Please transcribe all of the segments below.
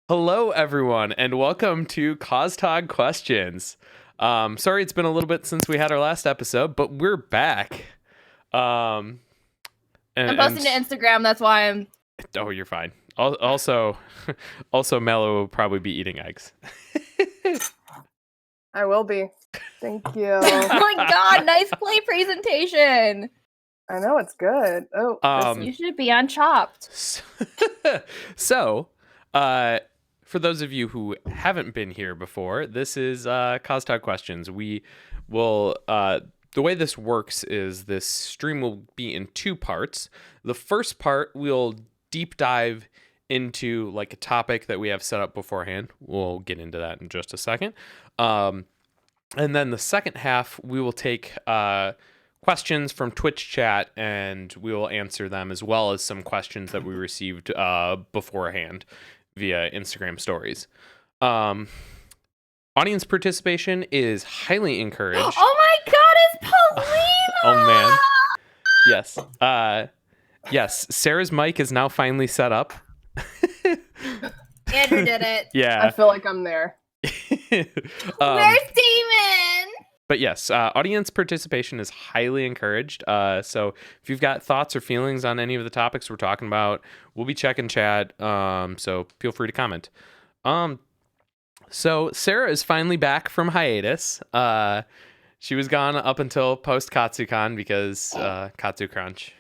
Hello, everyone, and welcome to Costog Questions. Sorry, it's been a little bit since we had our last episode, but we're back. I'm posting to Instagram. That's why I'm. Oh, you're fine. Also, Mello will probably be eating eggs. I will be. Thank you. Oh my god! Nice play presentation. I know it's good. Oh, you should be on Chopped. So, for those of you who haven't been here before, this is Costog Questions. We will. The way this works is this stream will be in two parts. The first part, we'll deep dive into like a topic that we have set up beforehand. We'll get into that in just a second. And then the second half, we will take questions from Twitch chat and we will answer them, as well as some questions that we received beforehand via Instagram stories. Audience participation is highly encouraged. Oh my god, it's Paulina! Oh man. Yes. Yes, Sarah's mic is now finally set up. Andrew did it. Yeah. I feel like I'm there. Where's Damon? But yes, audience participation is highly encouraged. So if you've got thoughts or feelings on any of the topics we're talking about, we'll be checking chat. So feel free to comment. So Sarah is finally back from hiatus. She was gone up until post KatsuCon because Katsu Crunch.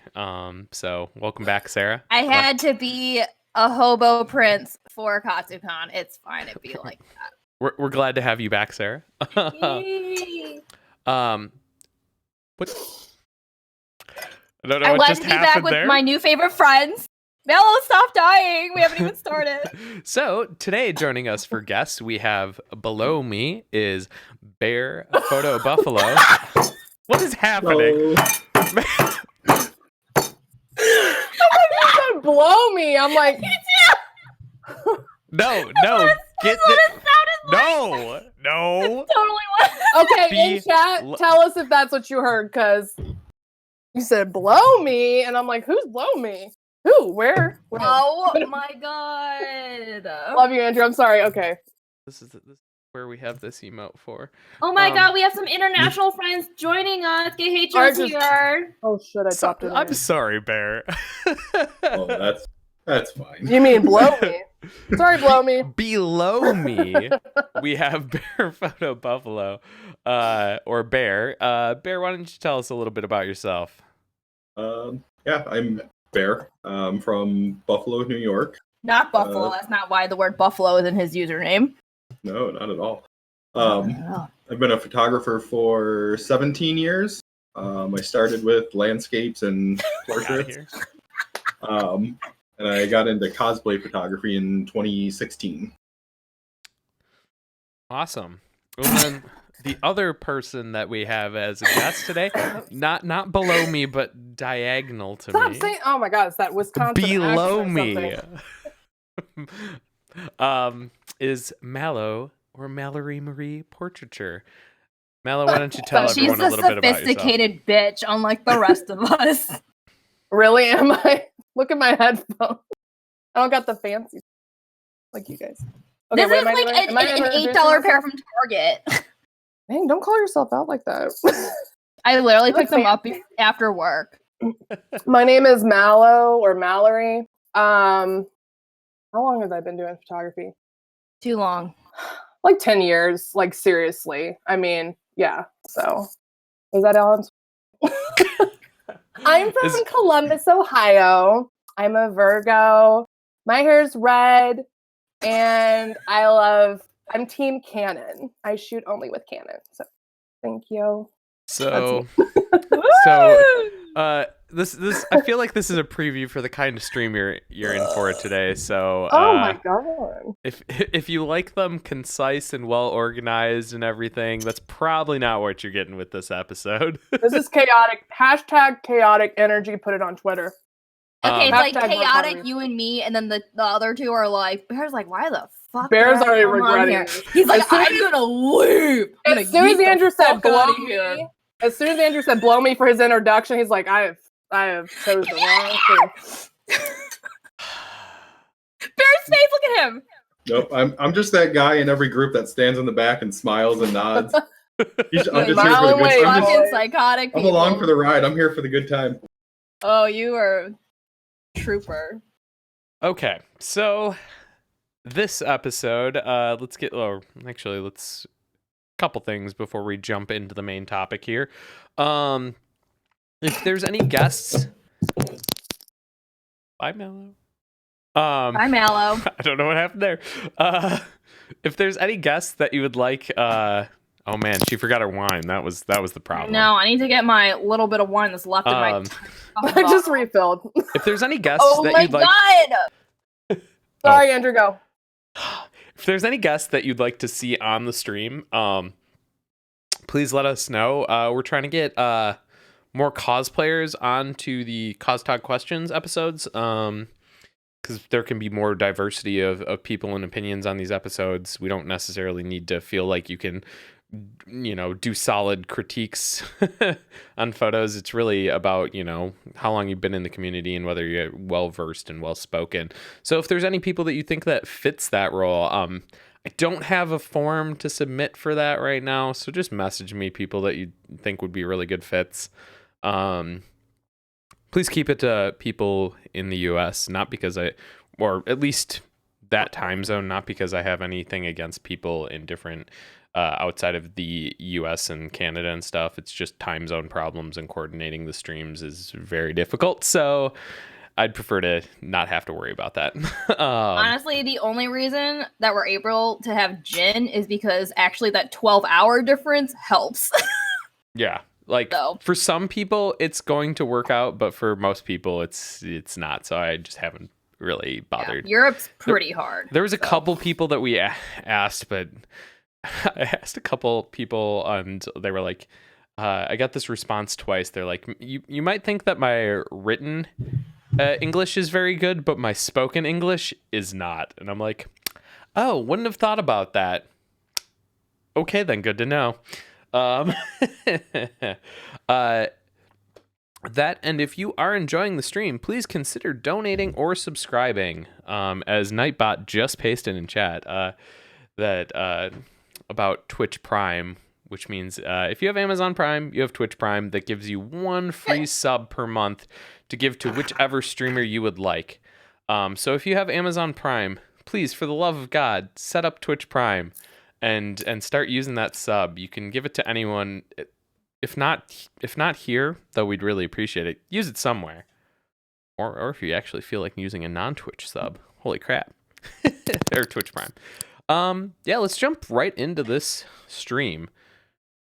So welcome back, Sarah. I had to be a hobo prince for KatsuCon. It's fine. It'd be like that. We're glad to have you back, Sarah. What? I don't know I'm what glad just to be back happened with there. my new favorite friends. Mello, stop dying. We haven't even started. So today, joining us for guests, we have below me is Bear Photo Buffalo. What is happening? Blow me. I'm like, No, That's what it sounded like. No. Totally was. okay, in chat, tell us if that's what you heard, because you said blow me, and I'm like, who's blow me? Who? Where? Oh my god. Love you, Andrew. I'm sorry. Okay. This is where we have this emote for. Oh my god, we have some international friends joining us. GH's here. Oh shit, I dropped it. I'm sorry, Bear. Oh, that's fine. You mean blow me? Sorry, blow me. Below me, we have Bear Photo Buffalo, or Bear. Bear, why don't you tell us a little bit about yourself? Yeah, I'm Bear. From Buffalo, New York. Not Buffalo. That's not why the word Buffalo is in his username. No, not at all. I've been a photographer for 17 years. I started with landscapes and portraits. And I got into cosplay photography in 2016. Awesome. Well, then the other person that we have as a guest today, not below me, but diagonal to Stop me. saying, oh my god, it's that Wisconsin Below accent or me. something. Is Mallow or Mallory Marie Portraiture. Mallow, why don't you tell everyone a little bit about yourself? She's a sophisticated bitch, unlike the rest of us. Really? Am I? Look at my headphones. I don't got the fancy like you guys. Okay, this is like an $8 pair from Target. Dang, don't call yourself out like that. I literally picked them up after work. My name is Mallow or Mallory. How long have I been doing photography? Too long. Like 10 years, like seriously. I mean, yeah. So, is that all? I'm from Columbus, Ohio. I'm a Virgo. My hair's red, and I'm Team Canon. I shoot only with Canon. So, thank you. So, this I feel like this is a preview for the kind of stream you're in for today. So, oh my god! If you like them concise and well organized and everything, that's probably not what you're getting with this episode. This is chaotic. Hashtag chaotic energy. Put it on Twitter. Okay, it's like chaotic, you and me, and then the other two are like, Bear's like, why the fuck? Bear's already regretting it. He's like, I'm gonna leave. As soon as Andrew said blow me, as soon as Andrew said blow me for his introduction, he's like, I have chosen the wrong thing. Bear's face, look at him. Nope. I'm just that guy in every group that stands in the back and smiles and nods. I'm just here for the Smile good and time. Fucking psychotic I'm people. along for the ride. I'm here for the good time. Oh, you are a trooper. Okay, so this episode, let's couple things before we jump into the main topic here. If there's any guests, bye Mallow. Bye, Mallow. I don't know what happened there. If there's any guests that you would like, oh man, she forgot her wine. That was the problem. No, I need to get my little bit of wine that's left in my. I just refilled. If there's any guests Oh that my you'd like, god! Sorry, Andrew, go. if there's any guests that you'd like to see on the stream, please let us know. We're trying to get more cosplayers onto the Costog questions episodes, because there can be more diversity of people and opinions on these episodes. We don't necessarily need to feel like you can, do solid critiques on photos. It's really about, how long you've been in the community and whether you're well-versed and well-spoken. So if there's any people that you think that fits that role, I don't have a form to submit for that right now, so just message me people that you think would be really good fits. Please keep it to people in the US, not because or at least that time zone, not because I have anything against people in different, outside of the US and Canada and stuff. It's just time zone problems, and coordinating the streams is very difficult. So I'd prefer to not have to worry about that. Honestly, the only reason that we're able to have Jin is because actually that 12-hour difference helps. Yeah. For some people, it's going to work out, but for most people, it's not. So I just haven't really bothered. Yeah, Europe's pretty hard. There was a couple people that we asked, but I asked a couple people, and they were like, I got this response twice. They're like, you might think that my written English is very good, but my spoken English is not. And I'm like, oh, wouldn't have thought about that. Okay, then, good to know. That, and if you are enjoying the stream, please consider donating or subscribing. As Nightbot just pasted in chat, that about Twitch Prime, which means if you have Amazon Prime, you have Twitch Prime, that gives you one free sub per month to give to whichever streamer you would like. So if you have Amazon Prime, please, for the love of God, set up Twitch Prime and start using that sub. You can give it to anyone. If not here, though, we'd really appreciate it. Use it somewhere. Or if you actually feel like using a non-Twitch sub. Holy crap. Or Twitch Prime. Yeah, let's jump right into this stream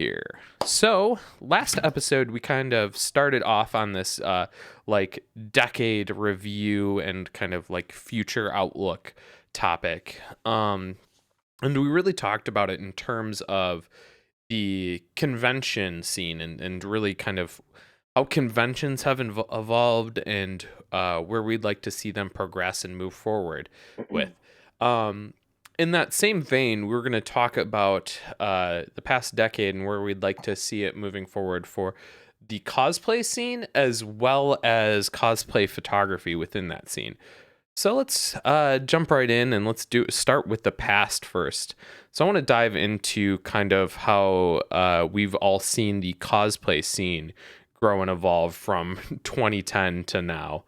here. So, last episode, we kind of started off on this, decade review and kind of, future outlook topic. And we really talked about it in terms of the convention scene and really kind of how conventions have evolved and where we'd like to see them progress and move forward with. In that same vein, we're going to talk about the past decade and where we'd like to see it moving forward for the cosplay scene as well as cosplay photography within that scene. So let's jump right in and let's start with the past first. So I want to dive into kind of how we've all seen the cosplay scene grow and evolve from 2010 to now.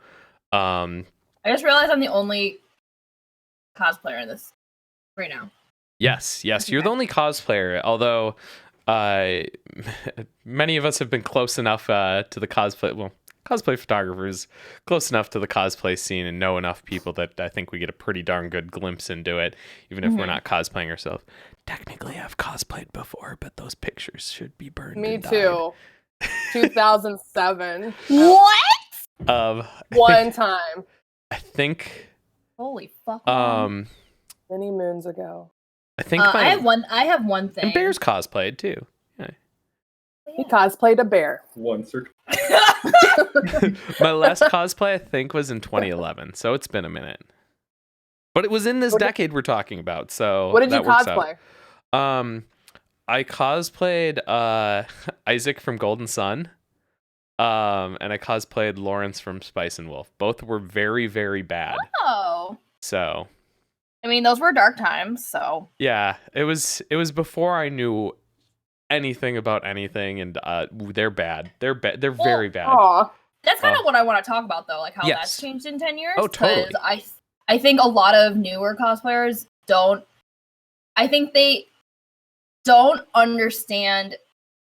I just realized I'm the only cosplayer in this right now. Yes, you're the only cosplayer, although many of us have been close enough to the cosplay photographers, close enough to the cosplay scene and know enough people that I think we get a pretty darn good glimpse into it, even if we're not cosplaying ourselves. Technically, I've cosplayed before, but those pictures should be burned. Me too. 2007. What? One time. I think. Holy fuck. Many moons ago. I think I have one thing. And Bear's cosplayed too. Yeah. He cosplayed a bear. Once or My last cosplay, I think, was in 2011, so it's been a minute. But it was in this decade we're talking about, so what did you that works cosplay? Out. I cosplayed Isaac from Golden Sun, and I cosplayed Lawrence from Spice and Wolf. Both were very, very bad. Oh. So I mean, those were dark times, so. Yeah, it was before I knew anything about anything, and they're bad. They're very bad. Aw. That's kind of what I want to talk about, though, like how Yes. that's changed in 10 years. Oh, totally. I think a lot of newer cosplayers I think they don't understand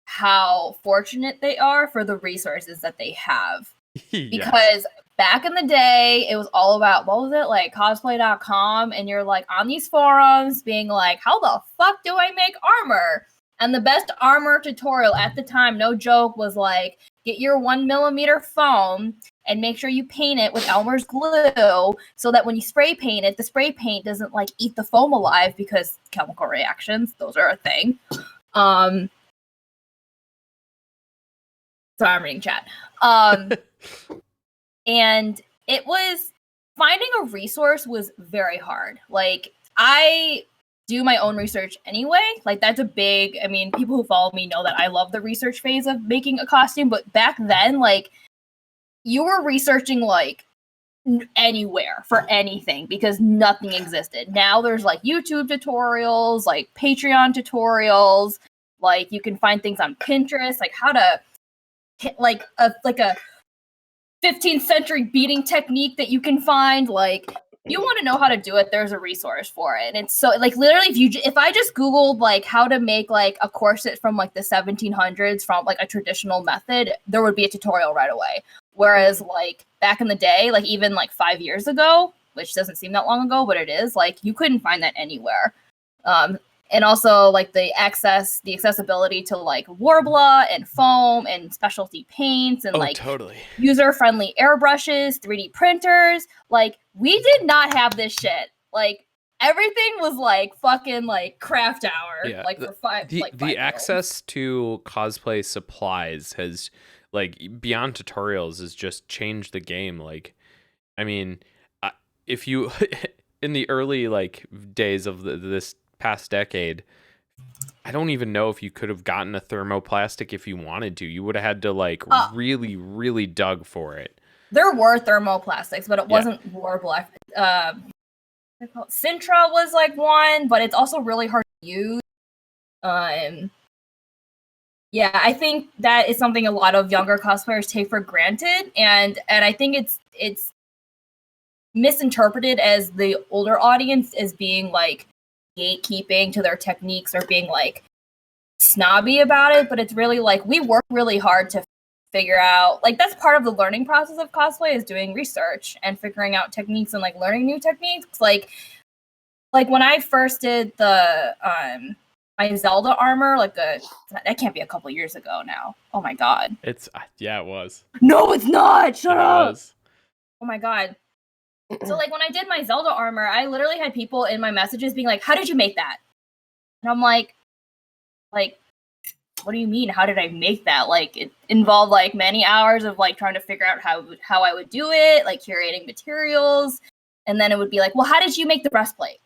how fortunate they are for the resources that they have. Yes. Because back in the day, it was all about, what was it, like cosplay.com, and you're like on these forums being like, how the fuck do I make armor? And the best armor tutorial at the time, no joke, was like, get your 1mm foam and make sure you paint it with Elmer's glue so that when you spray paint it, the spray paint doesn't like eat the foam alive because chemical reactions, those are a thing. Sorry, I'm reading chat. And it was, finding a resource was very hard. Like, I do my own research anyway. Like, that's a big, I mean, people who follow me know that I love the research phase of making a costume, but back then, like, you were researching, like, anywhere for anything because nothing existed. Now there's, like, YouTube tutorials, like, Patreon tutorials, like, you can find things on Pinterest, like, how to hit, like a 15th century beating technique that you can find. Like, you want to know how to do it, there's a resource for it. And it's so, like, literally, if I just Googled, like, how to make, like, a corset from, like, the 1700s from, like, a traditional method, there would be a tutorial right away. Whereas, like, back in the day, like, even, like, 5 years ago, which doesn't seem that long ago, but it is, like, you couldn't find that anywhere. And also, like, the accessibility to, like, Warbler and foam and specialty paints and, like, totally user-friendly airbrushes, 3D printers. Like, we did not have this shit. Like, everything was, like, fucking, like, craft hour. Yeah. Like, for five, the access to cosplay supplies has, like, beyond tutorials, has just changed the game. Like, I mean, if you, in the early, like, days of this past decade, I don't even know if you could have gotten a thermoplastic if you wanted to. You would have had to, like, really, really dug for it. There were thermoplastics, but it wasn't Warbler. Sintra was, like, one, but it's also really hard to use. Yeah, I think that is something a lot of younger cosplayers take for granted, and I think it's misinterpreted as the older audience as being, like, gatekeeping to their techniques or being, like, snobby about it, but it's really, like, we work really hard to figure out, like, that's part of the learning process of cosplay, is doing research and figuring out techniques and, like, learning new techniques. Like when I first did the my Zelda armor, like, that can't be a couple years ago now. Oh my god. It was. No, it's not. Shut up. It was. Oh my god. So, like, when I did my Zelda armor, I literally had people in my messages being like, how did you make that? And I'm like, what do you mean, how did I make that? Like, it involved, like, many hours of, like, trying to figure out how I would do it, like, curating materials. And then it would be like, well, how did you make the breastplate?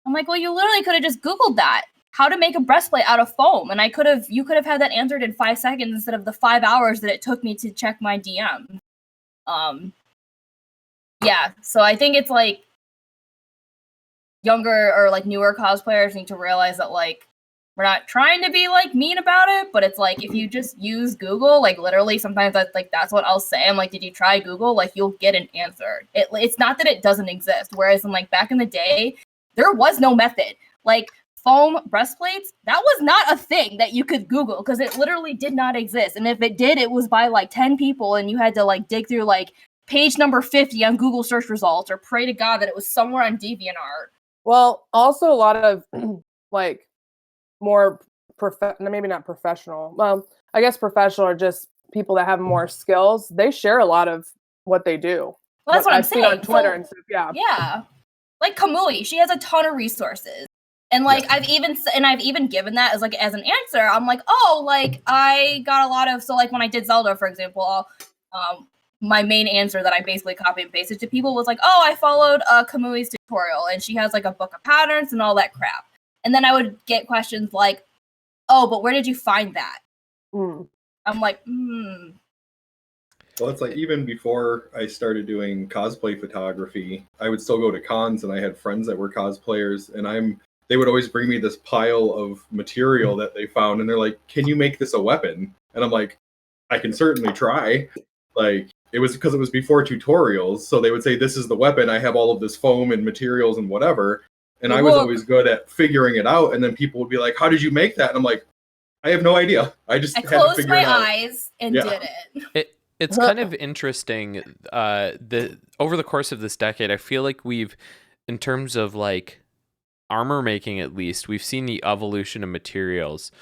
I'm like, well, you literally could have just Googled that. How to make a breastplate out of foam. And you could have had that answered in 5 seconds instead of the 5 hours that it took me to check my DM. Yeah, so I think it's, like, younger or, like, newer cosplayers need to realize that, like, we're not trying to be, like, mean about it, but it's like, if you just use Google, like, literally sometimes that's what I'll say. I'm like, did you try Google? Like, you'll get an answer. It's not that it doesn't exist. Whereas in, like, back in the day, there was no method. Like, foam breastplates, that was not a thing that you could Google because it literally did not exist. And if it did, it was by, like, 10 people and you had to, like, dig through, like, page number 50 on Google search results or pray to God that it was somewhere on DeviantArt. Well, also a lot of, like, more maybe not professional. Well, I guess professional are just people that have more skills. They share a lot of what they do. Well, that's what I'm saying on Twitter and stuff. Yeah. Yeah. Like Kamui, she has a ton of resources. And, like, I've even given that as an answer. I'm like, oh, like, I got a lot of, so, like, when I did Zelda, for example, my main answer that I basically copy and pasted to people was like, oh, I followed Kamui's tutorial and she has, like, a book of patterns and all that crap. And then I would get questions like, oh, but where did you find that? I'm like, Well, it's like even before I started doing cosplay photography, I would still go to cons, and I had friends that were cosplayers, and they would always bring me this pile of material that they found, and they're like, "Can you make this a weapon?" And I'm like, "I can certainly try." Like it was because it was before tutorials, so they would say, "This is the weapon. I have all of this foam and materials and whatever." And I was always good at figuring it out, and then people would be like, "How did you make that?" And I'm like, "I have no idea. I closed my eyes and did it." It's kind of interesting. Over the course of this decade, I feel like in terms of like armor making, at least, we've seen the evolution of materials.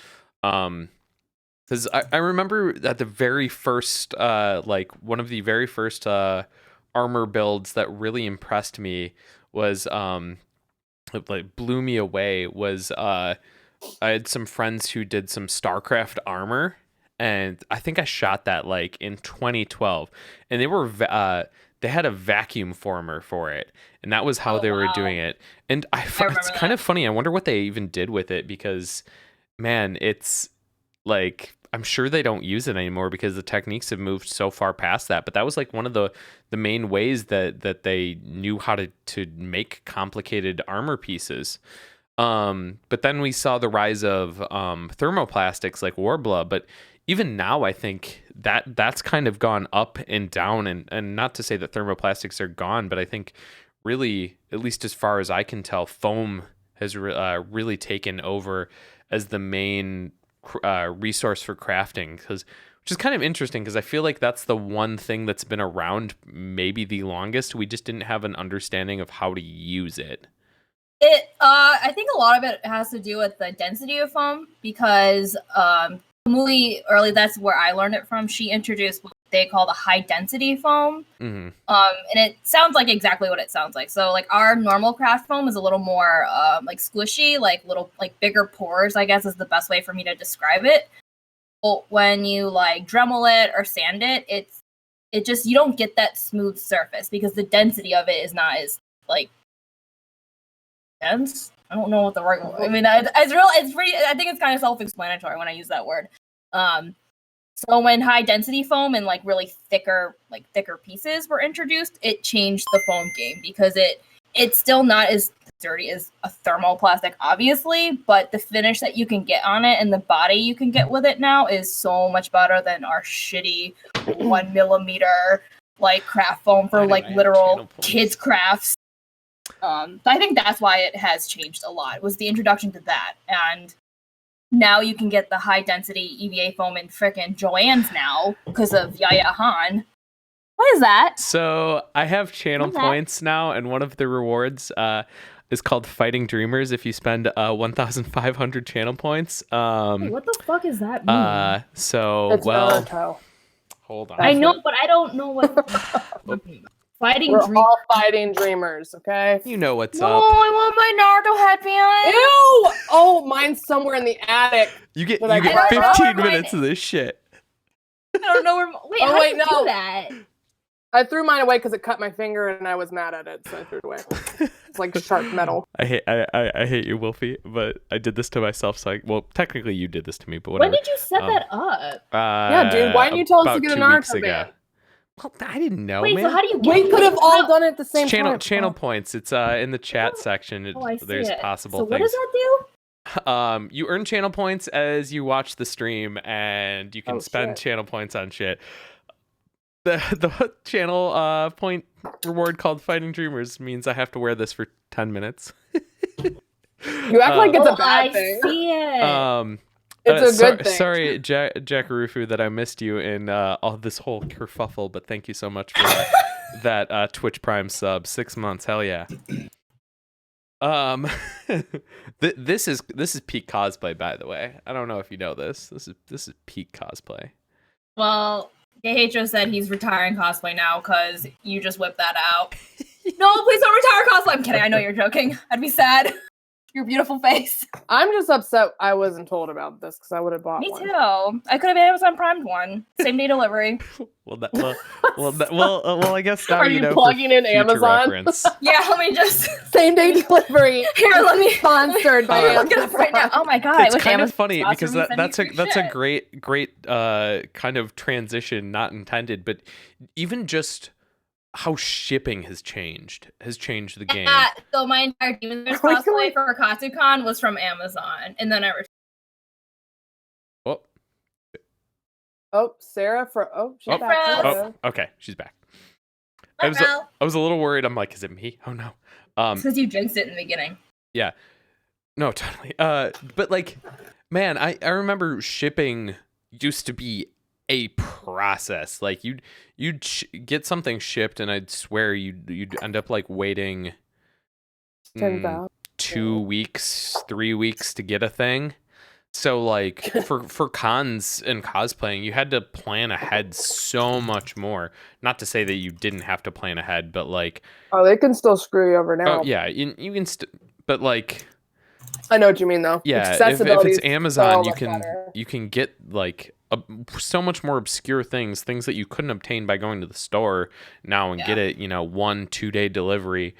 Because I remember at the very first, like one of the very first armor builds that really impressed me was like blew me away was I had some friends who did some StarCraft armor, and I think I shot that like in 2012, and they had a vacuum former for it, and that was how they were doing it. And it's kind of funny. I wonder what they even did with it, because man, it's like I'm sure they don't use it anymore because the techniques have moved so far past that. But that was like one of the main ways that they knew how to make complicated armor pieces. But then we saw the rise of thermoplastics like Warbler. But even now, I think that's kind of gone up and down. And not to say that thermoplastics are gone, but I think really, at least as far as I can tell, foam has really taken over as the main resource for crafting, which is kind of interesting, because I feel like that's the one thing that's been around maybe the longest. We just didn't have an understanding of how to use it. I think a lot of it has to do with the density of foam, because Kamui, early, that's where I learned it from. She introduced what they call the high density foam. Mm-hmm. And it sounds like exactly what it sounds like. So like our normal craft foam is a little more like squishy, like little like bigger pores, I guess is the best way for me to describe it. But when you like Dremel it or sand it, it just, you don't get that smooth surface because the density of it is not as like dense. I don't know what the right word. I mean, it's pretty. I think it's kind of self-explanatory when I use that word. So when high density foam and like really thicker pieces were introduced, it changed the foam game, because it's still not as dirty as a thermoplastic, obviously, but the finish that you can get on it and the body you can get with it now is so much better than our shitty 1 millimeter like craft foam for like literal kids crafts. So I think that's why it has changed a lot, was the introduction to that. And now you can get the high density EVA foam in frickin' Joann's now because of Yaya Han. What is that? So I have channel points now, and one of the rewards is called Fighting Dreamers if you spend 1,500 channel points. What the fuck does that mean? So, it's well, Naruto. Hold on. I know, but I don't know what. Fighting We're all fighting dreamers, okay? You know what's No, up. I want my Naruto headband. Ew! Oh, mine's somewhere in the attic. You get I don't know 15 where minutes of this shit. I don't know where. Wait, how wait, do you do that? I threw mine away because it cut my finger and I was mad at it, so I threw it away. It's like sharp metal. I hate you, Wolfie, but I did this to myself. So well, technically you did this to me, but whatever. When did you set that up? Yeah, dude, why didn't you tell us to get a Naruto band? Well, I didn't know, Wait, man. so how do you get We could have all done it at the same time. Channel points. It's in the chat section. I see There's it. possible so things. what does that do? You earn channel points as you watch the stream, and you can spend channel points on shit. The channel point reward called Fighting Dreamers means I have to wear this for 10 minutes. You act like it's a bad thing. I see it. It's a good thing. Sorry, Jackarufu, that I missed you in all this whole kerfuffle, but thank you so much for that Twitch Prime sub. 6 months, hell yeah. This is peak cosplay, by the way. I don't know if you know this. This is peak cosplay. Well, Geheicho said he's retiring cosplay now because you just whipped that out. No, please don't retire cosplay. I'm kidding. I know you're joking. I'd be sad. Your beautiful face. I'm just upset I wasn't told about this because I would have bought Me one. too. I could have Amazon Primed one. Same day delivery. Well, I guess now Are you for plugging in future Amazon? reference. Yeah, let me just Same day delivery. here. Let me Sponsored by let me look it up right now. Oh my god! It's I wish kind of Amazon funny because sponsored me, that's send a me that's free a shit. great kind of transition, not intended, but even just how shipping has changed the game. So my entire Demon Slayer Like, cosplay for Katsucon was from Amazon, and then I Oh, Oh, Sarah she's Oh. back. Sarah. Hello. okay, she's back. returned. I was a little worried. I'm like, is it me? Oh no. Because you jinxed it in the beginning. Yeah. No, totally. But like, man, I remember shipping used to be a process. Like you'd get something shipped, and I'd swear you'd end up like waiting 10,000. 2 weeks, 3 weeks to get a thing. So like for cons and cosplaying, you had to plan ahead so much more. Not to say that you didn't have to plan ahead, but like, Oh, they can still screw you over now. oh yeah, you can. But like, I know what you mean, though. yeah, if Accessibility it's is Amazon, so you much can better. you can get like so much more obscure things that you couldn't obtain by going to the store now and get it, 1-2 day delivery.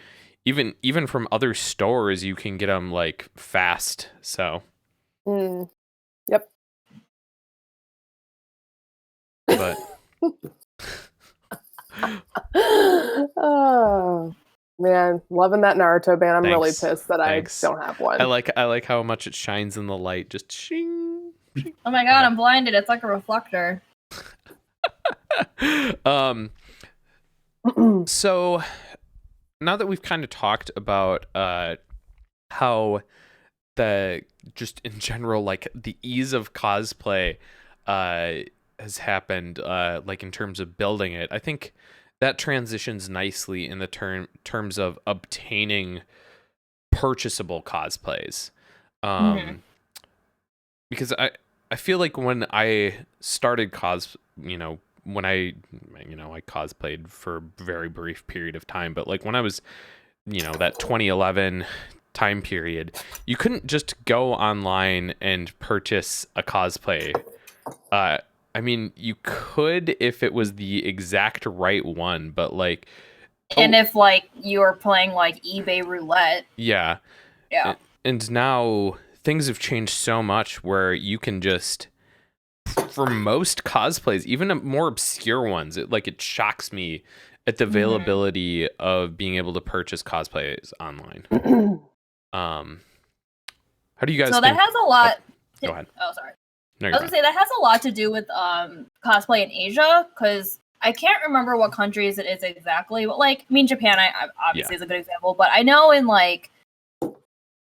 Even from other stores, you can get them like fast. So, Yep. but Oh man, loving that Naruto band. I'm really Thanks. pissed that Thanks. I don't have one. I like how much it shines in the light. Just shing. Oh my god, I'm blinded. It's like a reflector. So now that we've kind of talked about how the just in general, like the ease of cosplay has happened, like in terms of building it, I think that transitions nicely in the terms of obtaining purchasable cosplays. Because I feel like when I started when I cosplayed for a very brief period of time, but like when I was, that 2011 time period, you couldn't just go online and purchase a cosplay. I mean, you could if it was the exact right one, but like, And if like you were playing like eBay roulette. Yeah. And now things have changed so much where you can just, for most cosplays, even more obscure ones, it shocks me at the availability of being able to purchase cosplays online. How do you guys So think? that has a lot. Go ahead. Oh, sorry. No, I you're was fine. gonna say that has a lot to do with cosplay in Asia, because I can't remember what countries it is exactly, but like, I mean, Japan, I obviously is a good example, but I know in like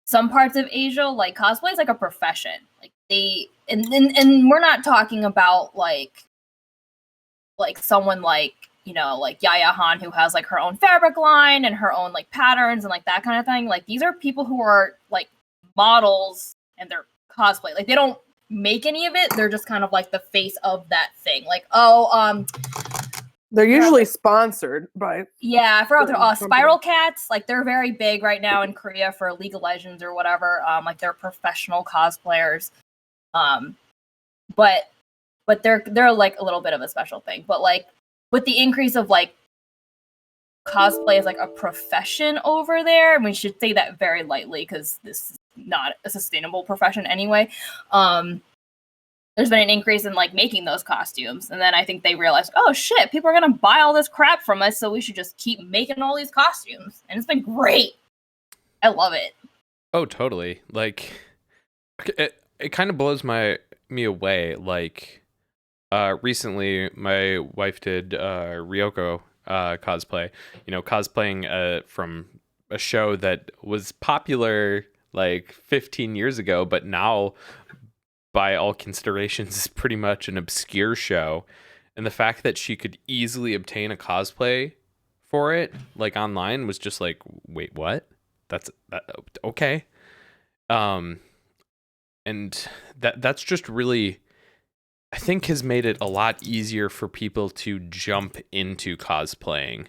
some parts of Asia, like cosplay is like a profession. Like they and we're not talking about like someone like like Yaya Han, who has like her own fabric line and her own like patterns and like that kind of thing. Like these are people who are like models and they're cosplay. Like they don't make any of it. They're just kind of like the face of that thing. Like, they're usually sponsored by. yeah, I forgot. Company. Spiral Cats, like they're very big right now in Korea for League of Legends or whatever. Like they're professional cosplayers. But they're like a little bit of a special thing. But like with the increase of like cosplay as like a profession over there, we should say that very lightly because this is not a sustainable profession anyway. There's been an increase in like making those costumes, and then I think they realized, oh shit, people are gonna buy all this crap from us, so we should just keep making all these costumes, and it's been great. I love it. Oh, totally. Like, it kind of blows me away. Like, recently my wife did Ryoko cosplay. Cosplaying from a show that was popular like 15 years ago, but now, by all considerations, is pretty much an obscure show. And the fact that she could easily obtain a cosplay for it, like online, was just like, wait, what? That's okay. And that's just really, I think, has made it a lot easier for people to jump into cosplaying.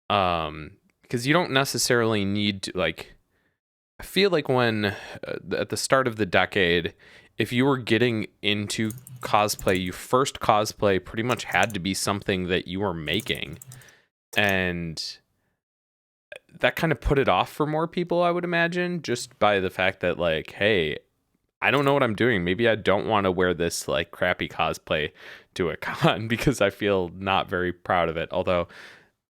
Because you don't necessarily need to, like, feel like when at the start of the decade, if you were getting into cosplay, you first cosplay pretty much had to be something that you were making. And that kind of put it off for more people, I would imagine, just by the fact that, like, hey, I don't know what I'm doing. Maybe I don't want to wear this like crappy cosplay to a con because I feel not very proud of it. Although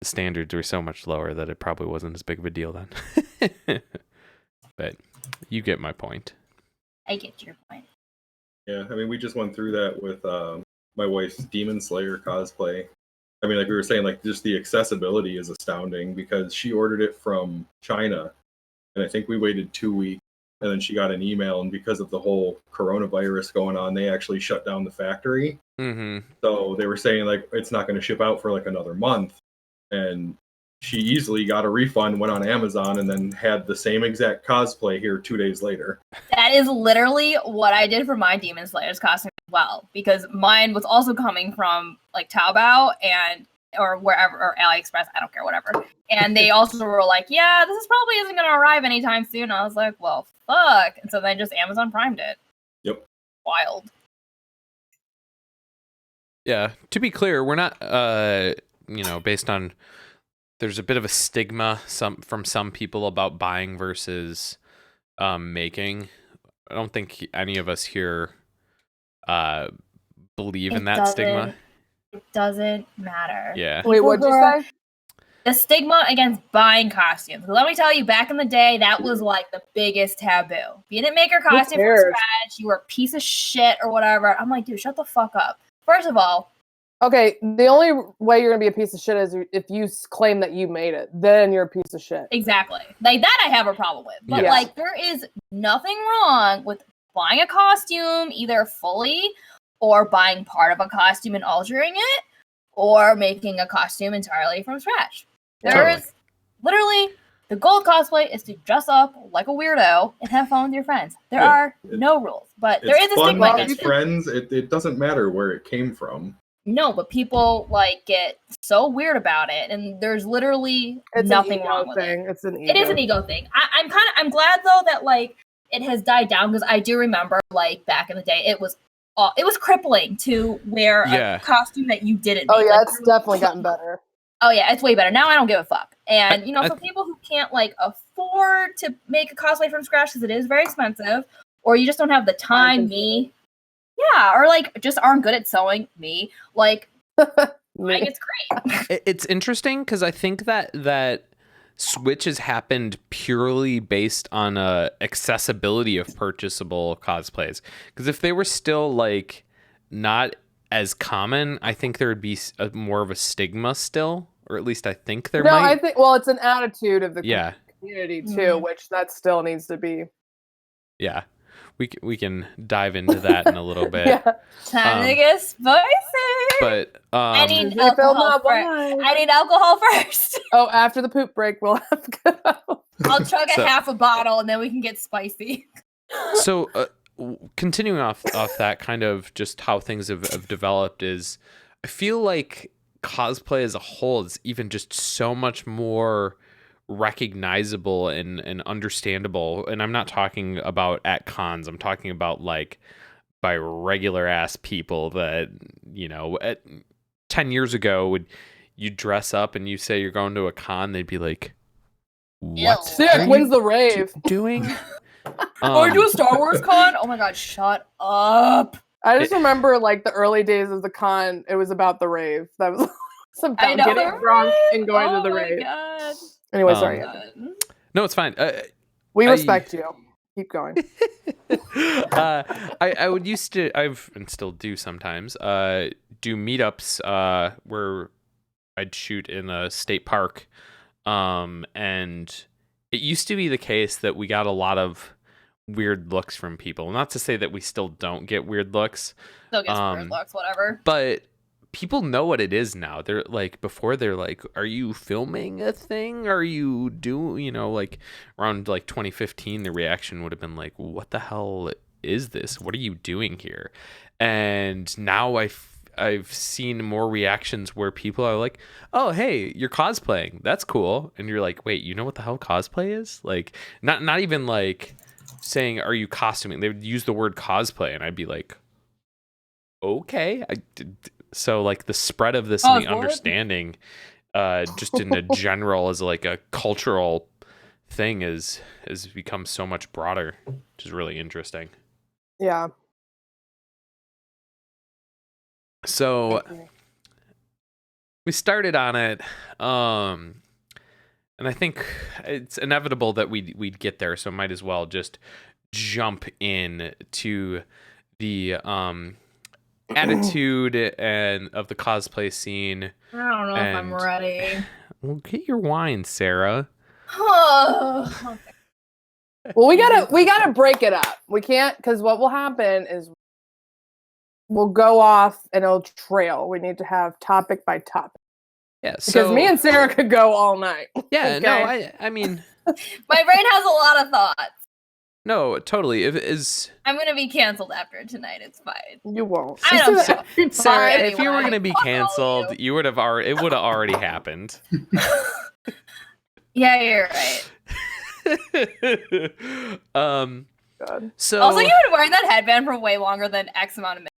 the standards were so much lower that it probably wasn't as big of a deal then. But you get my point. I get your point. Yeah, I mean, we just went through that with my wife's Demon Slayer cosplay. I mean, like we were saying, like just the accessibility is astounding because she ordered it from China, and I think we waited 2 weeks, and then she got an email, and because of the whole coronavirus going on, they actually shut down the factory. Mm-hmm. So they were saying like it's not going to ship out for like another month, and she easily got a refund, went on Amazon, and then had the same exact cosplay here 2 days later. That is literally what I did for my Demon Slayer's costume as well, because mine was also coming from like Taobao or wherever, or AliExpress, I don't care, whatever. And they also were like, yeah, this is probably isn't going to arrive anytime soon. I was like, well, fuck. And so then just Amazon Primed it. Yep. Wild. Yeah. To be clear, we're not, based on, there's a bit of a stigma from some people about buying versus making. I don't think any of us here believe in that stigma. It doesn't matter. Yeah. Wait, what'd you say? The stigma against buying costumes. Let me tell you, back in the day, that was like the biggest taboo. If you didn't make your costume from scratch, you were a piece of shit or whatever. I'm like, dude, shut the fuck up. First of all, okay, the only way you're gonna be a piece of shit is if you claim that you made it. Then you're a piece of shit. Exactly. Like that I have a problem with. But like there is nothing wrong with buying a costume either fully or buying part of a costume and altering it or making a costume entirely from scratch. There is literally the goal of cosplay is to dress up like a weirdo and have fun with your friends. There are no rules, but there is a stigma against it. Friends, it doesn't matter where it came from. No, but people like get so weird about it, and there's literally nothing wrong with it. It is an ego thing. I'm glad though that like it has died down because I do remember like back in the day it was crippling to wear a costume that you didn't make. Oh yeah, like, it's definitely gotten better. Oh yeah, it's way better. Now I don't give a fuck. And for people who can't like afford to make a cosplay from scratch because it is very expensive, or you just don't have the time, or like just aren't good at sewing, like it's great. It's interesting because I think that switch has happened purely based on accessibility of purchasable cosplays. Because if they were still like not as common, I think there would be more of a stigma still, or at least I think there might. I think it's an attitude of the community too, which that still needs to be. Yeah. We can dive into that in a little bit. Time to get spicy. But I need alcohol first. I need alcohol first. Oh, after the poop break, we'll have to go. I'll chug a half a bottle and then we can get spicy. So continuing off that kind of just how things have developed is I feel like cosplay as a whole is even just so much more recognizable and understandable, and I'm not talking about at cons, I'm talking about like by regular ass people that 10 years ago would you dress up and you say you're going to a con, they'd be like, what? Sick, when's the rave doing? Or do a Star Wars con? Oh my god, shut up. I just remember like the early days of the con, it was about the rave. That was some getting drunk and going to the rave. God. Anyway, sorry. No, it's fine. We respect you. Keep going. I would used to, and still do sometimes, do meetups where I'd shoot in a state park. And it used to be the case that we got a lot of weird looks from people. Not to say that we still don't get weird looks. Still get weird looks, whatever. But people know what it is now. They're like, before they're like, are you filming a thing? Are you doing, like around like 2015, the reaction would have been like, what the hell is this? What are you doing here? And now I've seen more reactions where people are like, "Oh, hey, you're cosplaying. That's cool." And you're like, "Wait, you know what the hell cosplay is?" Like, not even like saying, "Are you costuming?" They would use the word cosplay, and I'd be like, "Okay." So like the spread of this and the what? understanding, just in a general as like a cultural thing has become so much broader, which is really interesting. Yeah. So we started on it, and I think it's inevitable that we'd get there. So might as well just jump in to the attitude and of the cosplay scene. I don't know if I'm ready. Well, get your wine, Sarah. Okay. Well, we gotta break it up. We can't, because what will happen is we'll go off and it'll trail. We need to have topic by topic. Yeah, Because me and Sarah could go all night. Yeah, Okay. no, I mean, My brain has a lot of thoughts. no, totally. If is I'm gonna be canceled after tonight. It's fine. You won't. I don't know. Sarah, Fine, if you were anyway. gonna be Fuck all canceled, you. you would have already. It would have already happened. Yeah, you're right. God. So Also, you've been wearing that headband for way longer than X amount of minutes.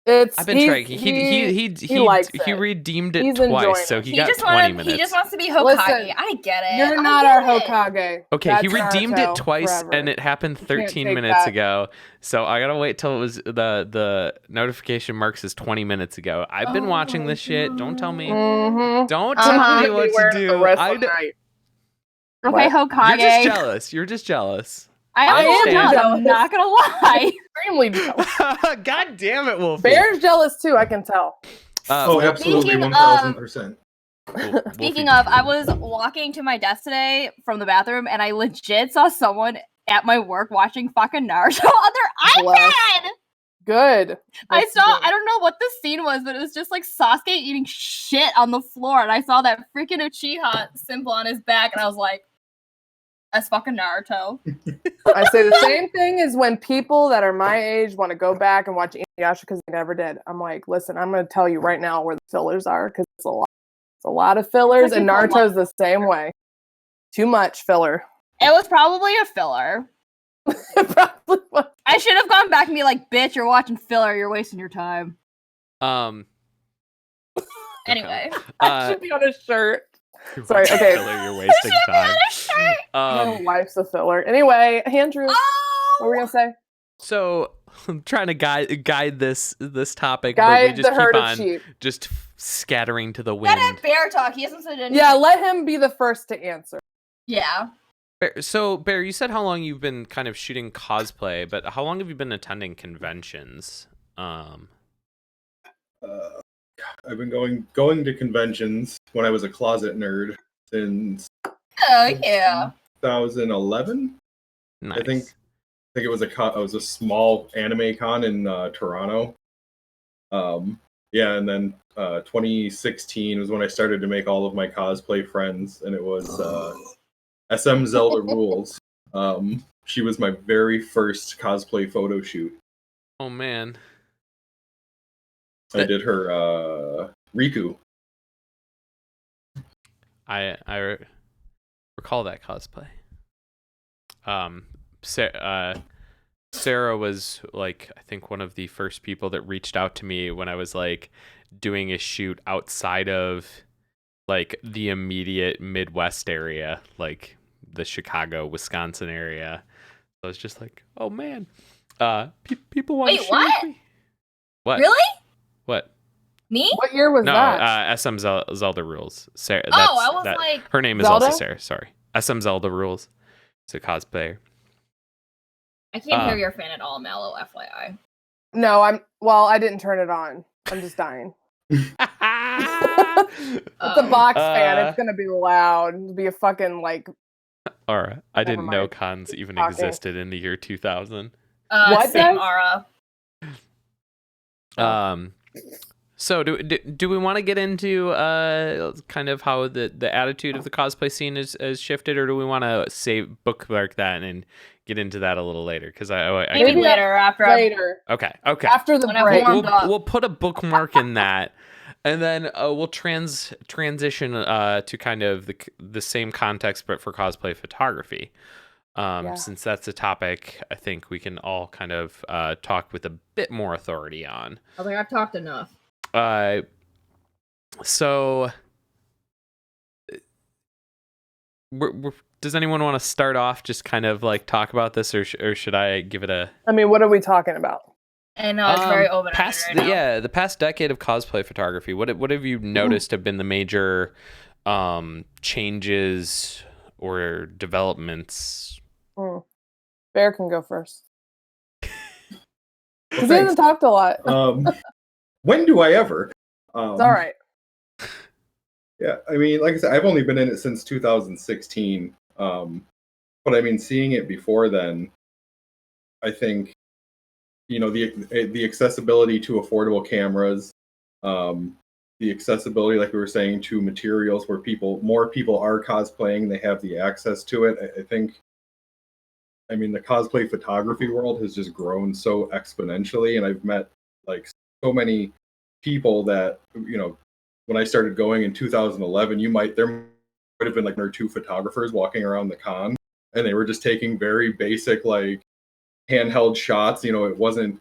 It's I've been tracking. He likes he it. redeemed it He's twice, enjoying so it. he got 20 minutes. He just wants to be Hokage. Listen, I get it. You're I not get our it. Hokage. Okay, That's he redeemed Naruto it twice, forever. and it happened can't 13 take minutes that. ago. So I gotta wait till it was the notification marks is 20 minutes ago. I've been watching this shit. Don't tell me. Mm-hmm. Don't Uh-huh. tell me Be what to wearing it do. the rest I of the d- night. Okay, What? Hokage. You're just jealous. You're just jealous. I I am am jealous. jealous. I'm not gonna lie. Extremely jealous. God damn it, Wolfie. Bear's jealous too, I can tell. Oh, absolutely, Speaking of- 1000%. Speaking of, I was walking to my desk today from the bathroom, and I legit saw someone at my work watching fucking Naruto on their Bless. iPad. Good. I That's saw. good. I don't know what the scene was, but it was just like Sasuke eating shit on the floor, and I saw that freaking Uchiha symbol on his back, and I was like, "That's fucking Naruto." I say the same thing as when people that are my age want to go back and watch Inuyasha because they never did. I'm like, listen, I'm going to tell you right now where the fillers are because it's a lot. It's a lot of fillers, and It's a Naruto's the same way. Too much filler. It was probably a filler. It probably was. I should have gone back and be like, "Bitch, you're watching filler. You're wasting your time." Anyway, I should be on a shirt. Sorry, okay. Filler, you're wasting time. My life's a filler. Anyway, Andrew, what were we going to say? So I'm trying to guide this topic, Guide but we just the herd keep of on sheep. just scattering to the Let wind. him bear talk. He hasn't said anything. Yeah, let him be the first to answer. Yeah. So, Bear, you said how long you've been kind of shooting cosplay, but how long have you been attending conventions? I've been going to conventions when I was a closet nerd since Oh yeah. 2011. Nice. I think it was a small anime con in Toronto. Yeah, and then 2016 was when I started to make all of my cosplay friends, and it was SM Zelda Rules. She was my very first cosplay photo shoot. Oh man. I did her Riku. I recall that cosplay. Sarah was like, I think one of the first people that reached out to me when I was like doing a shoot outside of like the immediate Midwest area, like the Chicago, Wisconsin area. So I was just like, oh man, people want to Wait, shoot what? me. What? Really? What? Me? What year was No, that? SM Zelda Rules. Sarah, Oh, I was like, her name is Zelda? also Sarah. Sorry, SM Zelda Rules. It's a cosplayer. I can't hear you're a fan at all, Mallow. FYI. No, I didn't turn it on. I'm just dying. It's a box fan. It's gonna be loud. It'll be a fucking like. All right, I Never didn't know mind. cons even Talking. existed in the year 2000. What Same does? Aura. So do we want to get into kind of how the attitude of the cosplay scene has shifted, or do we want to bookmark that and get into that a little later? Because I Maybe can- later after Later. Okay. After the When I've break. warmed up. We'll put a bookmark in that, and then we'll transition to kind of the same context, but for cosplay photography. Since that's a topic I think we can all kind of talk with a bit more authority on. I was like, I've talked enough. So does anyone want to start off just kind of like talk about this, or should I give it a... I mean, what are we talking about? And no, it's very open. The past decade of cosplay photography, what have you noticed have been the major changes or developments? Bear can go first. Because he hasn't talked a lot. When do I ever? It's all right. Yeah, I mean, like I said, I've only been in it since 2016. But I mean, seeing it before then, I think, the accessibility to affordable cameras, the accessibility, like we were saying, to materials where more people are cosplaying, they have the access to it. I think, I mean, the cosplay photography world has just grown so exponentially, and I've met like so many people that, when I started going in 2011, there might have been like one or two photographers walking around the con, and they were just taking very basic like handheld shots. It wasn't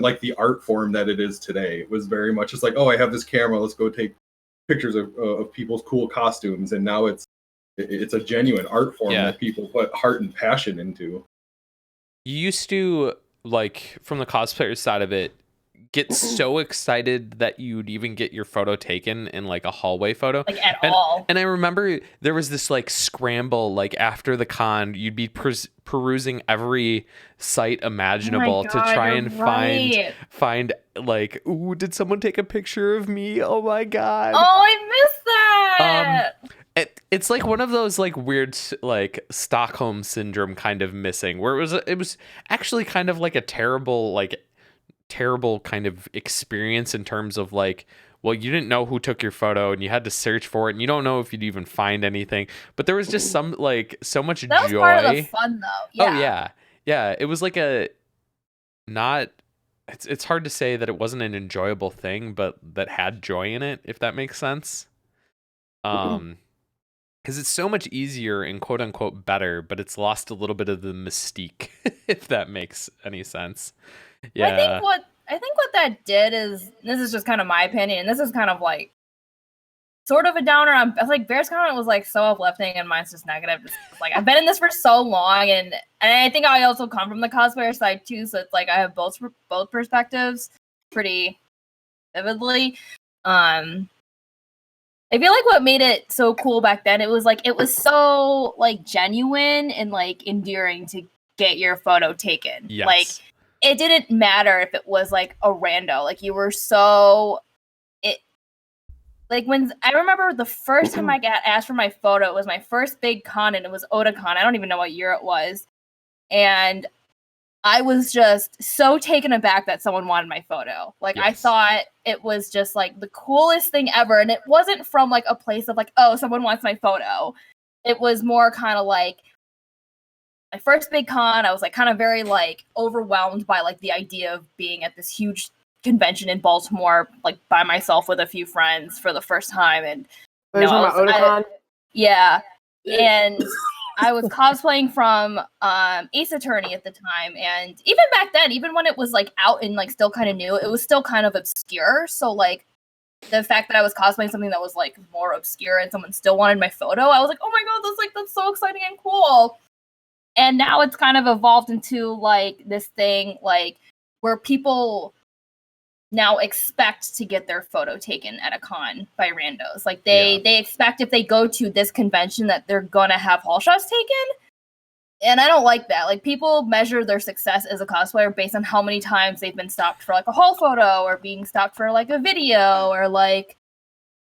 like the art form that it is today. It was very much just like, oh, I have this camera, let's go take pictures of people's cool costumes. And now it's a genuine art form that people put heart and passion into. You used to, like, from the cosplayer side of it, get so excited that you'd even get your photo taken in like a hallway photo, like at all. And I remember there was this like scramble, like after the con, you'd be perusing every site imaginable to try and find like, ooh, did someone take a picture of me? Oh my god! Oh, I missed that. It's like one of those like weird like Stockholm syndrome kind of missing, where it was actually kind of like a terrible kind of experience in terms of like, well, you didn't know who took your photo and you had to search for it and you don't know if you'd even find anything, but there was just some like so much joy. That was part of the fun though. Yeah. It was like it's hard to say that it wasn't an enjoyable thing, but that had joy in it, if that makes sense. Because it's so much easier and quote unquote better, but it's lost a little bit of the mystique, if that makes any sense. Yeah. I think what that did is, this is just kind of my opinion, and this is kind of like sort of a downer. I was like, Bear's comment was like so uplifting, and mine's just negative. It's like, I've been in this for so long, and I think I also come from the cosplayer side too, so it's like I have both perspectives pretty vividly. I feel like what made it so cool back then, it was so like genuine and like endearing to get your photo taken. Yes. Like, it didn't matter if it was like a rando. Like, you were so when I remember the first time I got asked for my photo, it was my first big con, and it was Otakon. I don't even know what year it was. And I was just so taken aback that someone wanted my photo. Like, yes. I thought it was just like the coolest thing ever. And it wasn't from like a place of like, oh, someone wants my photo. It was more kind of like my first big con. I was like kind of very like overwhelmed by like the idea of being at this huge convention in Baltimore, like by myself with a few friends for the first time. And yeah. And I was cosplaying from Ace Attorney at the time, and even back then, even when it was like out and like still kind of new, it was still kind of obscure. So like the fact that I was cosplaying something that was like more obscure and someone still wanted my photo, I was like, oh my god, that's so exciting and cool. And now it's kind of evolved into like this thing like where people now expect to get their photo taken at a con by randos. Like they expect if they go to this convention that they're gonna have haul shots taken. And I don't like that. Like, people measure their success as a cosplayer based on how many times they've been stopped for like a haul photo or being stopped for like a video or like.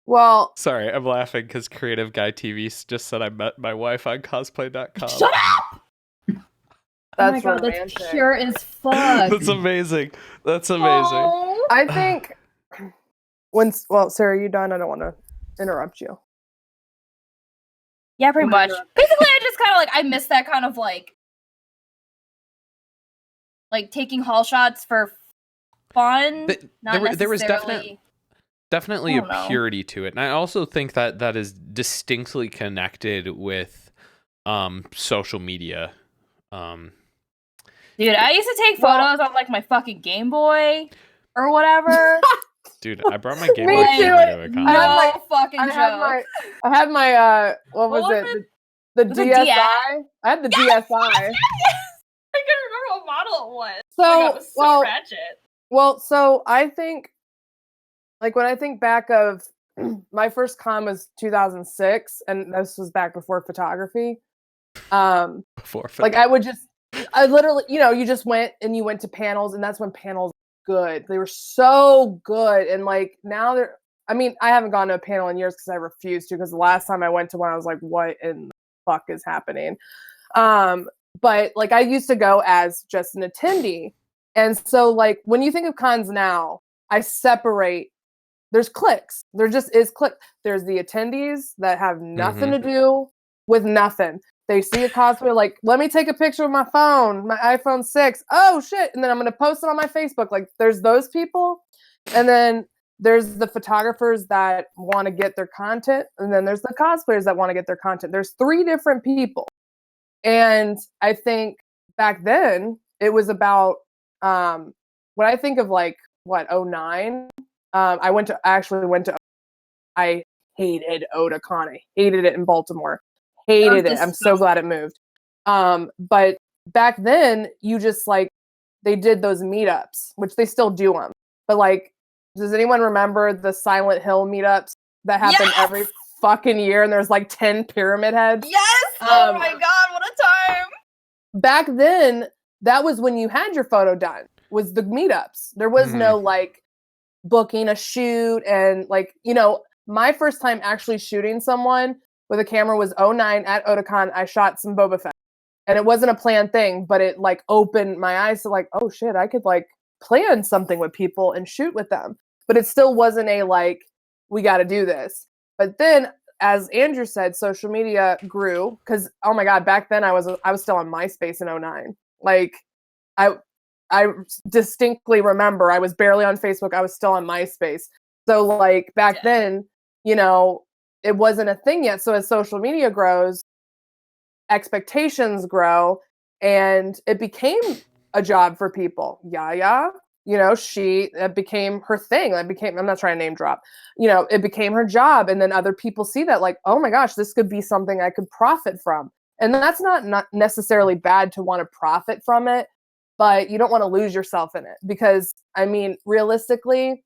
Well, sorry, I'm laughing because Creative Guy TV just said I met my wife on cosplay.com. Shut up! That's romantic. That's pure as fuck. That's amazing. That's amazing. Aww. I think Sarah, you done? I don't want to interrupt you. Yeah, pretty much. Basically, I just kind of I miss that kind of like taking haul shots for fun. There was definitely a purity to it, and I also think that is distinctly connected with social media. Dude, I used to take photos on my fucking Game Boy or whatever. Dude, I brought my Game Boy to no fucking joke. I had my what was it? The DSi. I had the DSi. Yes! I couldn't remember what model it was. So, it was so ratchet. Well, so I think, when I think back of my first con was 2006, and this was back before photography. I literally, you just went to panels, and that's when panels were good. They were so good, and now I haven't gone to a panel in years because I refused to, because the last time I went to one, I was like, what in the fuck is happening? But I used to go as just an attendee. And so when you think of cons now, I separate, there's cliques. There just is clique. There's the attendees that have nothing to do with nothing. They see a cosplay, let me take a picture with my phone, my iPhone 6. Oh shit. And then I'm going to post it on my Facebook. There's those people. And then there's the photographers that want to get their content. And then there's the cosplayers that want to get their content. There's 3 different people. And I think back then it was about, when I think of 09, I actually went to, I hated Otakon. I hated it in Baltimore. Hated it. I'm so glad it moved. But back then you just they did those meetups, which they still do them. But does anyone remember the Silent Hill meetups that happen every fucking year? And there's 10 pyramid heads. Yes. Oh my God, what a time. Back then, that was when you had your photo done, was the meetups. There was no booking a shoot, and my first time actually shooting someone with a camera was 09 at Otakon. I shot some Boba Fett, and it wasn't a planned thing, but it opened my eyes to oh shit, I could plan something with people and shoot with them. But it still wasn't a we got to do this. But then, as Andrew said, social media grew, because oh my God, back then I was still on MySpace in 09. I distinctly remember I was barely on Facebook. I was still on MySpace. So back then, it wasn't a thing yet. So as social media grows, expectations grow, and it became a job for people. Yaya, it became her thing. I'm not trying to name drop, it became her job. And then other people see that oh my gosh, this could be something I could profit from. And that's not necessarily bad to want to profit from it, but you don't want to lose yourself in it, because realistically,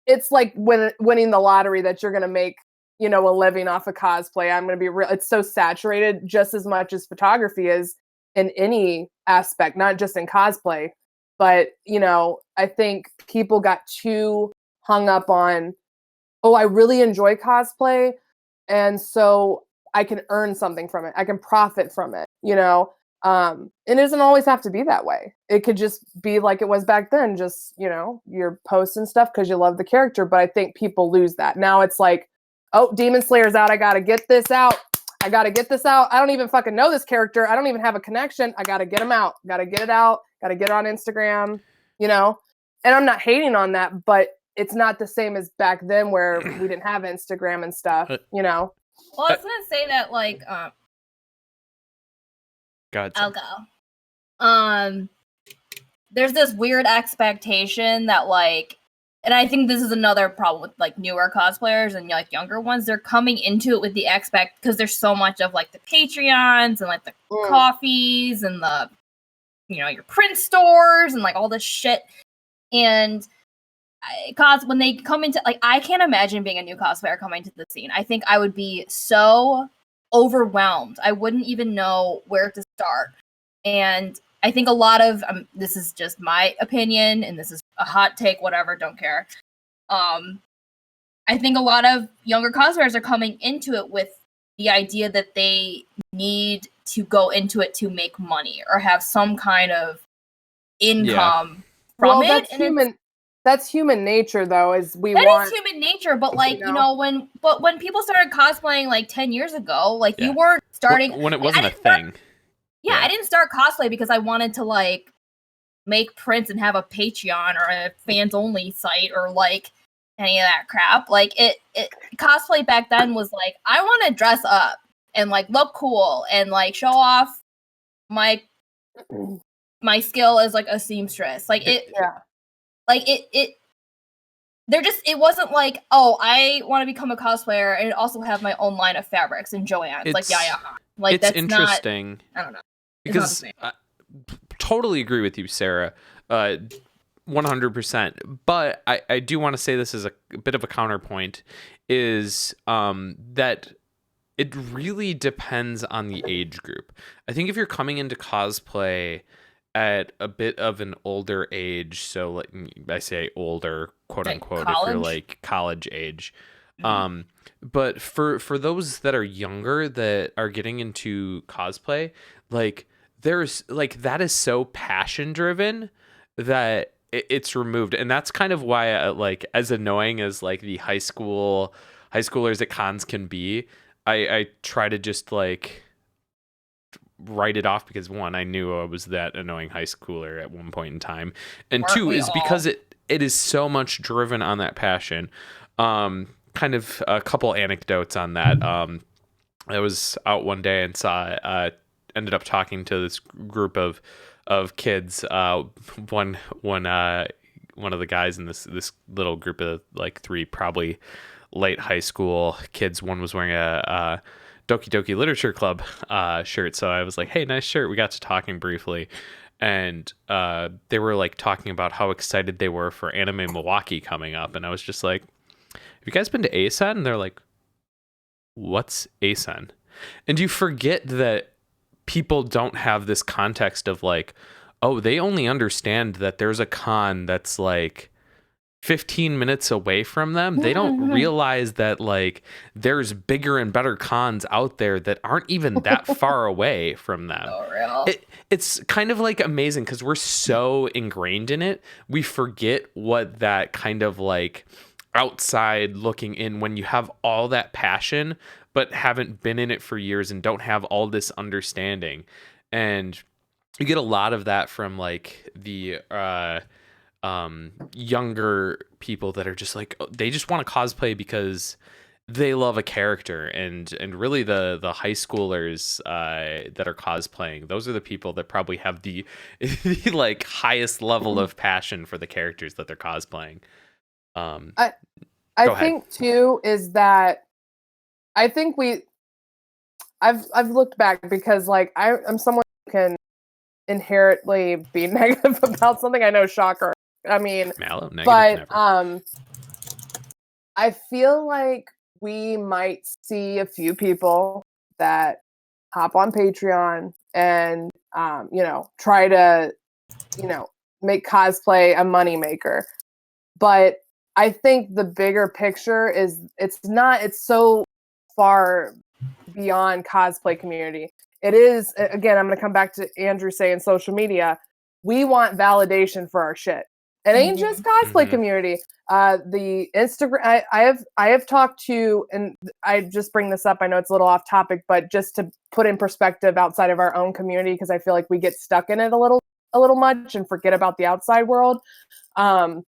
it's like winning the lottery that you're going to make, a living off of cosplay. I'm going to be real. It's so saturated just as much as photography is in any aspect, not just in cosplay. But, I think people got too hung up on, oh, I really enjoy cosplay, and so I can earn something from it. I can profit from it, it doesn't always have to be that way. It could just be like it was back then, just, you're posting stuff because you love the character. But I think people lose that. Now it's oh, Demon Slayer's out. I got to get this out. I don't even fucking know this character. I don't even have a connection. I got to get him out. Got to get it out. Got to get it on Instagram, and I'm not hating on that, but it's not the same as back then where we didn't have Instagram and stuff, Well, I was going to say that God, I'll go. There's this weird expectation that and I think this is another problem with newer cosplayers and younger ones. They're coming into it with the because there's so much of the Patreons and the coffees and the your print stores and all this shit. And when they come into I can't imagine being a new cosplayer coming to the scene. I think I would be so overwhelmed. I wouldn't even know where to start. And I think a lot of this is just my opinion, and this is a hot take, whatever, don't care. I think a lot of younger cosplayers are coming into it with the idea that they need to go into it to make money or have some kind of income from it. That's that's human nature, though. Is That is human nature, but like when people started cosplaying like 10 years ago, like you weren't starting when it wasn't a thing. I didn't start cosplay because I wanted to like make prints and have a Patreon or a fans only site or like any of that crap. Like it cosplay back then was like, I want to dress up and like look cool and like show off my skill as like a seamstress. Like it wasn't like, oh, I want to become a cosplayer and also have my own line of fabrics and Joann's. Like like it's that's interesting. Not, I don't know. Because I totally agree with you, Sarah. 100%. But I do want to say this as a bit of a counterpoint is that it really depends on the age group. I think if you're coming into cosplay at a bit of an older age, so like I say older, quote unquote, if you're like college age. But for those that are younger that are getting into cosplay, like there's like that is so passion driven that it's removed, and that's kind of why like as annoying as like the high schoolers at cons can be, I try to just like write it off because one, I knew I was that annoying high schooler at one point in time, and two is because it is so much driven on that passion. Kind of a couple anecdotes on that. I was out one day and ended up talking to this group of kids. One of the guys in this little group of like three probably late high school kids. One was wearing a Doki Doki Literature Club shirt, so I was like, "Hey, nice shirt." We got to talking briefly, and they were like talking about how excited they were for Anime Milwaukee coming up, and I was just like, "Have you guys been to ASEN?" And they're like, "What's ASEN?" And you forget that people don't have this context of like, oh, they only understand that there's a con that's like 15 minutes away from them. They don't realize that like there's bigger and better cons out there that aren't even that far away from them. Oh, real. It's kind of like amazing because we're so ingrained in it. We forget what that kind of like outside looking in, when you have all that passion but haven't been in it for years and don't have all this understanding. And you get a lot of that from like the younger people that are just like, they just want to cosplay because they love a character, and really the high schoolers that are cosplaying, those are the people that probably have the like highest level of passion for the characters that they're cosplaying. I think too is that I think I've looked back because like I'm someone who can inherently be negative about something. I know, shocker. I mean, Mallow, negative, but never. I feel like we might see a few people that hop on Patreon and try to make cosplay a moneymaker. But I think the bigger picture is it's so far beyond cosplay community. It is, again, I'm going to come back to Andrew saying social media. We want validation for our shit. It ain't just cosplay community. The Instagram, I have talked to, and I just bring this up, I know it's a little off topic, but just to put in perspective outside of our own community, because I feel like we get stuck in it a little much and forget about the outside world. Travel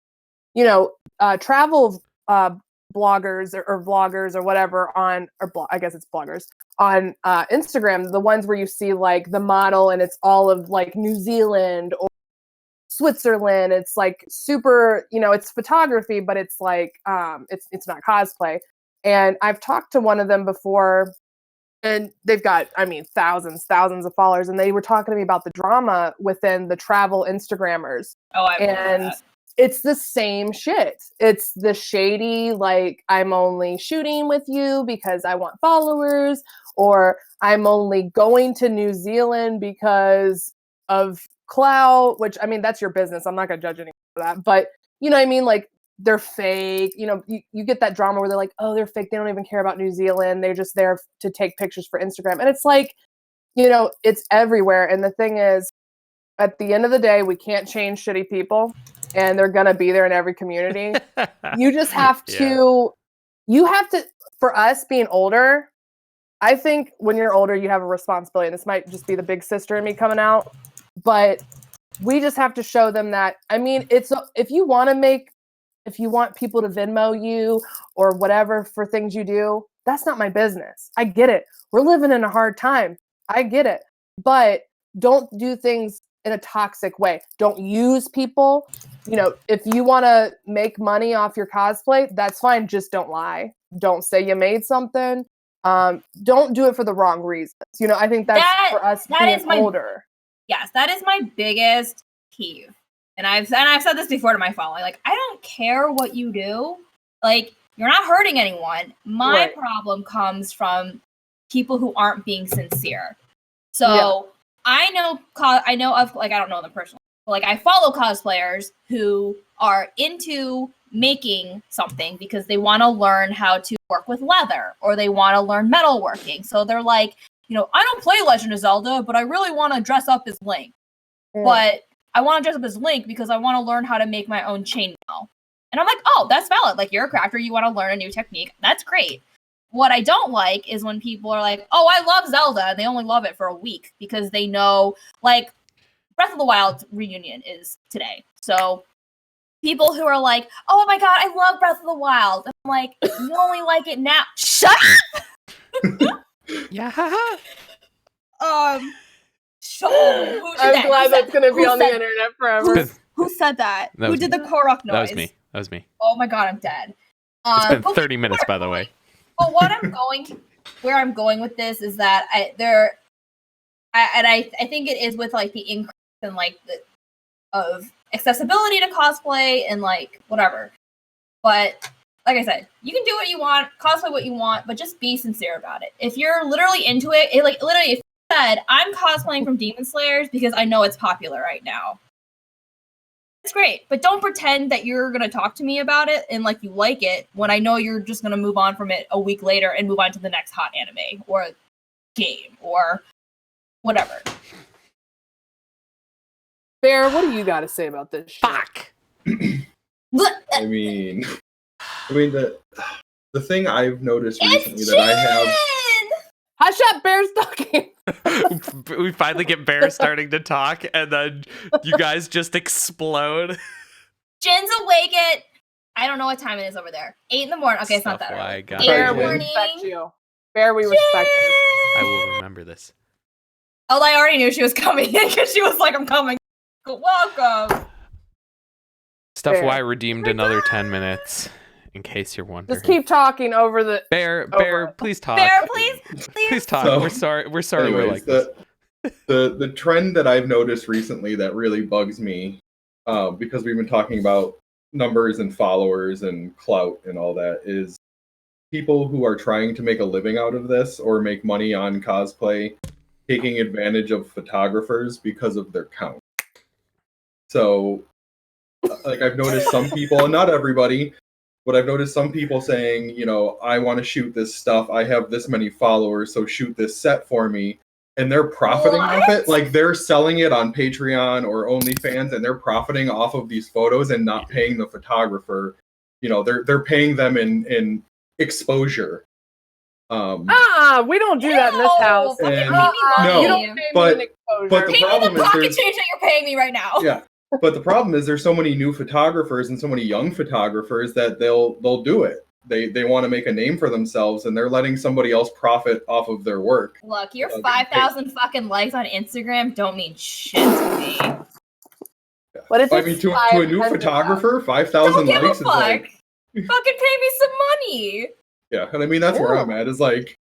bloggers or vloggers or whatever I guess it's bloggers on Instagram, the ones where you see like the model and it's all of like New Zealand or Switzerland. It's like super, it's photography, but it's like it's not cosplay. And I've talked to one of them before, and they've got, thousands of followers, and they were talking to me about the drama within the travel Instagrammers. Oh, I remember that. It's the same shit. It's the shady, like, I'm only shooting with you because I want followers, or I'm only going to New Zealand because of clout, which, that's your business. I'm not going to judge anyone for that. But, like, they're fake. You get that drama where they're like, oh, they're fake. They don't even care about New Zealand. They're just there to take pictures for Instagram. And it's like, it's everywhere. And the thing is, at the end of the day, we can't change shitty people. and they're gonna be there in every community. You just have to, for us being older, I think when you're older, you have a responsibility. And this might just be the big sister in me coming out, but we just have to show them that, I mean, if you want people to Venmo you or whatever for things you do, that's not my business. I get it. We're living in a hard time. I get it. But don't do things in a toxic way. Don't use people. You know, if you want to make money off your cosplay, that's fine. Just don't lie. Don't say you made something. Don't do it for the wrong reasons. You know, I think that's for us being older. Yes, that is my biggest peeve. And I've said this before to my following. Like, I don't care what you do. Like, you're not hurting anyone. My problem comes from people who aren't being sincere. So I know of, like, I don't know them personally, but like I follow cosplayers who are into making something because they want to learn how to work with leather or they want to learn metalworking. So they're like, you know, I don't play Legend of Zelda, but I really want to dress up as Link. But I want to dress up as Link because I want to learn how to make my own chainmail. And I'm like, oh, that's valid. Like, you're a crafter, you want to learn a new technique. That's great. What I don't like is when people are like, oh, I love Zelda, and they only love it for a week because they know, like, Breath of the Wild reunion is today. So people who are like, oh my god, I love Breath of the Wild. I'm like, you only like it now. Shut up! Yeah. I'm glad that's going to be on the internet forever. Who said that? Who did the Korok noise? That was me. Oh my god, I'm dead. It's been 30 minutes, by the way. But where I'm going with this is that I think it is with like the increase in like of accessibility to cosplay and like whatever. But like I said, you can do what you want, cosplay what you want, but just be sincere about it. If you're literally into it, like literally, if you said I'm cosplaying from Demon Slayers because I know it's popular right now, it's great, but don't pretend that you're going to talk to me about it and like you like it when I know you're just going to move on from it a week later and move on to the next hot anime or game or whatever. Bear, what do you got to say about this shit? Fuck. I mean the thing I've noticed recently that I have. Hush up, Bear's talking. We finally get Bear starting to talk, and then you guys just explode. Jin's awake at, I don't know what time it is over there. 8 in the morning. Okay, it's not that early. Bear, we respect you. Bear, we respect you. I will remember this. Oh, I already knew she was coming in because she was like, I'm coming. Welcome. Stuff Bear. Why redeemed another 10 minutes. In case you're wondering, just keep talking over the Bear. Please talk. Bear, please talk. So, we're sorry. Anyways, we're like this. The trend that I've noticed recently that really bugs me, because we've been talking about numbers and followers and clout and all that, is people who are trying to make a living out of this or make money on cosplay, taking advantage of photographers because of their count. So, like, I've noticed some people, and not everybody. But I've noticed some people saying, you know, I want to shoot this stuff. I have this many followers, so shoot this set for me. And they're profiting off it. Like, they're selling it on Patreon or OnlyFans, and they're profiting off of these photos and not paying the photographer. You know, they're paying them in exposure. We don't do that in this house. No, you don't pay me in exposure. But the problem is pocket change that you're paying me right now. Yeah. But the problem is there's so many new photographers and so many young photographers that they'll do it. They want to make a name for themselves, and they're letting somebody else profit off of their work. Look, your 5,000 fucking likes on Instagram don't mean shit to me. Yeah. What if it's to a new photographer, 5,000 likes is like, fucking pay me some money. Yeah, and I mean that's where I'm at. Is like,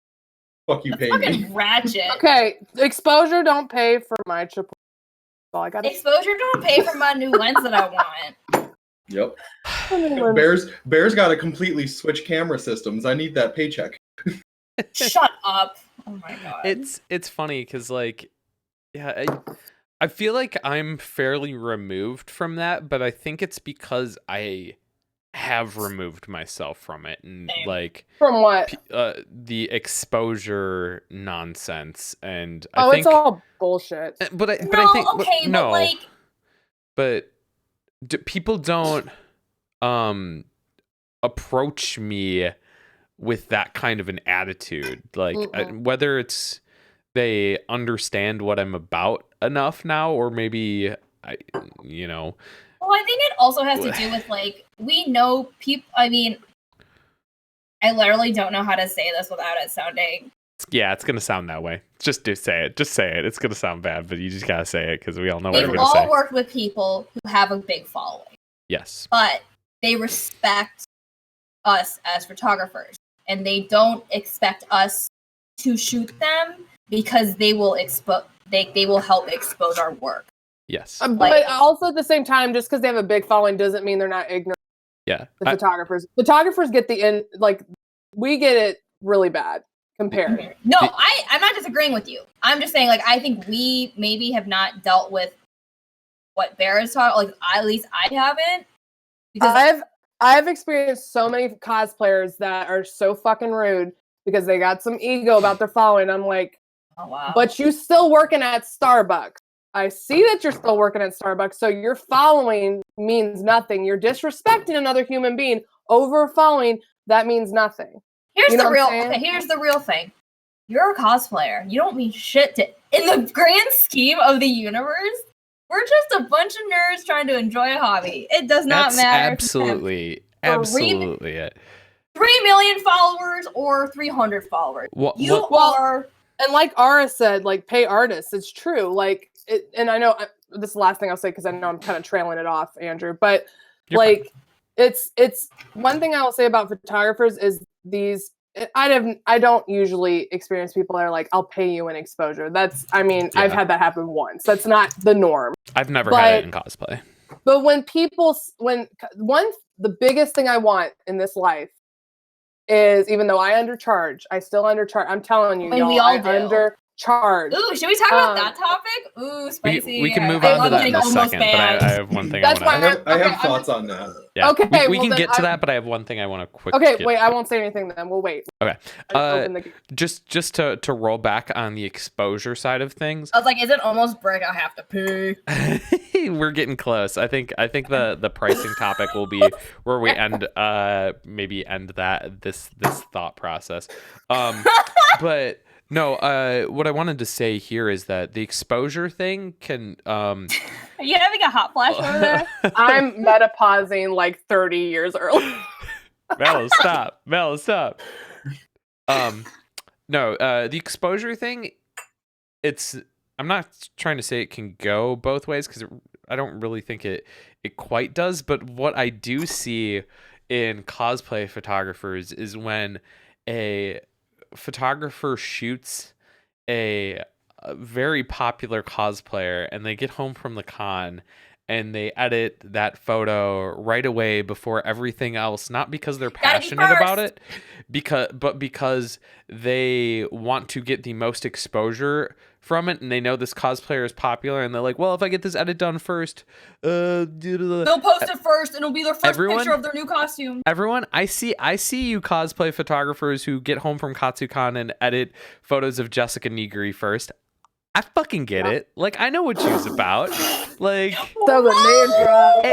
fuck you, pay me. Ratchet. Okay, exposure don't pay for my triple. Exposure don't pay for my new lens that I want. Yep. Bear's got to completely switch camera systems. I need that paycheck. Shut up. Oh my god. It's funny because like, yeah, I feel like I'm fairly removed from that, but I think it's because I have removed myself from it and like from what the exposure nonsense and I think it's all bullshit. But I think okay, no, but like, but people don't approach me with that kind of an attitude. Like whether it's they understand what I'm about enough now, or maybe you know. Well, I think it also has to do with like we know people. I mean, I literally don't know how to say this without it sounding. Yeah, it's gonna sound that way. Just say it. Just say it. It's gonna sound bad, but you just gotta say it because we all know what you're We've gonna say. all worked with people who have a big following. Yes. But they respect us as photographers, and they don't expect us to shoot them because they will they will help expose our work. Yes. But also at the same time, just because they have a big following doesn't mean they're not ignorant. Yeah. The photographers get the end, like we get it really bad compared. No, I'm not disagreeing with you. I'm just saying, like, I think we maybe have not dealt with what Bear is talking. Like, at least I haven't. Because I've experienced so many cosplayers that are so fucking rude because they got some ego about their following. I'm like, oh wow. But you still working at Starbucks. I see that you're still working at Starbucks, so your following means nothing. You're disrespecting another human being over following. That means nothing. Here's the real thing. You're a cosplayer. You don't mean shit to in the grand scheme of the universe. We're just a bunch of nerds trying to enjoy a hobby. It does not matter. Absolutely it. 3 million followers or 300 followers. And like Ara said, like pay artists. It's true. Like, and I know this is the last thing I'll say because I know I'm kind of trailing it off, Andrew. But it's one thing I will say about photographers is these. I don't usually experience people that are like, I'll pay you in exposure. I've had that happen once. That's not the norm. I've never had it in cosplay. But the biggest thing I want in this life is, even though I undercharge, I still undercharge. I'm telling you, y'all, we all I undercharge. Ooh, should we talk about that topic? Ooh, spicy. We can move on to that in a second, but I have one thing I have thoughts on that. Yeah. Okay, we can get to that, but I have one thing I want to quickly. Okay, wait, I won't say anything then. We'll wait. Okay. Just to roll back on the exposure side of things. I was like, is it almost break? I have to pee. We're getting close. I think the pricing topic will be where we end this thought process. But no, what I wanted to say here is that the exposure thing can. Are you having a hot flash over there? I'm metapausing like 30 years early. Mel, stop. No, the exposure thing. I'm not trying to say it can go both ways because I don't really think it quite does. But what I do see in cosplay photographers is when a photographer shoots a very popular cosplayer and they get home from the con and they edit that photo right away before everything else, not because they're passionate about it, but because they want to get the most exposure from it, and they know this cosplayer is popular, and they're like, well, if I get this edit done first, they'll post it first, and it'll be their first picture of their new costume. Everyone, I see you cosplay photographers who get home from Katsucon and edit photos of Jessica Nigiri first. I fucking get it. Like, I know what she's about. Like, so the name drop.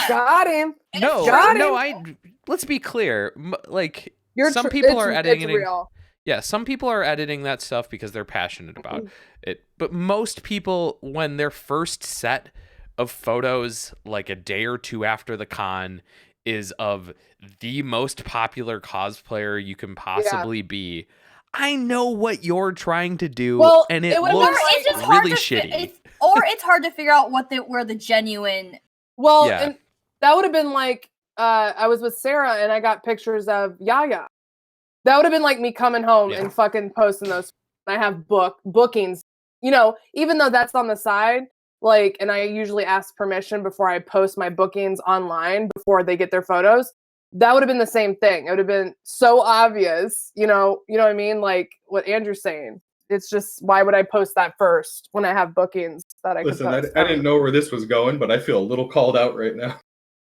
Got him. No. Let's be clear. Like, some people are editing. It's real. Yeah, some people are editing that stuff because they're passionate about it. But most people, when their first set of photos, like a day or two after the con, is of the most popular cosplayer you can possibly be, I know what you're trying to do, and it looks really shitty. It's hard to figure out where the genuine. Well, and that would have been like I was with Sarah and I got pictures of Yaya. That would have been like me coming home and fucking posting those. I have bookings, even though that's on the side. Like, and I usually ask permission before I post my bookings online before they get their photos. That would have been the same thing. It would have been so obvious, you know what I mean? Like what Andrew's saying. It's just, why would I post that first when I have bookings that I can post? I didn't know where this was going, but I feel a little called out right now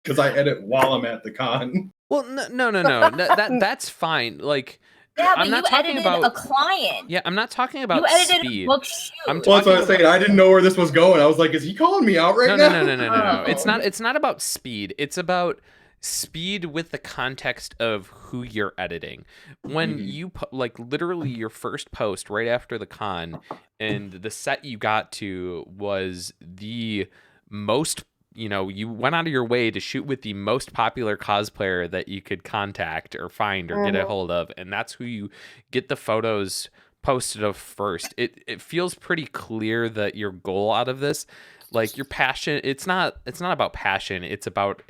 because I edit while I'm at the con. Well, no. That's fine. Like, Yeah, but I'm you not talking edited about a client. Yeah, I'm not talking about You edited speed. a book shoot. I'm Well, that's what I talking was saying. I didn't know where this was going. I was like, is he calling me out right no, now? no. It's Oh. not. It's not about speed. It's about speed with the context of who you're editing. When you like literally your first post right after the con, and the set you got to was the most. You went out of your way to shoot with the most popular cosplayer that you could contact or find or get a hold of, and that's who you get the photos posted of first. It feels pretty clear that your goal out of this, like your passion, it's not about passion, it's about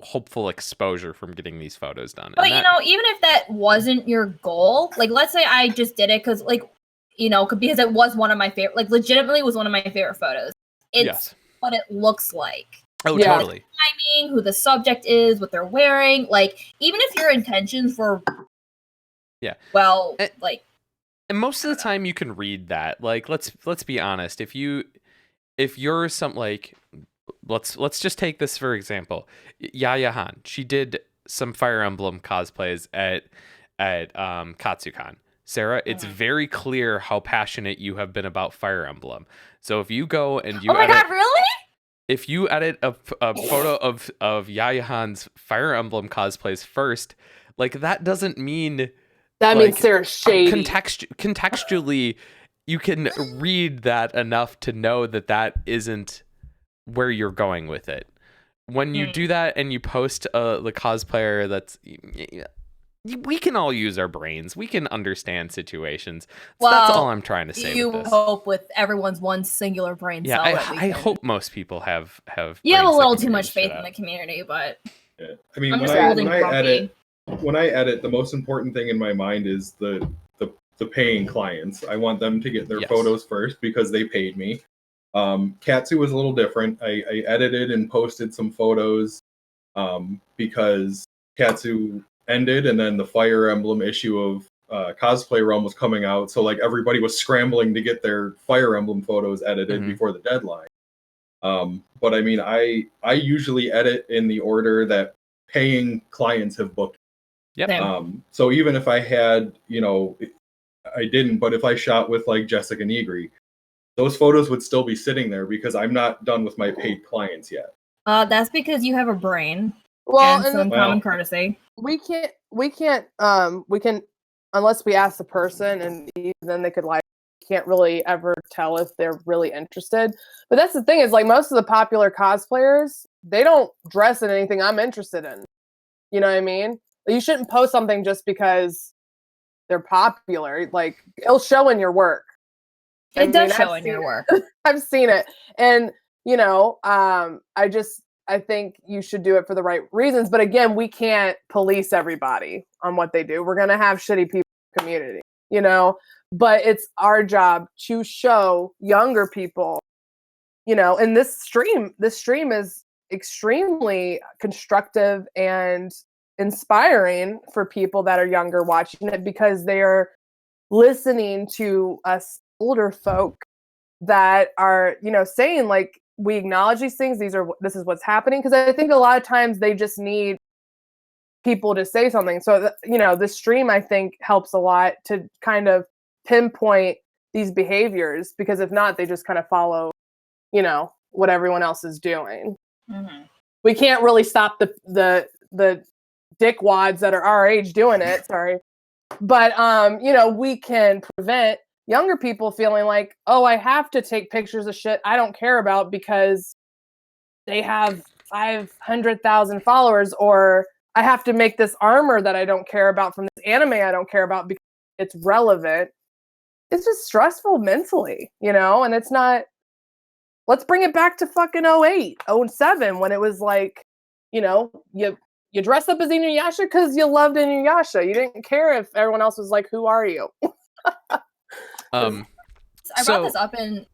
hopeful exposure from getting these photos done. But even if that wasn't your goal, like let's say I just did it because because it was one of my favorite, like legitimately was one of my favorite photos. It's what it looks like. Oh, yeah. Totally. Like timing, who the subject is, what they're wearing, like even if your intentions were and most of the time you can read that. Like let's be honest. If you're some like let's just take this for example. Yaya Han, she did some Fire Emblem cosplays at Katsucon. Sarah, it's very clear how passionate you have been about Fire Emblem. So if you go and you God, really? If you edit a photo of Yaya Han's Fire Emblem cosplays first, like that doesn't mean that means Sarah's shady. Contextually, you can read that enough to know that isn't where you're going with it. When you do that and you post the cosplayer that's... We can all use our brains. We can understand situations. So that's all I'm trying to say with this. You hope with everyone's one singular brain cell. I hope most people have you have a little too much faith in the community, but... Yeah. I mean, when I edit, the most important thing in my mind is the paying clients. I want them to get their photos first because they paid me. Katsu was a little different. I edited and posted some photos because Katsu ended, and then the Fire Emblem issue of Cosplay Realm was coming out, so like everybody was scrambling to get their Fire Emblem photos edited before the deadline. But I mean, I usually edit in the order that paying clients have booked. Yep. So even if I had, I didn't, but if I shot with like Jessica Negri, those photos would still be sitting there because I'm not done with my paid clients yet. That's because you have a brain. Well, and some common courtesy. We can, unless we ask the person, and then they could can't really ever tell if they're really interested. But that's the thing is, like, most of the popular cosplayers, they don't dress in anything I'm interested in. You know what I mean? You shouldn't post something just because they're popular. Like, it'll show in your work. It does show in your work. I've seen it. And, I think you should do it for the right reasons. But again, we can't police everybody on what they do. We're going to have shitty people in the community, but it's our job to show younger people, and this stream is extremely constructive and inspiring for people that are younger watching it because they are listening to us older folk that are, saying like, we acknowledge these things. This is what's happening. Because I think a lot of times they just need people to say something. So, the stream, I think, helps a lot to kind of pinpoint these behaviors, because if not, they just kind of follow, what everyone else is doing. Mm-hmm. We can't really stop the dickwads that are our age doing it. Sorry. But, we can prevent younger people feeling like, oh, I have to take pictures of shit I don't care about because they have 500,000 followers, or I have to make this armor that I don't care about from this anime I don't care about because it's relevant. It's just stressful mentally, and it's not. Let's bring it back to fucking 08, 07, when it was like, you dress up as Inuyasha because you loved Inuyasha. You didn't care if everyone else was like, who are you? I brought this up in.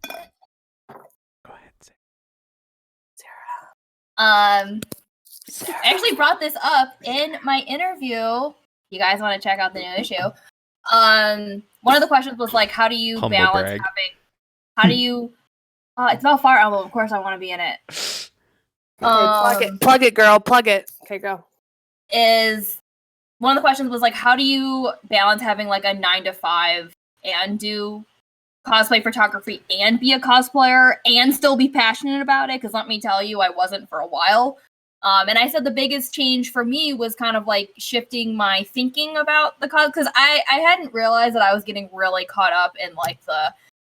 Go ahead, Sarah. I actually brought this up in my interview. You guys want to check out the new issue? One of the questions was like, how do you balance having? How do you? It's about Fire Emblem. Of course, I want to be in it. Okay, plug it, girl. Plug it. Okay, go. Is one of the questions was like, how do you balance having like a 9 to 5 and do cosplay photography and be a cosplayer and still be passionate about it? Because let me tell you, I wasn't for a while. And I said the biggest change for me was kind of like shifting my thinking about the cause, because I hadn't realized that I was getting really caught up in like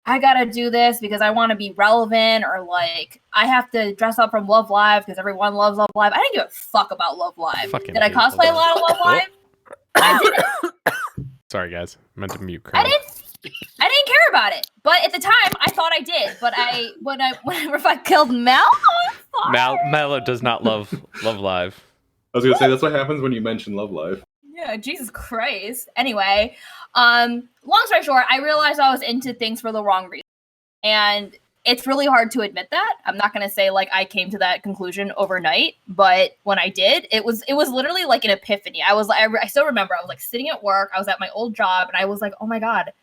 I gotta do this because I want to be relevant, or like I have to dress up from Love Live because everyone loves Love Live. I didn't give a fuck about Love Live. Did I cosplay a lot of Love Live? I didn't. Sorry, guys. I meant to mute Crown. I didn't care about it, but at the time I thought I did. But whenever I killed Mel, Mallow does not love Live. I was gonna say that's what happens when you mention Love Live. Yeah, Jesus Christ. Anyway, long story short, I realized I was into things for the wrong reason, and it's really hard to admit that. I'm not gonna say like I came to that conclusion overnight, but when I did, it was literally like an epiphany. I still remember I was like sitting at work. I was at my old job, and I was like, oh my god,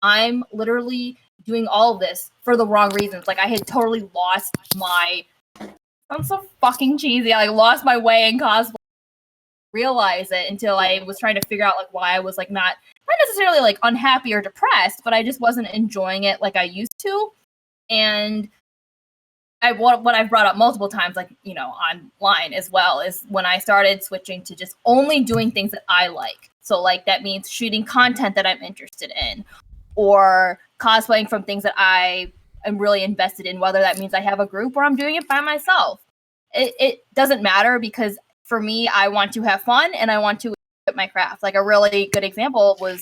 I'm literally doing all of this for the wrong reasons. Like I had totally lost my. I'm so fucking cheesy. I lost my way in cosplay. Realize it until I was trying to figure out like why I was like not necessarily like unhappy or depressed, but I just wasn't enjoying it like I used to. And what I've brought up multiple times, like, you know, online as well, is when I started switching to just only doing things that I like. So like that means shooting content that I'm interested in, or cosplaying from things that I am really invested in, whether that means I have a group or I'm doing it by myself. It doesn't matter, because for me, I want to have fun and I want to enjoy my craft. Like a really good example was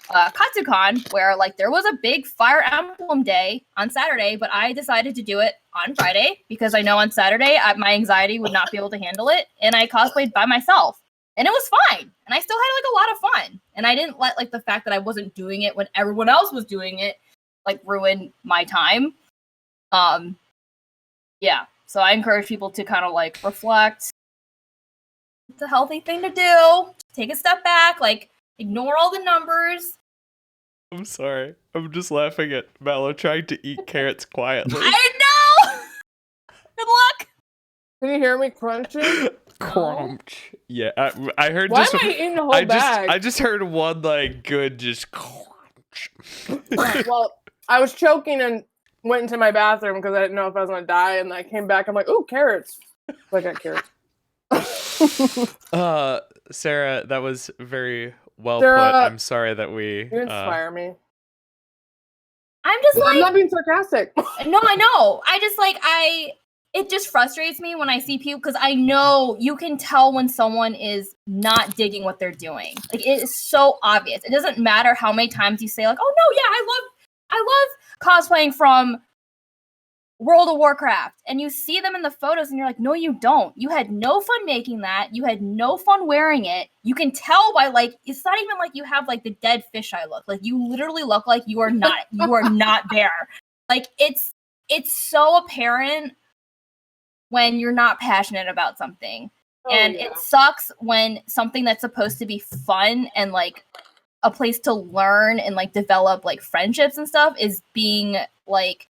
Katsucon, where like there was a big Fire Emblem day on Saturday, but I decided to do it on Friday because I know on Saturday my anxiety would not be able to handle it, and I cosplayed by myself, and it was fine, and I still had like a lot of fun, and I didn't let like the fact that I wasn't doing it when everyone else was doing it like ruin my time. Yeah, so I encourage people to kind of like reflect. It's a healthy thing to do. Take a step back, like ignore all the numbers. I'm sorry. I'm just laughing at Mallow trying to eat carrots quietly. I know! Good luck! Can you hear me crunching? Crunch. Yeah, I heard Why just. am I eating the whole bag? I just heard one like good just crunch. Well, I was choking and went into my bathroom because I didn't know if I was gonna die, and I came back. I'm like, ooh, carrots. So I got carrots. Sarah, that was very well Sarah, put. I'm sorry that we. You inspire me. I'm just like, I'm not being sarcastic. No, I know. I just like it just frustrates me when I see people, because I know you can tell when someone is not digging what they're doing. Like it is so obvious. It doesn't matter how many times you say like, "Oh no, yeah, I love cosplaying from World of Warcraft," and you see them in the photos and you're like, no, you don't. You had no fun making that. You had no fun wearing it. You can tell by like, it's not even like you have like the dead fisheye look. Like you literally look like you are not there. Like it's so apparent when you're not passionate about something. And it sucks when something that's supposed to be fun and like a place to learn and like develop like friendships and stuff is being like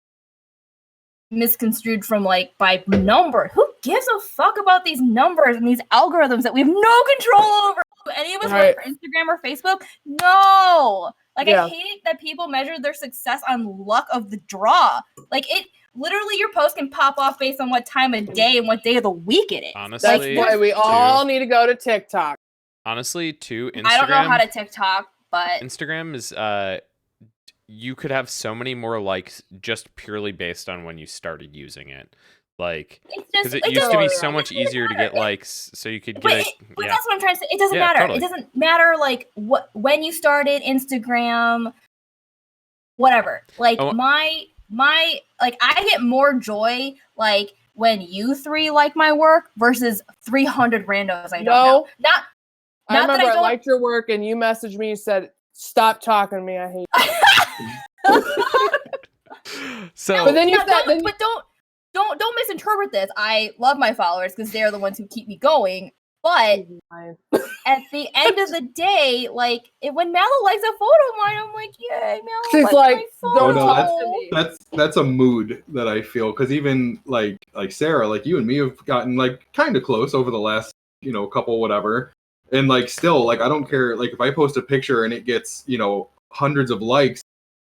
misconstrued from like by number. Who gives a fuck about these numbers and these algorithms that we have no control over? Do any of us work for Instagram or Facebook? No. Like I hate that people measure their success on luck of the draw. Like it literally, your post can pop off based on what time of day and what day of the week it is. Honestly, that's why we all need to go to TikTok. Honestly, too, Instagram. I don't know how to TikTok, but Instagram is you could have so many more likes just purely based on when you started using it. Like, because it used to be so much easier to get likes, so you could get. But that's what I'm trying to say. It doesn't matter. Totally. It doesn't matter like when you started Instagram, whatever. Like my like I get more joy like when you three like my work versus 300 randos I don't know. Not I remember I liked your work and you messaged me and said, "Stop talking to me. I hate you." So, no, but then you don't misinterpret this. I love my followers because they're the ones who keep me going. But at the end of the day, like when Mallow likes a photo of mine, I'm like, yay, Mallow. She's like, "Don't talk to me." That's a mood that I feel, because even like Sarah, like you and me have gotten like kind of close over the last couple whatever, And like still, like I don't care. Like if I post a picture and it gets, hundreds of likes,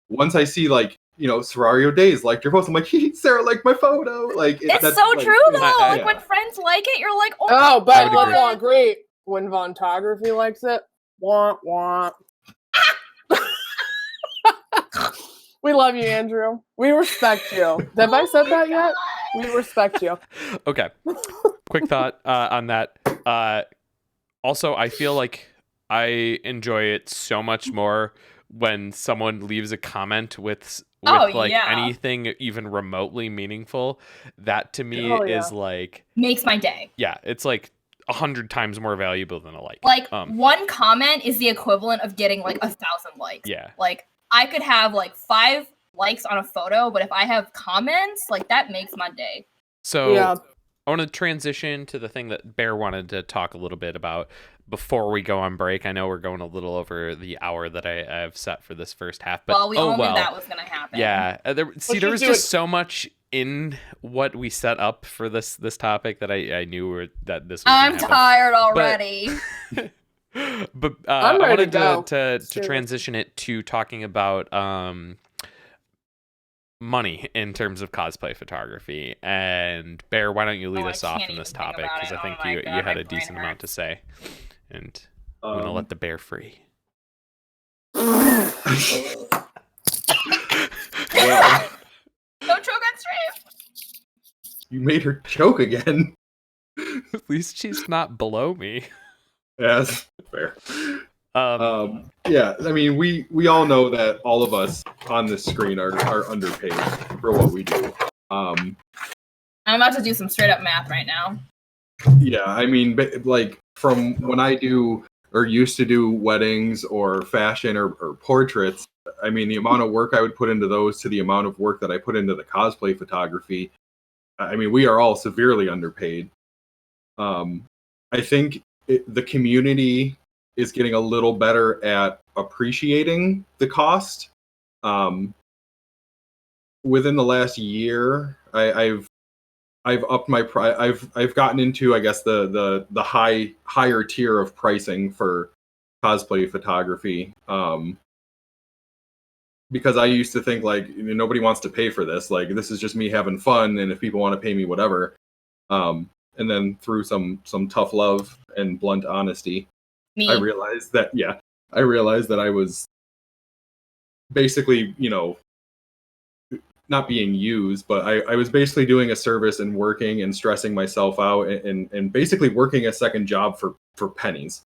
once I see like, Sorairo-Days liked your post, I'm like, Sarah liked my photo. Like It's that's, so like, true though. I- Like when friends like it, you're like, Oh, but I would let's agree. all agree. When Vontography likes it, wah wah. We love you, Andrew. We respect you. Have I said that yet? We respect you. Okay. Quick thought on that. Also, I feel like I enjoy it so much more when someone leaves a comment with like yeah. anything even remotely meaningful. That to me Oh, yeah. is like, makes my day. yeah, it's like 100 times more valuable than a like. Like one comment is the equivalent of getting like 1,000 likes. Yeah. Like I could have like 5 likes on a photo, but if I have comments, like that makes my day. So Yeah. I want to transition to the thing that Bear wanted to talk a little bit about before we go on break. I know we're going a little over the hour that I have set for this first half, but we all knew that was going to happen. Yeah. There was just so much in what we set up for this topic that I knew that this was I'm gonna happen. tired already. But I'm I ready wanted to go. to transition it to talking about money in terms of cosplay photography. And Bear, why don't you lead us off in this topic, because I think you had a decent amount to say, and I'm gonna let the bear free. Well, Don't choke on stream. you made her choke again. At least she's not below me. Yes, fair. Um, Yeah, I mean, we all know that all of us on this screen are underpaid for what we do. I'm about to do some straight up math right now. Yeah, I mean, like from when I do or used to do weddings or fashion or portraits, I mean, the amount of work I would put into those to the amount of work that I put into the cosplay photography, I mean, we are all severely underpaid. I think the community is getting a little better at appreciating the cost. Within the last year, I've upped my price. I've gotten into, I guess, the higher tier of pricing for cosplay photography. Because I used to think like nobody wants to pay for this. Like this is just me having fun, and if people want to pay me, whatever. And then through some tough love and blunt honesty, I realized that I was basically, not being used, but I was basically doing a service and working and stressing myself out and basically working a second job for pennies.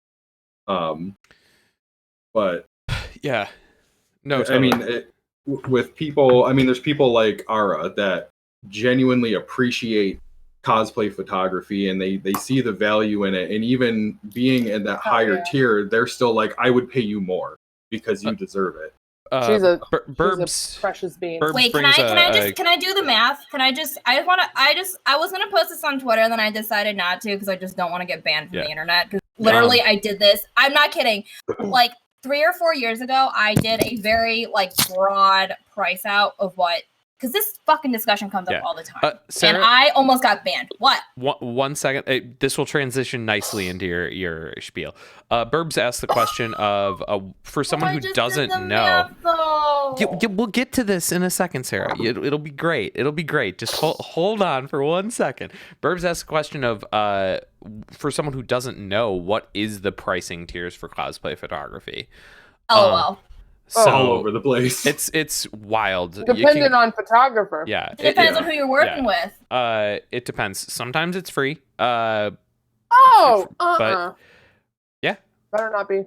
But yeah, no, I totally. mean, with people, I mean, there's people like Ara that genuinely appreciate cosplay photography and they see the value in it, and even being in that higher tier, they're still like, I would pay you more because you deserve it. She's a Burbs, precious bean. Burbs Wait, can I do the math? I was gonna post this on Twitter, and then I decided not to because I just don't want to get banned from the internet. Because literally, I did this. I'm not kidding. Like 3 or 4 years ago, I did a very like broad price out of what. Because this fucking discussion comes up all the time. Sarah, and I almost got banned. What? 1 second. This will transition nicely into your spiel. Burbs asked the question of, for someone who doesn't know. We'll get to this in a second, Sarah. It'll be great. It'll be great. Just hold on for 1 second. Burbs asked the question of, for someone who doesn't know, what is the pricing tiers for cosplay photography? LOL. So all over the place. It's wild. Dependent on photographer. Yeah. It depends on who you're working with. It depends. Sometimes it's free. But yeah. Better not be.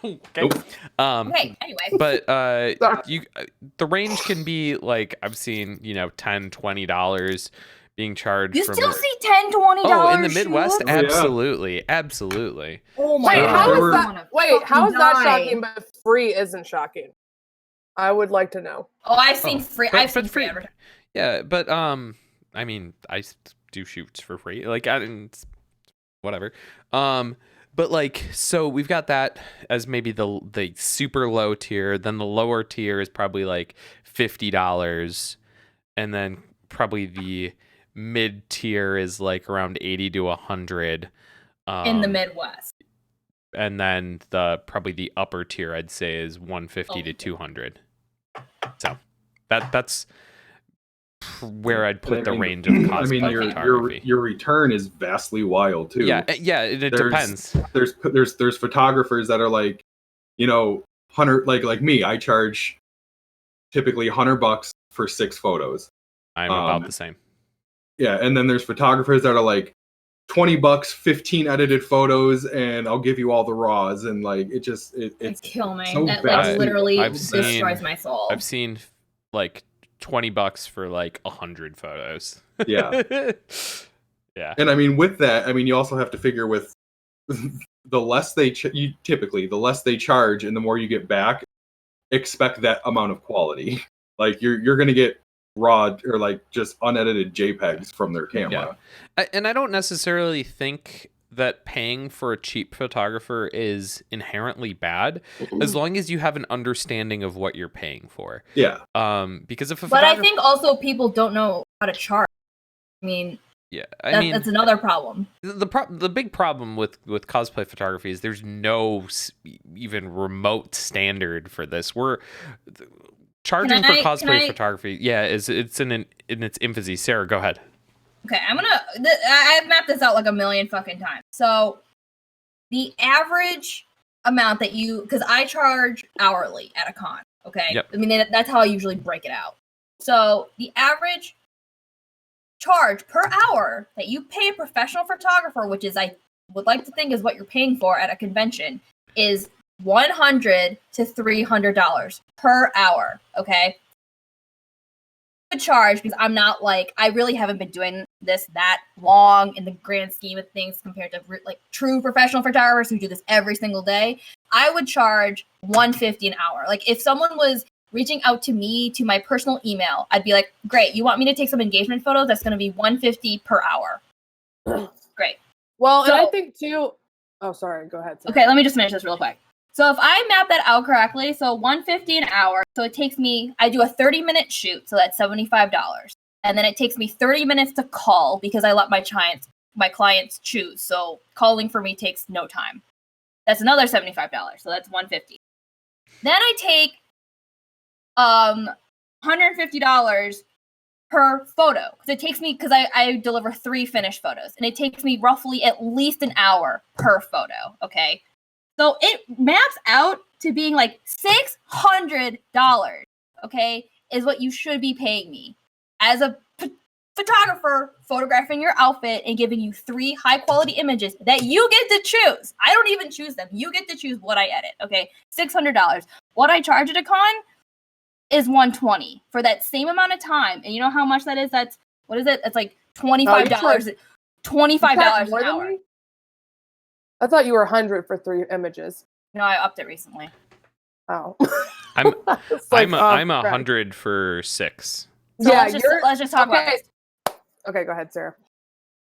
Okay. Nope. Okay, anyway. But the range can be like, I've seen, $10-$20 being charged. You still see $10-$20. Oh, in the Midwest, shoes? absolutely. Oh my God. How is that shocking, but free isn't shocking? I would like to know. Oh, I've seen free. I've seen free. Yeah, but I mean, I do shoots for free. Like, whatever. But like, so we've got that as maybe the super low tier. Then the lower tier is probably like $50, and then probably the mid tier is like around $80 to $100. In the Midwest. and then probably the upper tier I'd say is 150 to 200. So that's where I'd put the range of cosplay photography. Your return is vastly wild too. Yeah, it depends. There's photographers that are like, 100, like me. I charge typically $100 for 6 photos. I'm about the same. Yeah, and then there's photographers that are like $20, 15 edited photos, and I'll give you all the raws, and like it's kill me. So that like literally destroys my soul. I've seen like $20 for like 100 photos. Yeah. Yeah. And I mean, with that, you also have to figure with the less they the less they charge, and the more you get back, expect that amount of quality. Like you're gonna get raw or like just unedited JPEGs from their camera. Yeah. And I don't necessarily think that paying for a cheap photographer is inherently bad, as long as you have an understanding of what you're paying for. Yeah. Because if but I think also people don't know how to charge. I mean, yeah, that's another problem. The big problem with cosplay photography is there's no even remote standard for this. We're charging for cosplay photography. Yeah, it's in its infancy. Sarah, go ahead. Okay, I've mapped this out like a million fucking times. So the average amount that because I charge hourly at a con. Okay, yep. I mean that's how I usually break it out. So the average charge per hour that you pay a professional photographer, which is I would like to think is what you're paying for at a convention, is $100 to $300 per hour. Okay, good charge because I'm not like I really haven't been doing this that long in the grand scheme of things compared to like true professional photographers who do this every single day. I would charge $150 an hour. Like if someone was reaching out to me to my personal email, I'd be like, great, you want me to take some engagement photos? That's going to be $150 per hour. Great. Well, and I think too. Oh, sorry. Go ahead. Sorry. Okay, let me just finish this real quick. So if I map that out correctly, so $150 an hour, so it takes me, I do a 30-minute shoot, so that's $75. And then it takes me 30 minutes to call because I let my clients choose. So calling for me takes no time. That's another $75, so that's $150. Then I take $150 per photo because it takes me I deliver 3 finished photos and it takes me roughly at least an hour per photo. Okay, so it maps out to being like $600. Okay, is what you should be paying me as a photographer photographing your outfit and giving you 3 high quality images that you get to choose. I don't even choose them. You get to choose what I edit. Okay, $600. What I charge at a con is $120 for that same amount of time. And you know how much that is? That's what is it? That's like $25. $25 an hour. I thought you were $100 for 3 images. No, I upped it recently. Oh. I'm $100 for 6. So let's just talk about this. Okay, go ahead, Sarah.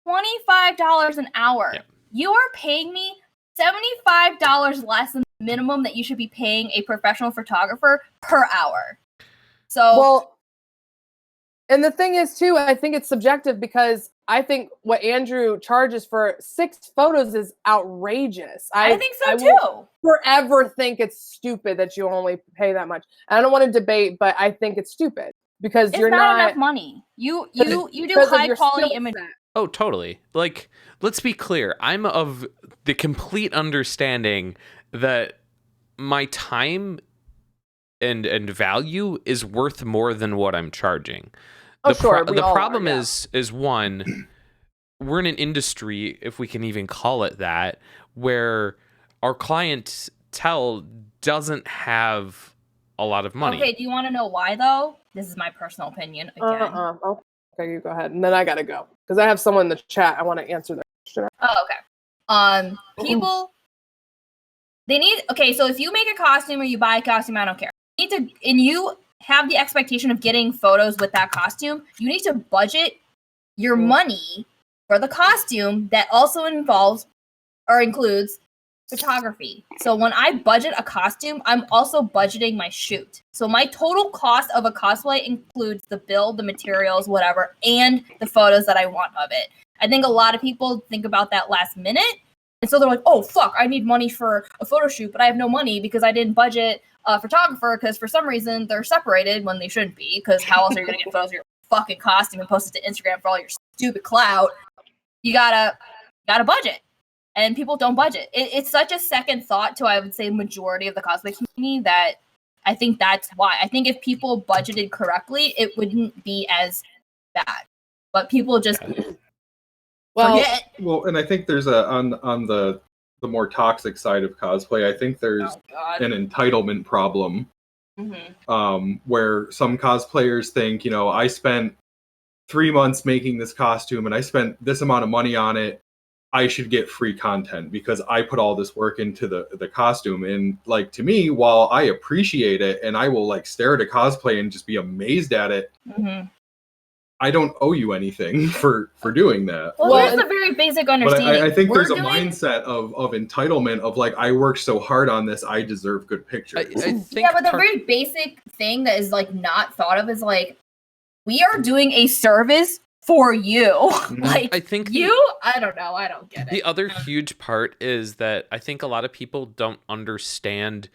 $25 an hour. Yep. You are paying me $75 less than the minimum that you should be paying a professional photographer per hour. So, well, and the thing is too, I think it's subjective because I think what Andrew charges for 6 photos is outrageous. I think so too. Will forever think it's stupid that you only pay that much. I don't want to debate, but I think it's stupid because it's you're not enough money. You do high quality images. Oh, totally. Like, let's be clear. I'm of the complete understanding that my time and value is worth more than what I'm charging. The problem is one, we're in an industry, if we can even call it that, where our clientele doesn't have a lot of money. Okay, do you want to know why though? This is my personal opinion again. Okay, you go ahead, and then I gotta go because I have someone in the chat. I want to answer their question. Oh, okay. People, they need. Okay, so if you make a costume or you buy a costume, I don't care. You need to, and you have the expectation of getting photos with that costume. You need to budget your money for the costume that also involves or includes photography. So when I budget a costume, I'm also budgeting my shoot. So my total cost of a cosplay includes the build, the materials, whatever, and the photos that I want of it. I think a lot of people think about that last minute And so they're like, oh, fuck, I need money for a photo shoot, but I have no money because I didn't budget a photographer because for some reason they're separated when they shouldn't be, because how else are you going to get photos of your fucking costume and post it to Instagram for all your stupid clout? You gotta budget. And people don't budget. It's such a second thought to, I would say, majority of the cosplay community that I think that's why. I think if people budgeted correctly, it wouldn't be as bad. But people just forget. Well, and I think there's on the more toxic side of cosplay, I think there's an entitlement problem. Where some cosplayers think, I spent 3 months making this costume and I spent this amount of money on it. I should get free content because I put all this work into the costume. And like, to me, while I appreciate it and I will like stare at a cosplay and just be amazed at it, I don't owe you anything for doing that. Well, here's the very basic understanding. But I think there's a mindset of entitlement of like, I worked so hard on this, I deserve good pictures. I think but the very basic thing that is like not thought of is like, we are doing a service for you. Like, I think I don't know. I don't get it. The other huge part is that I think a lot of people don't understand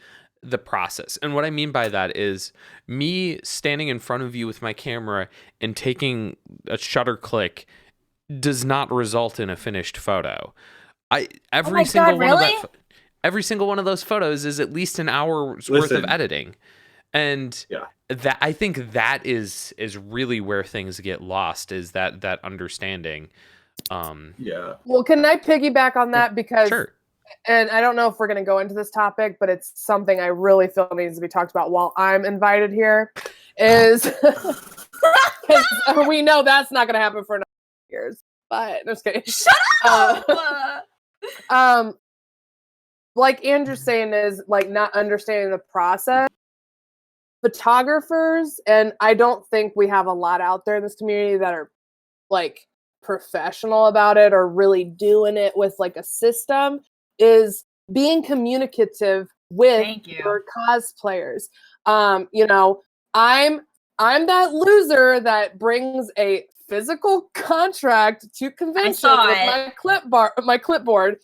the process. And what I mean by that is me standing in front of you with my camera and taking a shutter click does not result in a finished photo. Every single one of those photos is at least an hour's worth of editing. And that, I think that is really where things get lost, is that understanding. Well, can I piggyback on that? Because, and I don't know if we're going to go into this topic, but it's something I really feel needs to be talked about while I'm invited here, is because we know that's not going to happen for another years. But I'm just kidding. Shut up. Like Andrew's saying, is like not understanding the process. Photographers, and I don't think we have a lot out there in this community that are like professional about it or really doing it with like a system, is being communicative with your cosplayers. I'm that loser that brings a physical contract to conventions with my clipboard,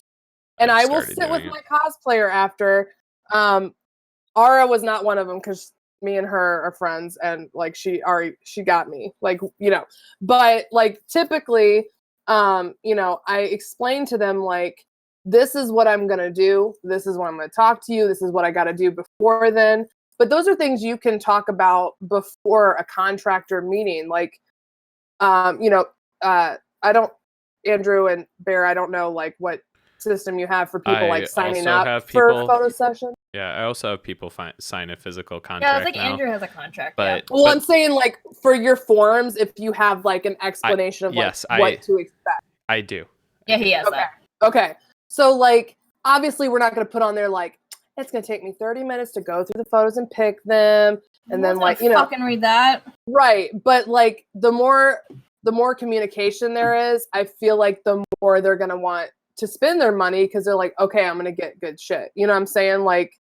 and I will sit with my cosplayer after. Ara was not one of them because me and her are friends, and like she got me, like, but like typically I explain to them like, this is what I'm gonna do, this is what I'm gonna talk to you, this is what I gotta do before then. But those are things you can talk about before a contractor meeting. Like I don't, Andrew and Bear, I don't know like what system you have for people like signing up for a photo session. Yeah, I also have people sign a physical contract. Yeah, I think Andrew has a contract. But I'm saying like for your forums, if you have like an explanation of what to expect. I do. Yeah, he has that. Okay, so like obviously we're not going to put on there like, it's going to take me 30 minutes to go through the photos and pick them, and then like fucking read that. Right, but like the more communication there is, I feel like the more they're going to want to spend their money, because they're like, okay, I'm gonna get good shit. You know what I'm saying? Like,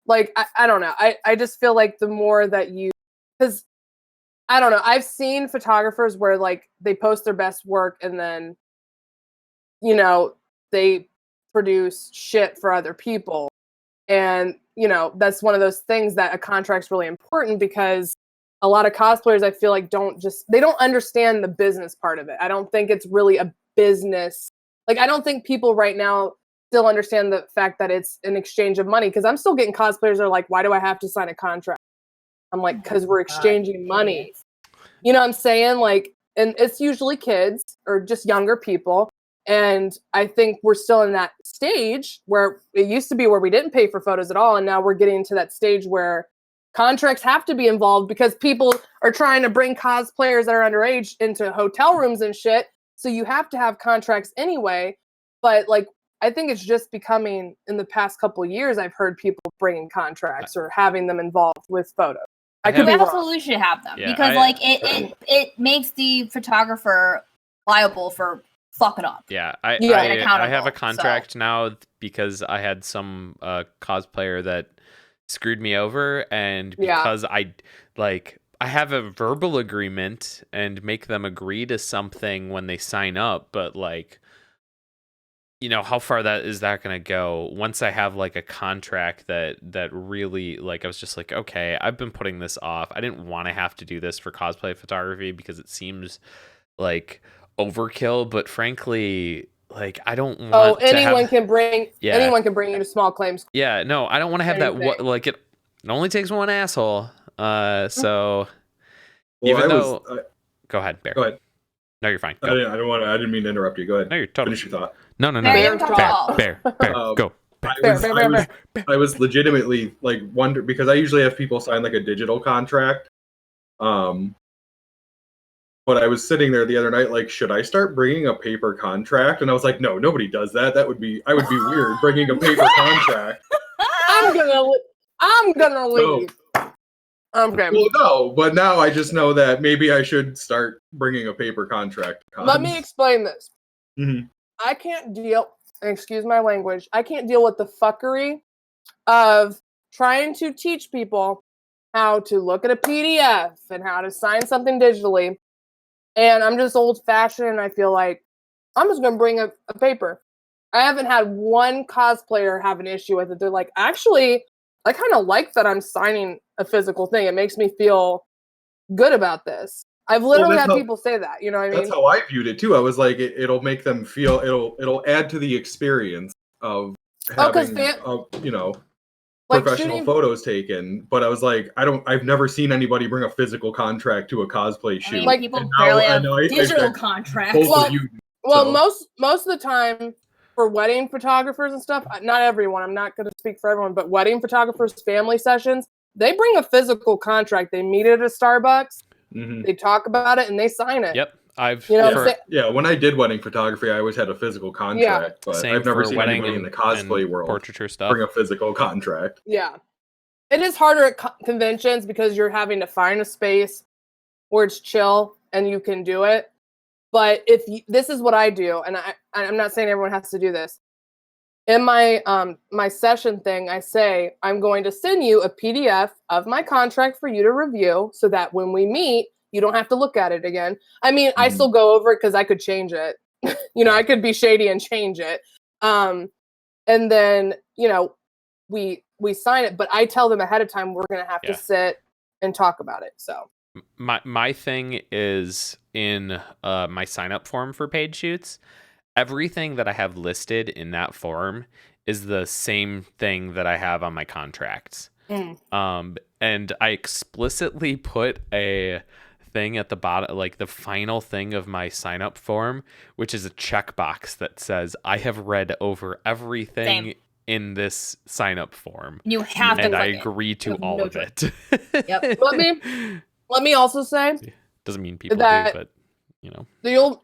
like I don't know. I just feel like the more that because I don't know. I've seen photographers where like they post their best work and then, they produce shit for other people. And, that's one of those things that a contract's really important, because a lot of cosplayers, I feel like they don't understand the business part of it. I don't think it's really a business. Like, I don't think people right now still understand the fact that it's an exchange of money, because I'm still getting cosplayers that are like, why do I have to sign a contract? I'm like, because we're exchanging money. You know what I'm saying? Like, and it's usually kids or just younger people. And I think we're still in that stage where it used to be where we didn't pay for photos at all. And now we're getting to that stage where contracts have to be involved, because people are trying to bring cosplayers that are underage into hotel rooms and shit. So you have to have contracts anyway. But like, I think it's just becoming, in the past couple of years, I've heard people bringing contracts or having them involved with photos. We absolutely should have them, because it makes the photographer liable for fucking up. Yeah, I have a contract now because I had some cosplayer that screwed me over, and because I have a verbal agreement and make them agree to something when they sign up, but like how far that going to go once I have like a contract that really like, I was just like, okay, I've been putting this off. I didn't want to have to do this for cosplay photography because it seems like overkill, but frankly, like I don't want anyone can bring you to small claims. Yeah, no, I don't want to have that like it only takes one asshole. So even though go ahead, Bear. Go ahead. No, you're fine. Go. I didn't mean to interrupt you. Go ahead. No, you're totally. Finish your thought. No. Bear. Go. I was legitimately like wonder because I usually have people sign like a digital contract. But I was sitting there the other night like, should I start bringing a paper contract? And I was like, no, nobody does that. I would be weird bringing a paper contract. I'm gonna leave. Okay. Well, no, but now I just know that maybe I should start bringing a paper contract. Let me explain this. Mm-hmm. I can't deal, excuse my language, I can't deal with the fuckery of trying to teach people how to look at a PDF and how to sign something digitally. And I'm just old fashioned and I feel like I'm just going to bring a paper. I haven't had one cosplayer have an issue with it. They're like, actually, I kind of like that I'm signing a physical thing. It makes me feel good about this. I've literally had people say that. You know what I mean? That's how I viewed it too. I was like, it'll make them feel. It'll add to the experience of having, professional photos taken. But I was like, I've never seen anybody bring a physical contract to a cosplay shoot. Like people barely have digital contracts. Most of the time for wedding photographers and stuff, not everyone. I'm not going to speak for everyone, but wedding photographers, family sessions, they bring a physical contract. They meet at a Starbucks. Mm-hmm. They talk about it and they sign it. Yep. When I did wedding photography, I always had a physical contract, but I've never seen anybody in the cosplay world portraiture stuff bring a physical contract. Yeah. It is harder at conventions because you're having to find a space where it's chill and you can do it. But this is what I do, and I'm not saying everyone has to do this. In my my session thing, I say, I'm going to send you a PDF of my contract for you to review so that when we meet, you don't have to look at it again. I mean, I still go over it because I could change it. I could be shady and change it. And then, we sign it, but I tell them ahead of time we're going to have to sit and talk about it. So my thing is in my sign up form for paid shoots. Everything that I have listed in that form is the same thing that I have on my contracts. And I explicitly put a thing at the bottom, like the final thing of my sign up form, which is a checkbox that says I have read over everything in this sign up form. You have to, and I agree to all of it. Yep. Let me also say, doesn't mean people do, but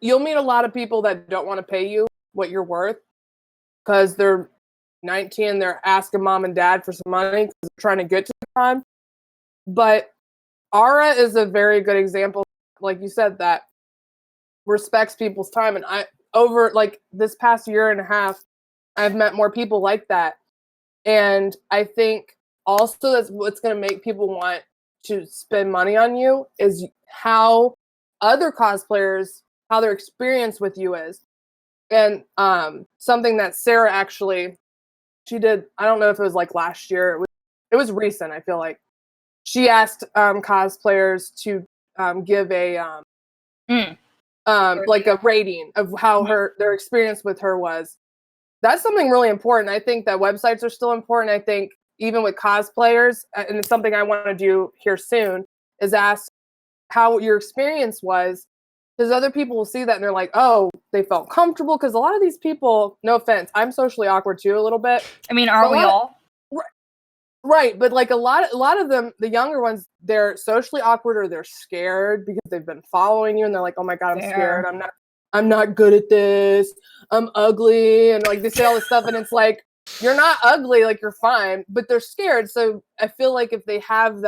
you'll meet a lot of people that don't want to pay you what you're worth because they're 19 and they're asking mom and dad for some money because they're trying to get to the con. But Ara is a very good example, like you said, that respects people's time. And over like this past year and a half, I've met more people like that. And I think also that's what's going to make people want to spend money on you is how other cosplayers, how their experience with you is. And something that Sarah actually, she did, I don't know if it was like last year, it was recent, I feel like. She asked cosplayers to give a like a rating of how their experience with her was. That's something really important. I think that websites are still important. I think even with cosplayers, and it's something I want to do here soon, is ask how your experience was, because other people will see that and they're like, oh, they felt comfortable. Because a lot of these people, no offense, I'm socially awkward too a little bit. I mean, aren't we all? Right, but like a lot of them, the younger ones, they're socially awkward or they're scared because they've been following you and they're like, oh my god, I'm scared. I'm not good at this. I'm ugly, and like they say all this stuff, and it's like you're not ugly, like you're fine, but they're scared. So I feel like if they have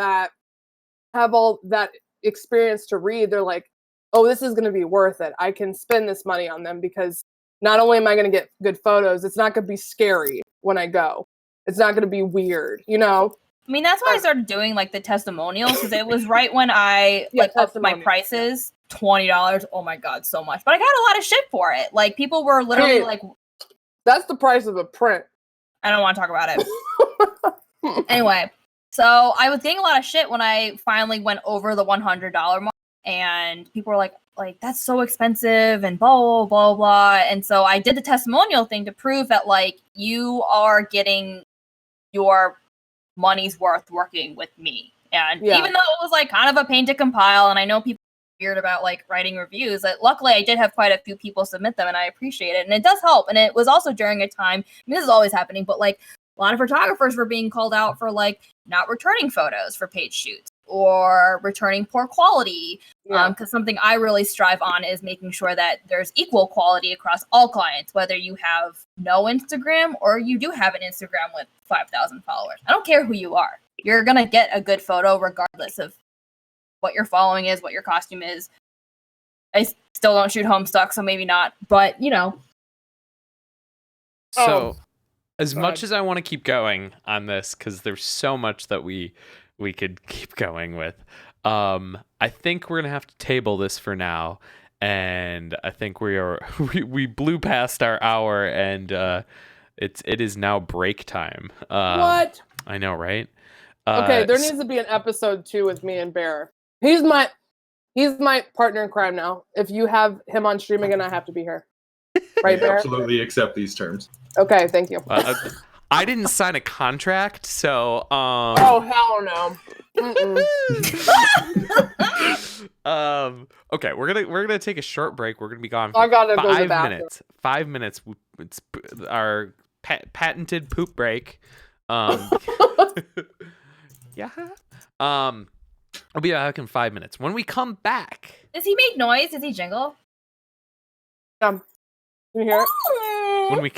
all that experience to read, they're like, oh, this is going to be worth it. I can spend this money on them because not only am I going to get good photos, it's not going to be scary when I go. It's not going to be weird, I mean, that's why I started doing like the testimonials, because it was right when I upped my prices, $20. Oh my god, so much! But I got a lot of shit for it. Like people were literally like, That's the price of a print. I don't want to talk about it. Anyway, so I was getting a lot of shit when I finally went over the $100 mark, and people were like, that's so expensive and blah, blah, blah, blah. And so I did the testimonial thing to prove that, like, you are getting your money's worth working with me. And even though it was, like, kind of a pain to compile, and I know people are weird about, like, writing reviews, luckily I did have quite a few people submit them, and I appreciate it. And it does help. And it was also during a time, this is always happening, but, like, a lot of photographers were being called out for, like, not returning photos for paid shoots or returning poor quality. Because something I really strive on is making sure that there's equal quality across all clients, whether you have no Instagram or you do have an Instagram with 5,000 followers. I don't care who you are. You're going to get a good photo regardless of what your following is, what your costume is. I still don't shoot Homestuck, so maybe not. But, you know. So, as much as I want to keep going on this, because there's so much that we could keep going with, I think we're gonna have to table this for now, and I think we blew past our hour, and it is now break time. What? I know, right? Okay, there needs to be an episode 2 with me and Bear. He's my partner in crime now. If you have him on stream again, I have to be here. Right, Bear? Absolutely accept these terms. Okay, thank you. I didn't sign a contract, so Oh hell no. Okay, we're gonna take a short break. We're gonna be gone I for gotta go to the 5 bathroom. minutes. 5 minutes. It's our patented poop break. Yeah. I'll be back in 5 minutes. When we come back, Does he make noise? Does he jingle? Can you hear it? when we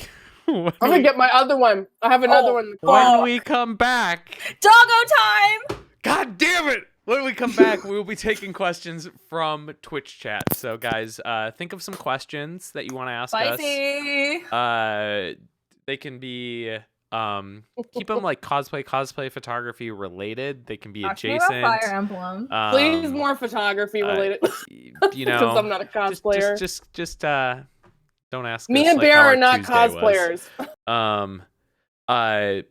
I'm gonna get my other one. I have another one. when we come back, Doggo time! God damn it! When we come back, we will be taking questions from Twitch chat. So, guys, think of some questions that you want to ask Spicy! us. They can be keep them like cosplay photography related. They can be Talk to me about adjacent. Fire Emblem. Please more photography related. You Because know, I'm not a cosplayer. just don't ask. Me us, and like, Bear how are our not Tuesday cosplayers. was.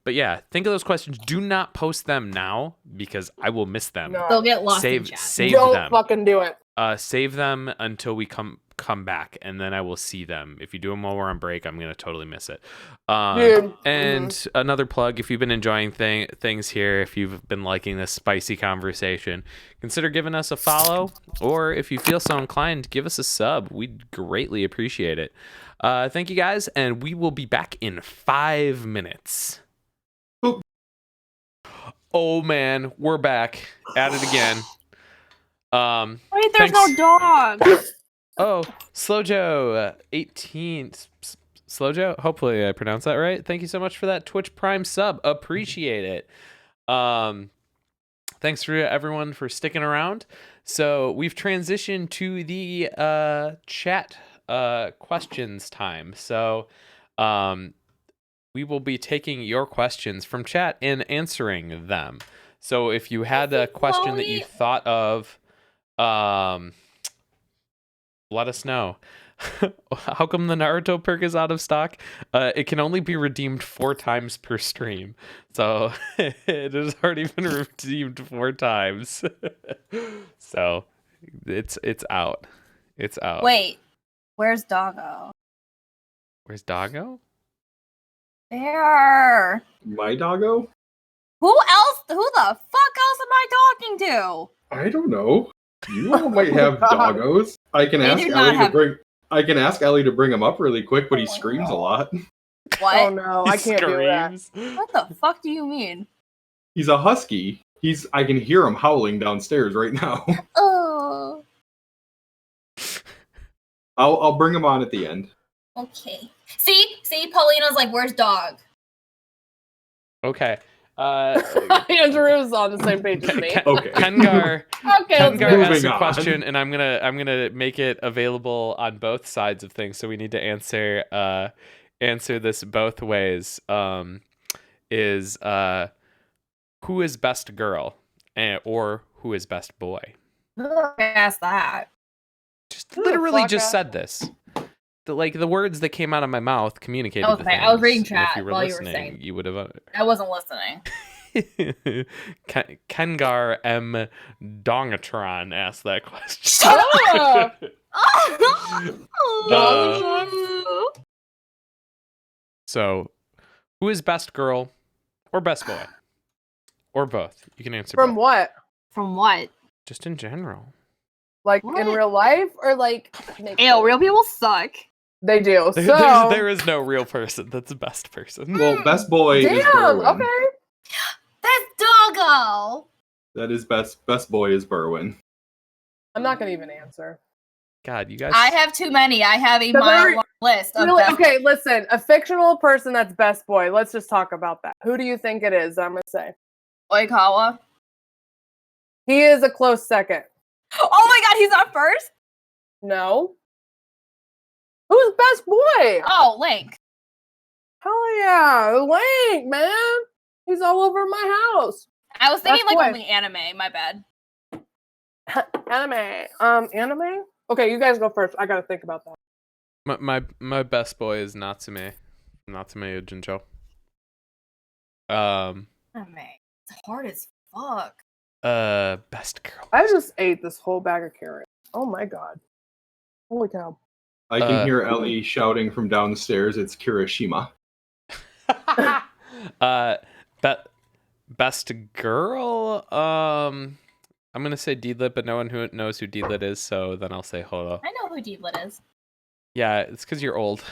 But yeah, think of those questions. Do not post them now because I will miss them. No. They'll get lost in chat. Save Don't them. fucking do it. Save them until we come back, and then I will see them. If you do them while we're on break, I'm gonna totally miss it. Dude. And another plug: if you've been enjoying things here, if you've been liking this spicy conversation, consider giving us a follow, or if you feel so inclined, give us a sub. We'd greatly appreciate it. Thank you guys, and we will be back in 5 minutes. Boop. Oh man, we're back at it again. Wait, there's thanks. no dog! Oh, Slojo, 18. Slojo, hopefully I pronounced that right. Thank you so much for that Twitch Prime sub. Appreciate it. Thanks for everyone for sticking around. So we've transitioned to the chat questions time. So we will be taking your questions from chat and answering them. So if you had a question that you thought of, let us know. How come the Naruto perk is out of stock? It can only be redeemed 4 times per stream. So it has already been redeemed 4 times. So it's out. It's out. Wait, where's Doggo? Where's Doggo? There. My doggo? Who else? Who the fuck else am I talking to? I don't know. You all might have doggos. I can They ask do not Ellie to have- bring. I can ask Ellie to bring him up really quick, but he screams a lot. What? Oh no, I can't do that. Screams. What the fuck do you mean? He's a husky. I can hear him howling downstairs right now. Oh. I'll bring him on at the end. Okay. See, Paulina's like, where's dog? Okay. Andrew's on the same page as me. Okay. Kengar. Okay, let's Kengar move asked Moving a on. question, and I'm gonna make it available on both sides of things. So we need to answer this both ways. Is who is best girl, or who is best boy? Ask that. Just literally fuck just up. said this. like the words that came out of my mouth communicated. That was the fine. I was things, reading and chat if you were while you were listening, saying. you would have. I wasn't listening. Kengar M. Dongatron asked that question. Shut up! So, who is best girl or best boy? Or both? You can answer From both. what? From what? Just in general. Like What? in real life or like? Ew, real people suck. They do. There is no real person that's the best person. Well, best boy is Damn. Berwin. Okay. That's doggo. That is best boy is Berwin. I'm not gonna even answer. God, you guys. I have too many. I have a But mile there- long list of Really? best- Okay, listen. A fictional person that's best boy. Let's just talk about that. Who do you think it is? I'm gonna say Oikawa. he is a close second. Oh my god, he's not first? No. Who's best boy? Oh, Link. Hell yeah, Link, man. He's all over my house. I was thinking Best like boy. only anime, my bad. Anime. Anime? Okay, you guys go first. I gotta think about that. My best boy is Natsume Ujincho. Anime. It's hard as fuck. Best girl. I just ate this whole bag of carrots. Oh my god. Holy cow. I can hear Ellie shouting from downstairs. It's Kirishima. Best girl. I'm gonna say Deedlit, but no one who knows who Deedlit is, so then I'll say Holo. I know who Deedlit is. Yeah, it's because you're old.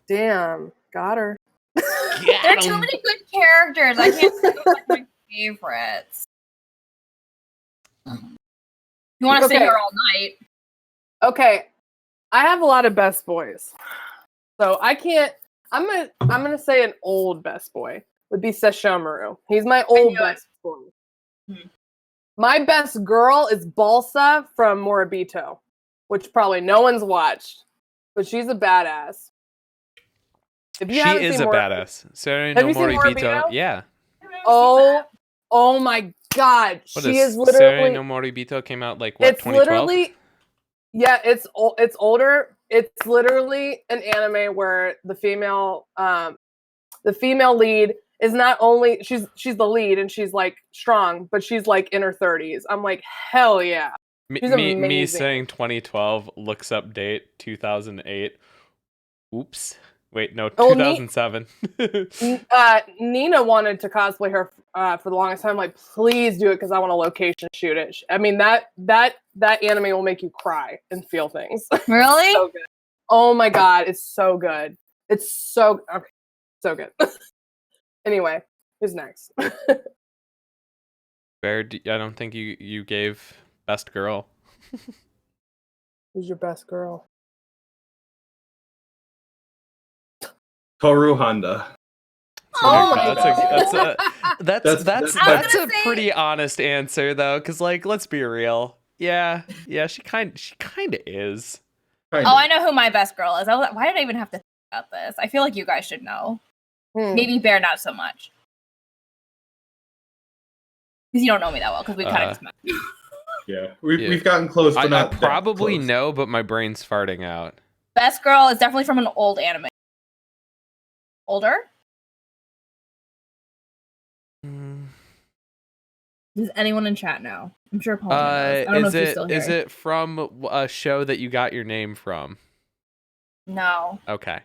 Damn. Got her. There are too many good characters. I can't say like my favorites. You want to sit Okay. here all night? Okay. I have a lot of best boys. So I can't I'm gonna say an old best boy would be Sesshomaru. He's my old knew it. best boy. Hmm. My best girl is Balsa from Moribito, which probably no one's watched, but she's a badass. If you She haven't is seen a Mori- badass. Sarah Have no you seen Moribito. Moribito? Yeah. Oh my god. What She is is literally Sarah no Moribito came out like what, it's 2012? literally it's older. It's literally an anime where the female lead is not only she's the lead and she's like strong, but she's like in her 30s. I'm like, hell yeah. She's Me amazing. saying 2012 looks up date 2008. Oops. Wait, no, Oh, 2007. Nina wanted to cosplay her for the longest time. Like, please do it because I want to location shoot it. I mean, that anime will make you cry and feel things. Really? So good. Oh my god, it's so good. It's so okay, so good. Anyway, who's next? Bear, I don't think you gave best girl. Who's your best girl? Toru Honda. Oh my That's I was a gonna say- pretty honest answer though, because like let's be real. Yeah, she kind of is. Kinda. Oh, I know who my best girl is. Why did I even have to think about this? I feel like you guys should know. Maybe Bear not so much. Because you don't know me that well, because we kind of just met. Yeah, we've gotten close, but I not that probably close. know, but my brain's farting out. Best girl is definitely from an old anime. Older? Does anyone in chat know? I'm sure Paul knows. I don't know if he's still here. Is it from a show that you got your name from? No. Okay.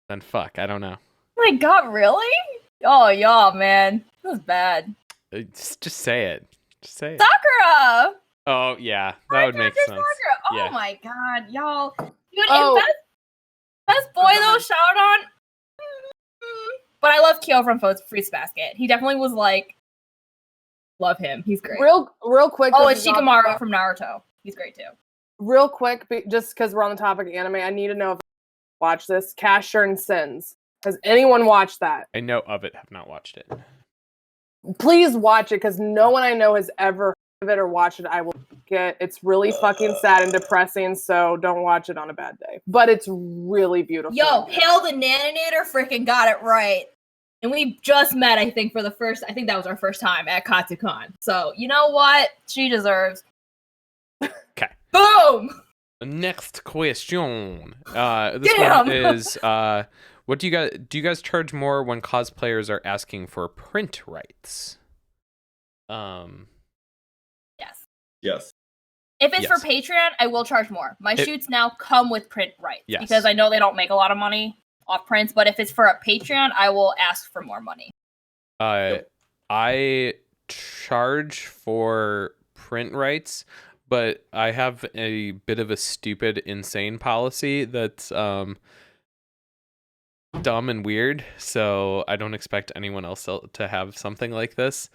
Then fuck, I don't know. Oh my god, really? Oh, y'all, man. That was bad. Just say it. Just say it. Sakura! Oh yeah, that would make sense. Sakura. Oh Yeah. my god, y'all. Dude, Oh. and best boy though, shout on. But I love Kyo from Fruits Basket. He definitely was like, love him. He's great. Real quick. Oh, this and is off- Shikamaru from Naruto. He's great too. Real quick, just because we're on the topic of anime, I need to know if you watch this. Casshern Sins. Has anyone watched that? I know of it, have not watched it. Please watch it because no one I know has ever heard of it or watched it. I will get. It's really fucking sad and depressing, so don't watch it on a bad day. But it's really beautiful. Yo, Hail the Naninator freaking got it right. And we just met, I think, I think that was our first time at Katsucon. So, you know what? She deserves. Boom. Next question. This Damn. one is what do you guys charge more when cosplayers are asking for print rights? Yes. Yes. If it's Yes. for Patreon, I will charge more. My It- shoots now come with print rights Yes. because I know they don't make a lot of money off prints. But if it's for a Patreon, I will ask for more money. I charge for print rights, but I have a bit of a stupid, insane policy that's dumb and weird. So I don't expect anyone else to have something like this,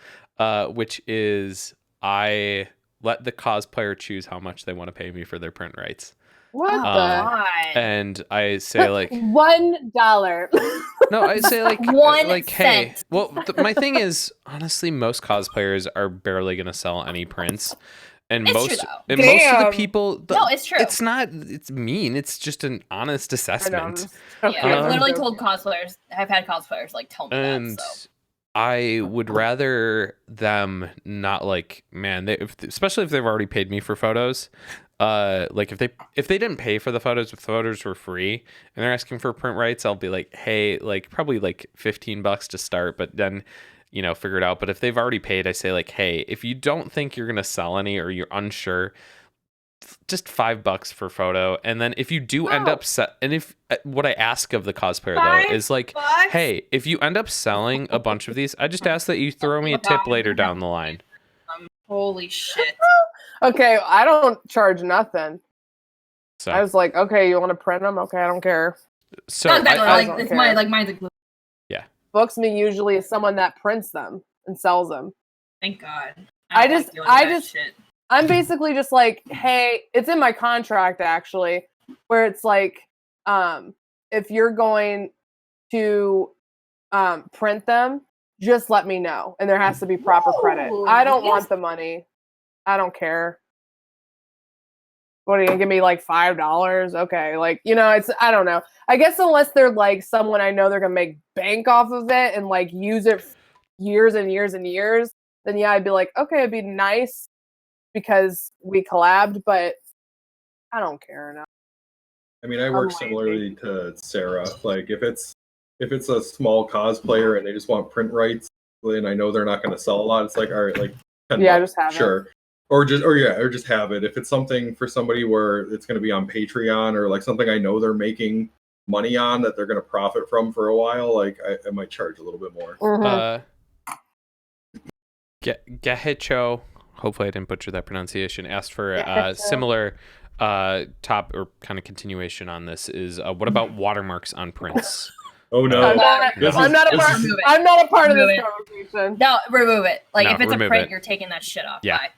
which is I let the cosplayer choose how much they want to pay me for their print rights. What the? God. And I say like $1. no, I say like 1 like hey. cent. Well, my thing is honestly, most cosplayers are barely gonna sell any prints, and It's most true, though. and most of Damn. the people. No, it's true. It's not. It's mean. It's just an honest I know, assessment. Yeah, I've literally joking. told cosplayers. I've had cosplayers like tell me And that. So. I would rather them not like man, especially if they've already paid me for photos. Like if they didn't pay for the photos were free, and they're asking for print rights, I'll be like, hey, like probably like $15 to start, but then figure it out. But if they've already paid, I say like, hey, if you don't think you're gonna sell any or you're unsure, just $5 for photo. And then if you do end up and if what I ask of the cosplayer though is like, $5? hey, if you end up selling a bunch of these, I just ask that you throw me a tip later down the line. Holy shit. Okay, I don't charge nothing. So I was like, okay, you want to print them? Okay, I don't care. so Not exactly, I like don't it's care. mine. Like mine's included. Books me usually is someone that prints them and sells them. Thank God. I don't just- dealing I with that just- shit. I'm basically just like, hey, it's in my contract actually, where it's like, if you're going to print them, just let me know, and there has to be proper credit. Ooh, I don't yes. want the money. I don't care. What are you gonna give me like $5? Okay, like it's I don't know. I guess unless they're like someone I know they're gonna make bank off of it and like use it years and years and years, then yeah, I'd be like, okay, it'd be nice because we collabed, but I don't care enough. I mean, I work lazy. similarly to Sarah. Like, if it's a small cosplayer and they just want print rights, and I know they're not going to sell a lot, it's like, all right, like $10, Yeah, just have it. sure, or just have it. If it's something for somebody where it's going to be on Patreon or like something I know they're making money on that they're going to profit from for a while, like I might charge a little bit more. Mhm. Gahecho, hopefully I didn't butcher that pronunciation, asked for Gahecho. similar top or kind of continuation on this is what about watermarks on prints? Oh no, I'm not, This I'm is- not a this part. is- I'm not a part of this Remove conversation. No, remove it. Like No, if it's a remove print, it. you're taking that shit off. Yeah. Bye.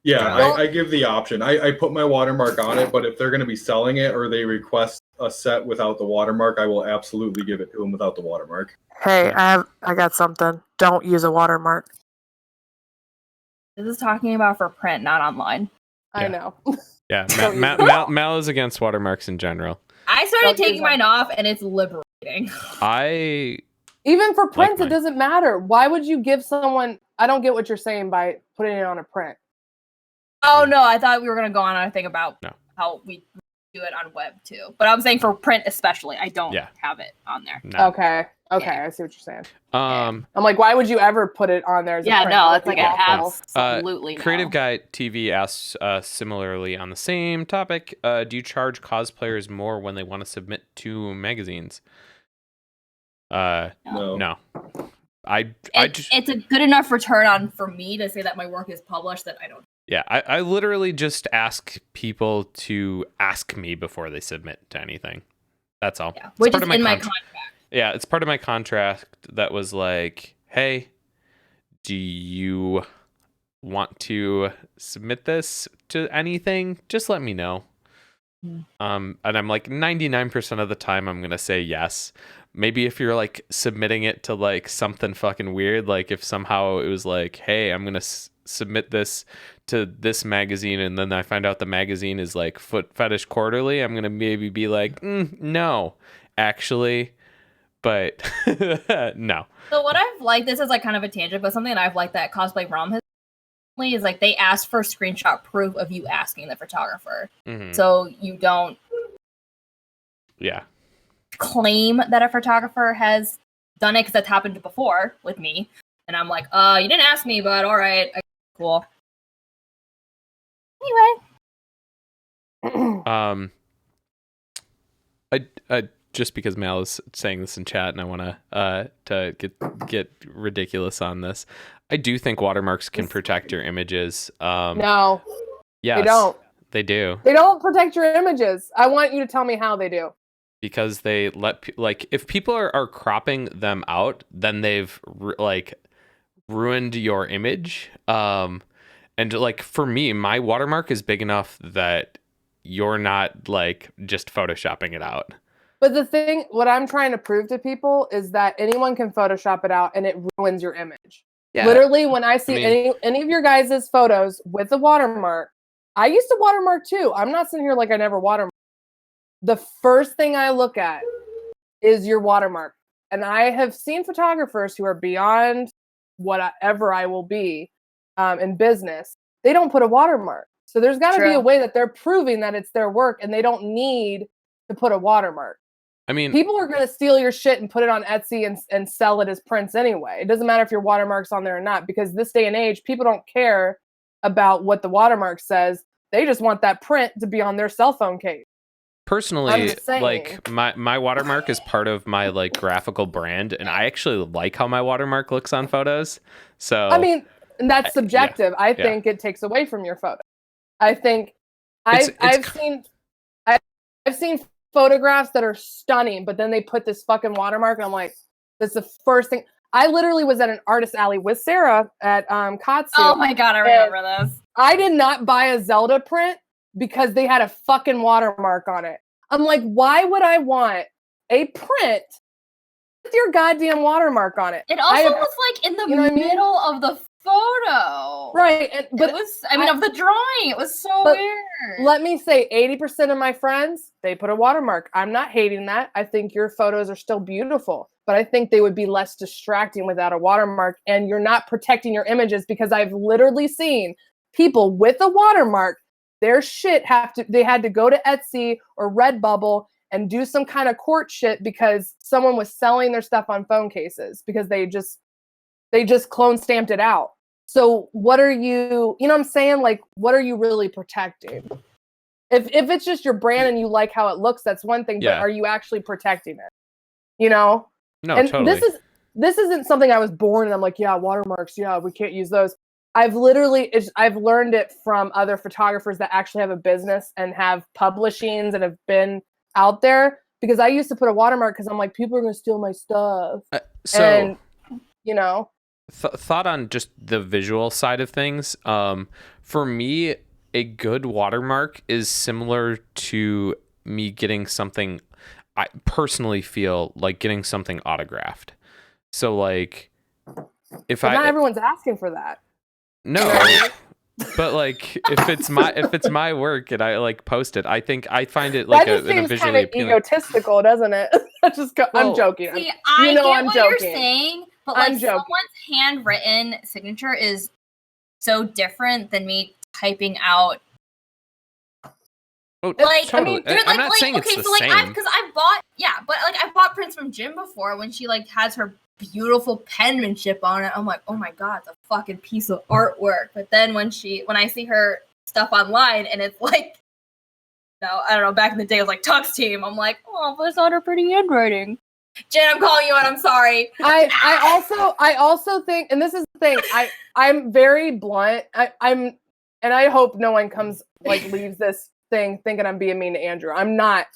Yeah, Well- I give the option. I put my watermark on it, but if they're going to be selling it or they request a set without the watermark, I will absolutely give it to them without the watermark. Hey, I got something. Don't use a watermark. This is talking about for print, not online. I Yeah. know. Yeah, Don't Mal is against watermarks in general. I started Don't use taking them. mine off, and it's liberating. I Even for prints, mine. it doesn't matter. Why would you give someone? I don't get what you're saying by putting it on a print. Oh no, I thought we were gonna go on a thing about No. how we do it on web too. But I'm saying for print especially, I don't Yeah. have it on there. no. Okay, Yeah. I see what you're saying. Um, I'm like, why would you ever put it on there? As a print? That would be awful. absolutely Creative Guy TV asks similarly on the same topic. Do you charge cosplayers more when they want to submit to magazines? No. No. I just It's a good enough return on for me to say that my work is published that I don't. yeah, I literally just ask people to ask me before they submit to anything. That's all. Yeah, It's which part is of in my contract. contract. Yeah, it's part of my contract that was like, hey, do you want to submit this to anything? Just let me know. And I'm like 99% of the time I'm gonna say yes. Maybe if you're like submitting it to like something fucking weird, like if somehow it was like, hey, I'm gonna submit this to this magazine, and then I find out the magazine is like Foot Fetish Quarterly, I'm gonna maybe be like, no, actually, but no. So what I've liked, this is like kind of a tangent, but something that I've liked that Cosplay Rom has is like they ask for screenshot proof of you asking the photographer. Mhm. So you don't claim that a photographer has done it, because that's happened before with me. And I'm like, you didn't ask me, but all right, cool. Anyway. I just because Mal is saying this in chat, and I want to get ridiculous on this. I do think watermarks can protect your images. No, yes, they don't. They do. They don't protect your images. I want you to tell me how they do. Because they like if people are cropping them out, then they've ruined your image. And like for me, my watermark is big enough that you're not like just photoshopping it out. But the thing, what I'm trying to prove to people is that anyone can Photoshop it out and it ruins your image. Yeah. Literally, when I see any of your guys' photos with a watermark, I used to watermark too. I'm not sitting here like I never watermark. The first thing I look at is your watermark. And I have seen photographers who are beyond whatever I will be in business. They don't put a watermark. So there's got to be a way that they're proving that it's their work and they don't need to put a watermark. I mean, people are going to steal your shit and put it on Etsy and sell it as prints anyway. It doesn't matter if your watermark's on there or not, because this day and age, people don't care about what the watermark says. They just want that print to be on their cell phone case. Personally, like my watermark is part of my like graphical brand, and I actually like how my watermark looks on photos. So I mean, that's subjective. I think it takes away from your photo. I think I've seen photographs that are stunning, but then they put this fucking watermark, and I'm like, that's the first thing. I literally was at an artist alley with Sarah at Costog. Oh my god, I remember this. I did not buy a Zelda print because they had a fucking watermark on it. I'm like, why would I want a print with your goddamn watermark on it? It also was like in the middle of the photo. Right. But it was, of the drawing. It was so weird. Let me say 80% of my friends, they put a watermark. I'm not hating that. I think your photos are still beautiful, but I think they would be less distracting without a watermark, and you're not protecting your images, because I've literally seen people with a watermark, their shit they had to go to Etsy or Redbubble and do some kind of court shit because someone was selling their stuff on phone cases because they just clone stamped it out. So what are you know what I'm saying? Like, what are you really protecting? If it's just your brand and you like how it looks, that's one thing, but are you actually protecting it? You know? No, and totally. This isn't something I was born and I'm like, yeah, watermarks, yeah, we can't use those. I've learned it from other photographers that actually have a business and have publishings and have been out there, because I used to put a watermark because I'm like, people are going to steal my stuff. And, you know. Thought on just the visual side of things. For me, a good watermark is similar to me getting something, I personally feel like getting something autographed. So like, not everyone's asking for that. No, but like if it's my work and I like post it, I think I find it like that just seems visually kind of appealing. Egotistical, doesn't it? I'm joking. See, I get what you're saying, but like someone's handwritten signature is so different than me typing out. Oh, like totally. I'm not saying it's the same. Because I've bought prints from Jim before when she like has her beautiful penmanship on it. I'm like, oh my god, it's a fucking piece of artwork. But then when I see her stuff online and it's like, I don't know, back in the day it was like Tux Team, I'm like, oh, but it's not her pretty handwriting. Jen, I'm calling you out, I'm sorry. I also think, and this is the thing, I'm very blunt. And I hope no one leaves this thing thinking I'm being mean to Andrew. I'm not.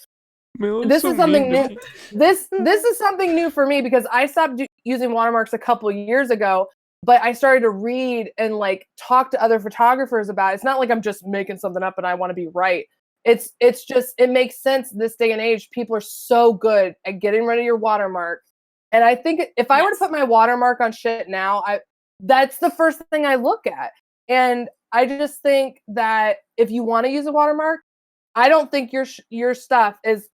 This is something new. This is something new for me, because I stopped using watermarks a couple years ago, but I started to read and like talk to other photographers about it. It's not like I'm just making something up and I want to be right. It's just, it makes sense this day and age. People are so good at getting rid of your watermark. And I think if I were to put my watermark on shit now, that's the first thing I look at. And I just think that if you want to use a watermark, I don't think your stuff is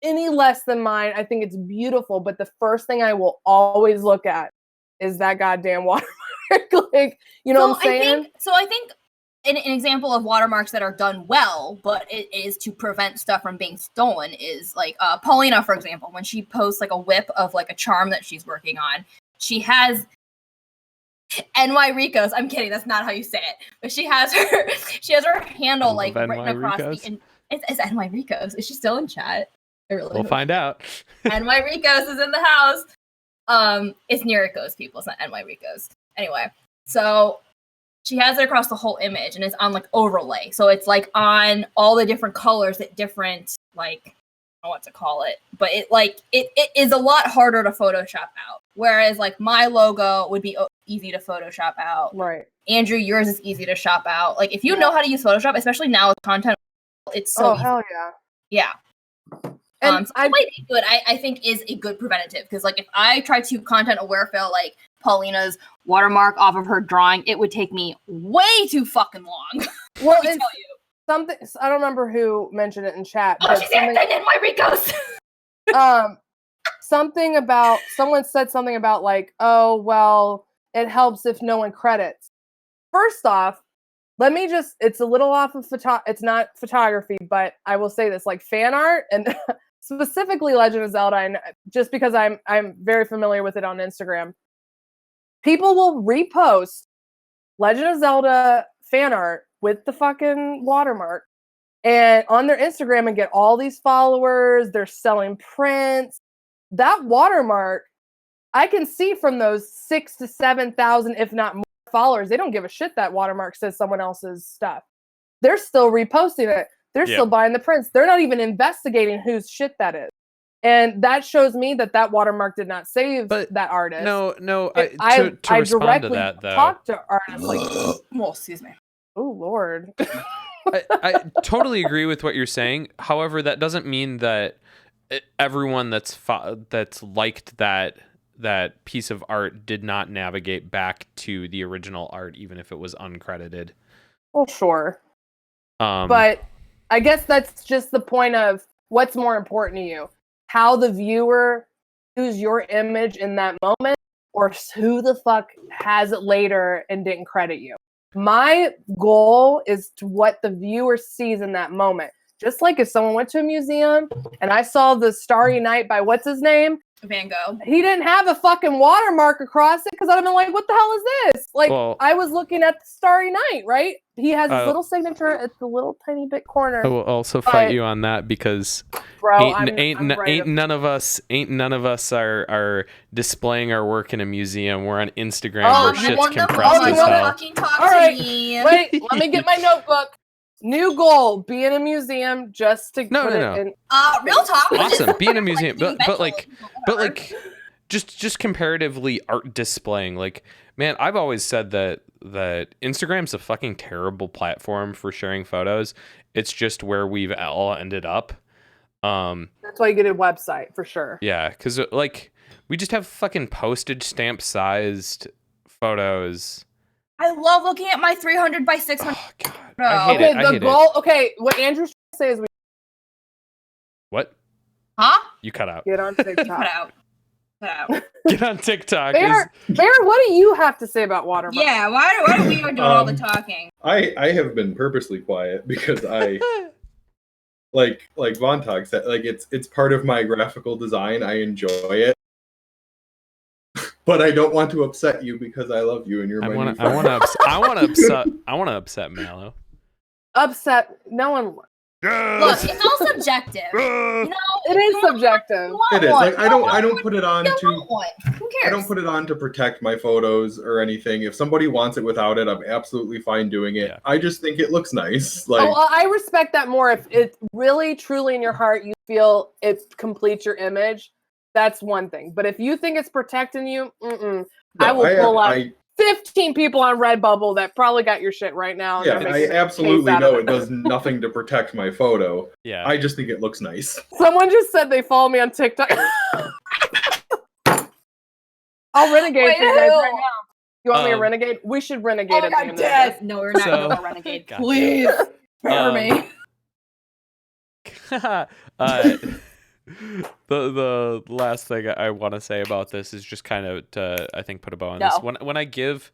any less than mine. I think it's beautiful, but the first thing I will always look at is that goddamn watermark. Like, you know what I'm saying? I think an example of watermarks that are done well, but it is to prevent stuff from being stolen is like Paulina, for example, when she posts like a whip of like a charm that she's working on, she has NY Ricos. I'm kidding, that's not how you say it. But she has her handle like written across the it's NY Ricos. Is she still in chat? We'll find out. NY Ricos is in the house. It's near Ricos, people. It's not NY Ricos. Anyway, so she has it across the whole image, and it's on like overlay. So it's like on all the different colors at different like I don't know what to call it, but it is a lot harder to Photoshop out. Whereas like my logo would be easy to Photoshop out. Right. Andrew, yours is easy to shop out. Like if you know how to use Photoshop, especially now with content, it's so easy. Hell yeah. Yeah. And so good, I think is a good preventative because like if I try to content aware fill like Paulina's watermark off of her drawing, it would take me way too fucking long. Well, it's something I don't remember who mentioned it in chat. Oh, she's in my Ricos. Someone said something about like, oh well, it helps if no one credits. First off, it's a little off of it's not photography, but I will say this, like fan art and specifically Legend of Zelda, and just because I'm very familiar with it on Instagram, people will repost Legend of Zelda fan art with the fucking watermark and on their Instagram and get all these followers. They're selling prints. That watermark, I can see from those 6,000 to 7,000, if not more followers, they don't give a shit that watermark says someone else's stuff. They're still reposting it. They're still buying the prints. They're not even investigating whose shit that is. And that shows me that watermark did not save that artist. No. I respond to that, though. Talk to artists like, well, excuse me. Oh, Lord. I totally agree with what you're saying. However, that doesn't mean that everyone that's liked that piece of art did not navigate back to the original art, even if it was uncredited. Well, sure. But I guess that's just the point of what's more important to you. How the viewer views your image in that moment, or who the fuck has it later and didn't credit you. My goal is to what the viewer sees in that moment. Just like if someone went to a museum and I saw the Starry Night by what's his name? Van Gogh. He didn't have a fucking watermark across it because I'd have been like, what the hell is this? Like, I was looking at the Starry Night, right? He has his little signature at the little tiny bit corner. I will also fight you on that because ain't none of us are displaying our work in a museum. We're on Instagram where shit's compressed as hell. All right, wait, let me get my notebook. New goal: be in a museum just to put it in. Real talk. Awesome, be in a museum, but like, just comparatively art displaying. Like, man, I've always said that Instagram's a fucking terrible platform for sharing photos. It's just where we've all ended up. That's why you get a website for sure. Yeah, because like we just have fucking postage stamp sized photos. I love looking at my 300 by 600. Oh, God. I hate it. The goal. Okay, what Andrew's trying to say is What? Huh? You cut out. Get on TikTok. Cut out. Get on TikTok. Bear, what do you have to say about watermark? Yeah, why do we doing all the talking? I have been purposely quiet because I like Vontog said, like it's part of my graphical design. I enjoy it. But I don't want to upset you because I love you and you're my new friend. I want to upset Mallow. Upset? No one. Look, it's all subjective. You know, it is subjective. It is. Like I don't put it on to. Who cares? I don't put it on to protect my photos or anything. If somebody wants it without it, I'm absolutely fine doing it. Yeah. I just think it looks nice. Like, I respect that more. If it's really, truly in your heart, you feel it completes your image. That's one thing. But if you think it's protecting you, no, I will pull out 15 people on Redbubble that probably got your shit right now. Yeah, I absolutely know it does nothing to protect my photo. Yeah. I just think it looks nice. Someone just said they follow me on TikTok. I'll renegade for you guys right now. You want me to renegade? We should renegade at the end of this. No, we're not going to renegade. Please. Spare me. The last thing I want to say about this is just kind of to, I think, put a bow on this. When I give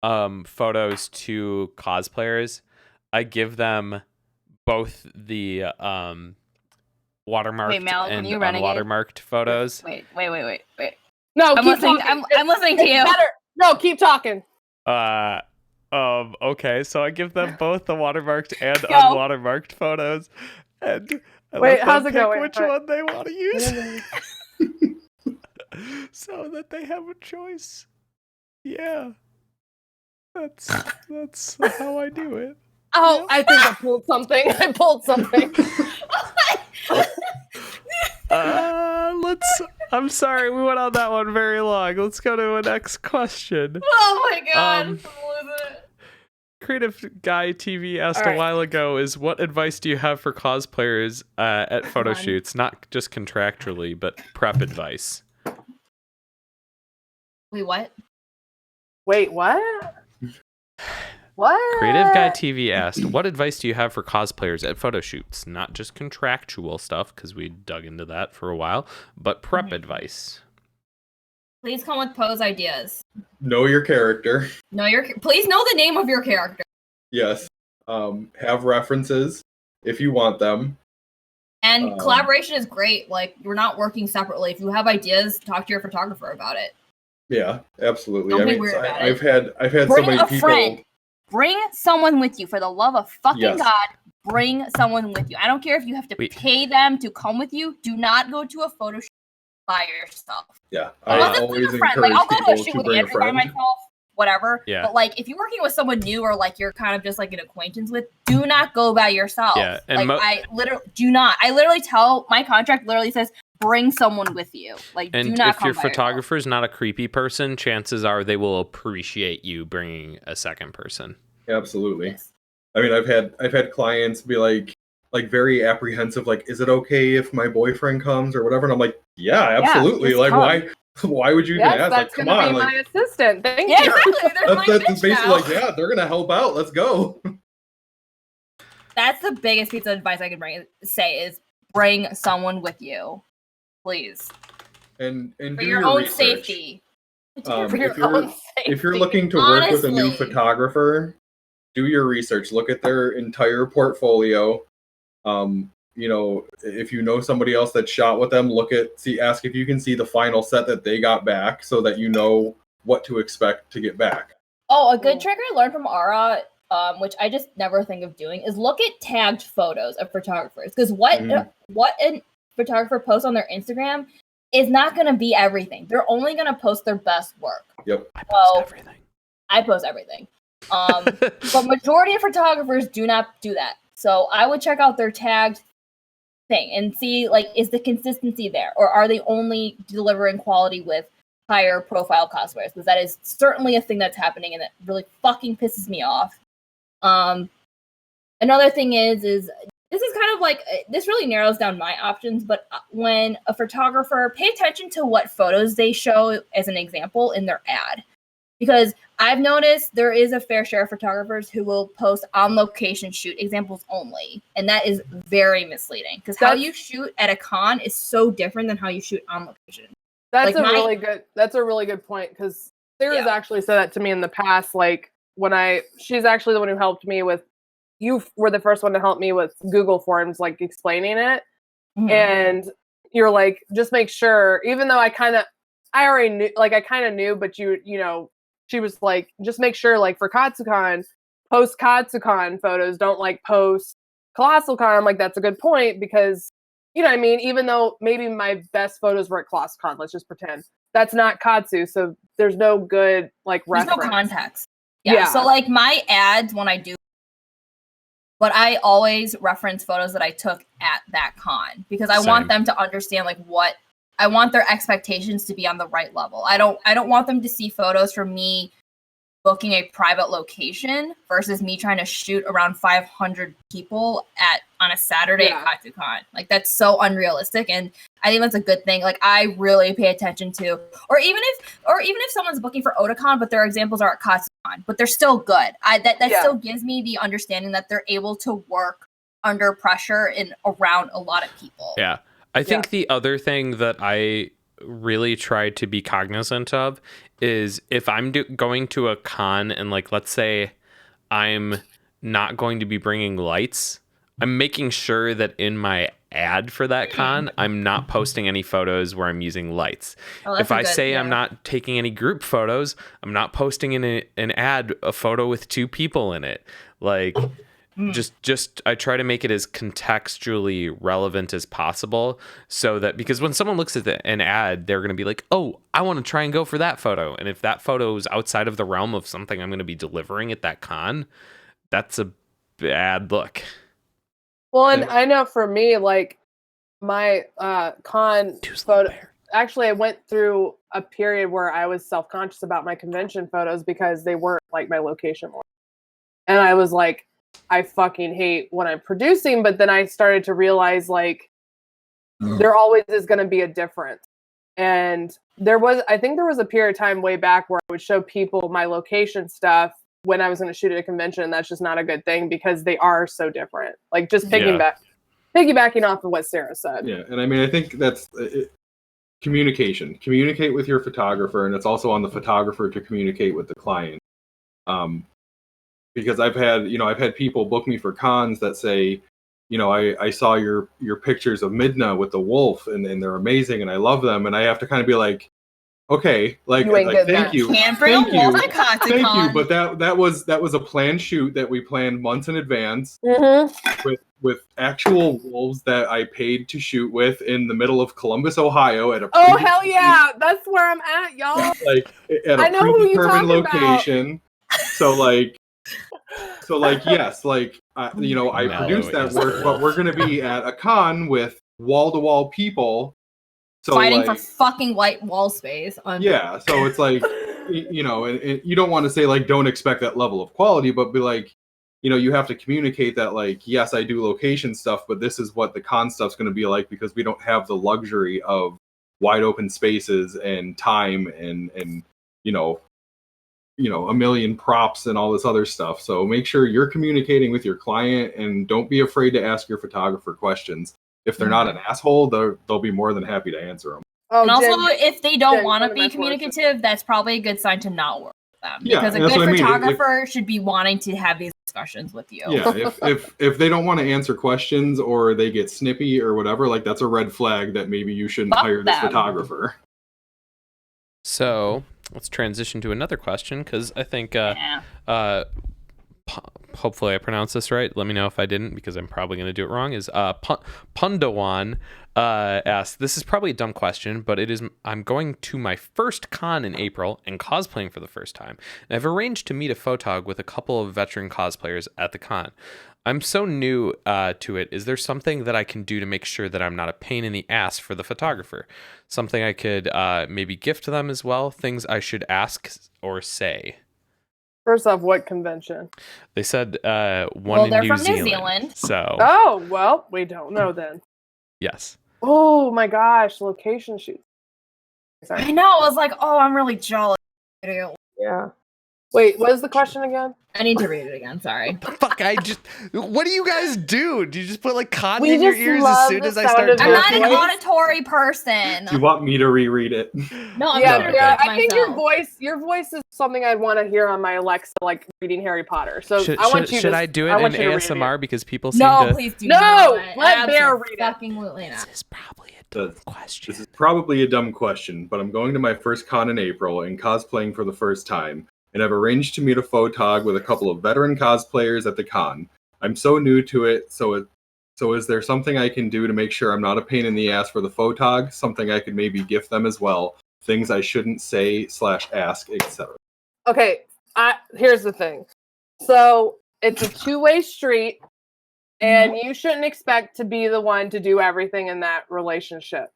photos to cosplayers, I give them both the watermarked and unwatermarked photos. Wait. No, I'm listening. I'm listening to you. No, keep talking. Okay, so I give them both the watermarked and unwatermarked photos, and I let them how's it pick going? which one they want to use, so that they have a choice. Yeah, that's how I do it. Oh, I think I pulled something. I'm sorry, we went on that one very long. Let's go to a next question. Oh my god. Creative Guy TV asked a while ago is, what advice do you have for cosplayers at photo shoots? Not just contractually, but prep advice. Wait, what? What? Creative Guy TV asked, what advice do you have for cosplayers at photo shoots? Not just contractual stuff, because we dug into that for a while, but prep advice. Please come with pose ideas. Know your character. Please know the name of your character. Yes. Have references if you want them. And collaboration is great. Like, we're not working separately. If you have ideas, talk to your photographer about it. Yeah, absolutely. Don't be weird about I've had so Bring many a people. friend. Bring someone with you. For the love of fucking God, bring someone with you. I don't care if you have to pay them to come with you. Do not go to a photo shoot by yourself. Yeah, I always encourage like, I'll go to a shoot with Andrew by myself, whatever. Yeah. But like, if you're working with someone new or like you're kind of just like an acquaintance with, do not go by yourself. Yeah, and like I literally tell, my contract literally says, bring someone with you. Like, and do not. If your photographer is not a creepy person, chances are they will appreciate you bringing a second person. Absolutely. Yes. I mean, I've had clients be like very apprehensive, like, is it okay if my boyfriend comes or whatever? And I'm like, yeah, absolutely. Like, why would you even ask? Like, come on, like, my assistant. Thank you. Exactly. That's basically like, yeah, they're gonna help out. Let's go. That's the biggest piece of advice I can say is bring someone with you, please. And for do your own research. safety. If you're looking to work with a new photographer, do your research. Look at their entire portfolio. If you know somebody else that shot with them, ask if you can see the final set that they got back, so that you know what to expect to get back. Oh, a good trick I learned from Ara, which I just never think of doing, is look at tagged photos of photographers. Because what a photographer posts on their Instagram is not going to be everything. They're only going to post their best work. Yep. I post everything. But majority of photographers do not do that. So I would check out their tagged thing and see, like, is the consistency there, or are they only delivering quality with higher profile cosplayers? Because that is certainly a thing that's happening, and it really fucking pisses me off. Another thing is this is kind of like, this really narrows down my options, but when a photographer, pay attention to what photos they show as an example in their ad. Because I've noticed there is a fair share of photographers who will post on location shoot examples only. And that is very misleading, because how you shoot at a con is so different than how you shoot on location. That's a really good point, because Sarah's actually said that to me in the past. Like, she's actually the one who helped me with, you were the first one to help me with Google Forms, like explaining it. Mm-hmm. And you're like, just make sure, even though I already knew, like I kind of knew, but she was like, just make sure, like, for Katsucon, post Katsucon photos, don't like post Colossal Con. I'm like, that's a good point, because, you know what I mean? Even though maybe my best photos were at Colossal Con, let's just pretend, that's not Katsu, so there's no good, like, reference. There's no context. Yeah. So, like, my ads, when I do, but I always reference photos that I took at that con, because I want them to understand, like, what I want their expectations to be on the right level. I don't want them to see photos from me booking a private location versus me trying to shoot around 500 people on a Saturday at KatsuCon. Like, that's so unrealistic, and I think that's a good thing. Like, I really pay attention to, or even if someone's booking for Otakon, but their examples are at KatsuCon, but they're still good. That still gives me the understanding that they're able to work under pressure and around a lot of people. Yeah. I think the other thing that I really try to be cognizant of is if I'm going to a con and like, let's say I'm not going to be bringing lights, I'm making sure that in my ad for that con, I'm not posting any photos where I'm using lights. If I say I'm not taking any group photos, I'm not posting in an ad a photo with 2 people in it. Like, just I try to make it as contextually relevant as possible, so that, because when someone looks at an ad, they're going to be like, oh, I want to try and go for that photo. And if that photo is outside of the realm of something I'm going to be delivering at that con, that's a bad look. Well, and I know for me, like my con photo, actually I went through a period where I was self-conscious about my convention photos because they weren't like my location more. And I was like, I fucking hate when I'm producing, but then I started to realize like there always is going to be a difference. And I think there was a period of time way back where I would show people my location stuff when I was going to shoot at a convention. And that's just not a good thing because they are so different. Like just piggybacking off of what Sarah said. Yeah. And I mean, I think that's communication. Communicate with your photographer, and it's also on the photographer to communicate with the client. Because I've had people book me for cons that say, I saw your pictures of Midna with the wolf and they're amazing and I love them, and I have to kind of be like, okay, like thank you, but that was a planned shoot that we planned months in advance with actual wolves that I paid to shoot with in the middle of Columbus, Ohio at a hell yeah, that's where I'm at, y'all. Like at a predetermined location. So yes, like I produced that work, but we're gonna be at a con with wall-to-wall people, so fighting for fucking white wall space. Yeah, so it's like, and you don't want to say like don't expect that level of quality, but be like, you have to communicate that like, yes, I do location stuff, but this is what the con stuff's gonna be like because we don't have the luxury of wide open spaces and time and a million props and all this other stuff. So make sure you're communicating with your client and don't be afraid to ask your photographer questions. If they're not an asshole, they'll be more than happy to answer them. And also, if they don't want to be communicative, that's probably a good sign to not work with them. Because a good photographer should be wanting to have these discussions with you. Yeah, if they don't want to answer questions or they get snippy or whatever, like that's a red flag that maybe you shouldn't hire this photographer. So let's transition to another question, because I think hopefully I pronounced this right. Let me know if I didn't, because I'm probably going to do it wrong. Is Pundawan asked, this is probably a dumb question, but I'm going to my first con in April and cosplaying for the first time. And I've arranged to meet a photog with a couple of veteran cosplayers at the con. I'm so new to it. Is there something that I can do to make sure that I'm not a pain in the ass for the photographer? Something I could maybe gift to them as well? Things I should ask or say? First off, what convention? They said one in New Zealand. New Zealand. So. Oh, well, we don't know then. Yes. Oh my gosh, location shoot. Sorry. I know. I was like, oh, I'm really jealous. Yeah. Wait, what is the question again? I need to read it again. Sorry. Fuck, what do you guys do? Do you just put like cotton in your ears as soon as I start talking? I'm not an auditory person. Do you want me to reread it? No, I'm I think your voice is something I'd want to hear on my Alexa, like reading Harry Potter. So should I do it in ASMR because people seem to... No, please do not. Let Bear read it. Absolutely not. This is probably a dumb question. This is probably a dumb question, but I'm going to my first con in April and cosplaying for the first time. And I've arranged to meet a photog with a couple of veteran cosplayers at the con. I'm so new to it, so is there something I can do to make sure I'm not a pain in the ass for the photog? Something I could maybe gift them as well? Things I shouldn't say / ask, etc. Okay, here's the thing. So it's a two-way street, and you shouldn't expect to be the one to do everything in that relationship.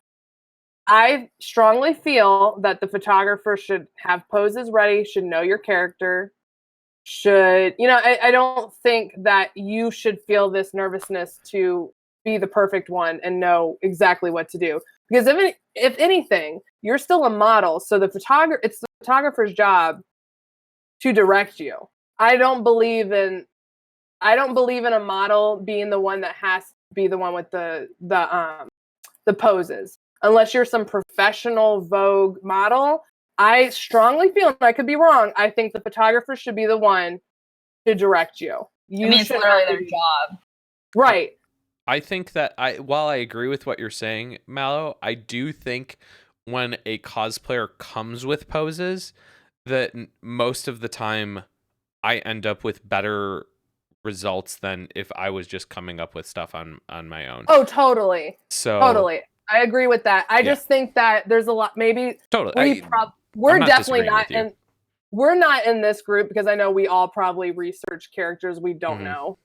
I strongly feel that the photographer should have poses ready, should know your character, I don't think that you should feel this nervousness to be the perfect one and know exactly what to do. Because if anything, you're still a model, so it's the photographer's job to direct you. I don't believe in a model being the one that has to be the one with the the poses. Unless you're some professional Vogue model, I strongly feel, and I could be wrong, I think the photographer should be the one to direct you. It's literally their job. Right. I think that while I agree with what you're saying, Mallow, I do think when a cosplayer comes with poses, that most of the time I end up with better results than if I was just coming up with stuff on my own. Oh, totally. So totally. I agree with that. I just think that there's a lot, maybe totally. we're definitely not in, we're not in this group because I know we all probably research characters we don't know.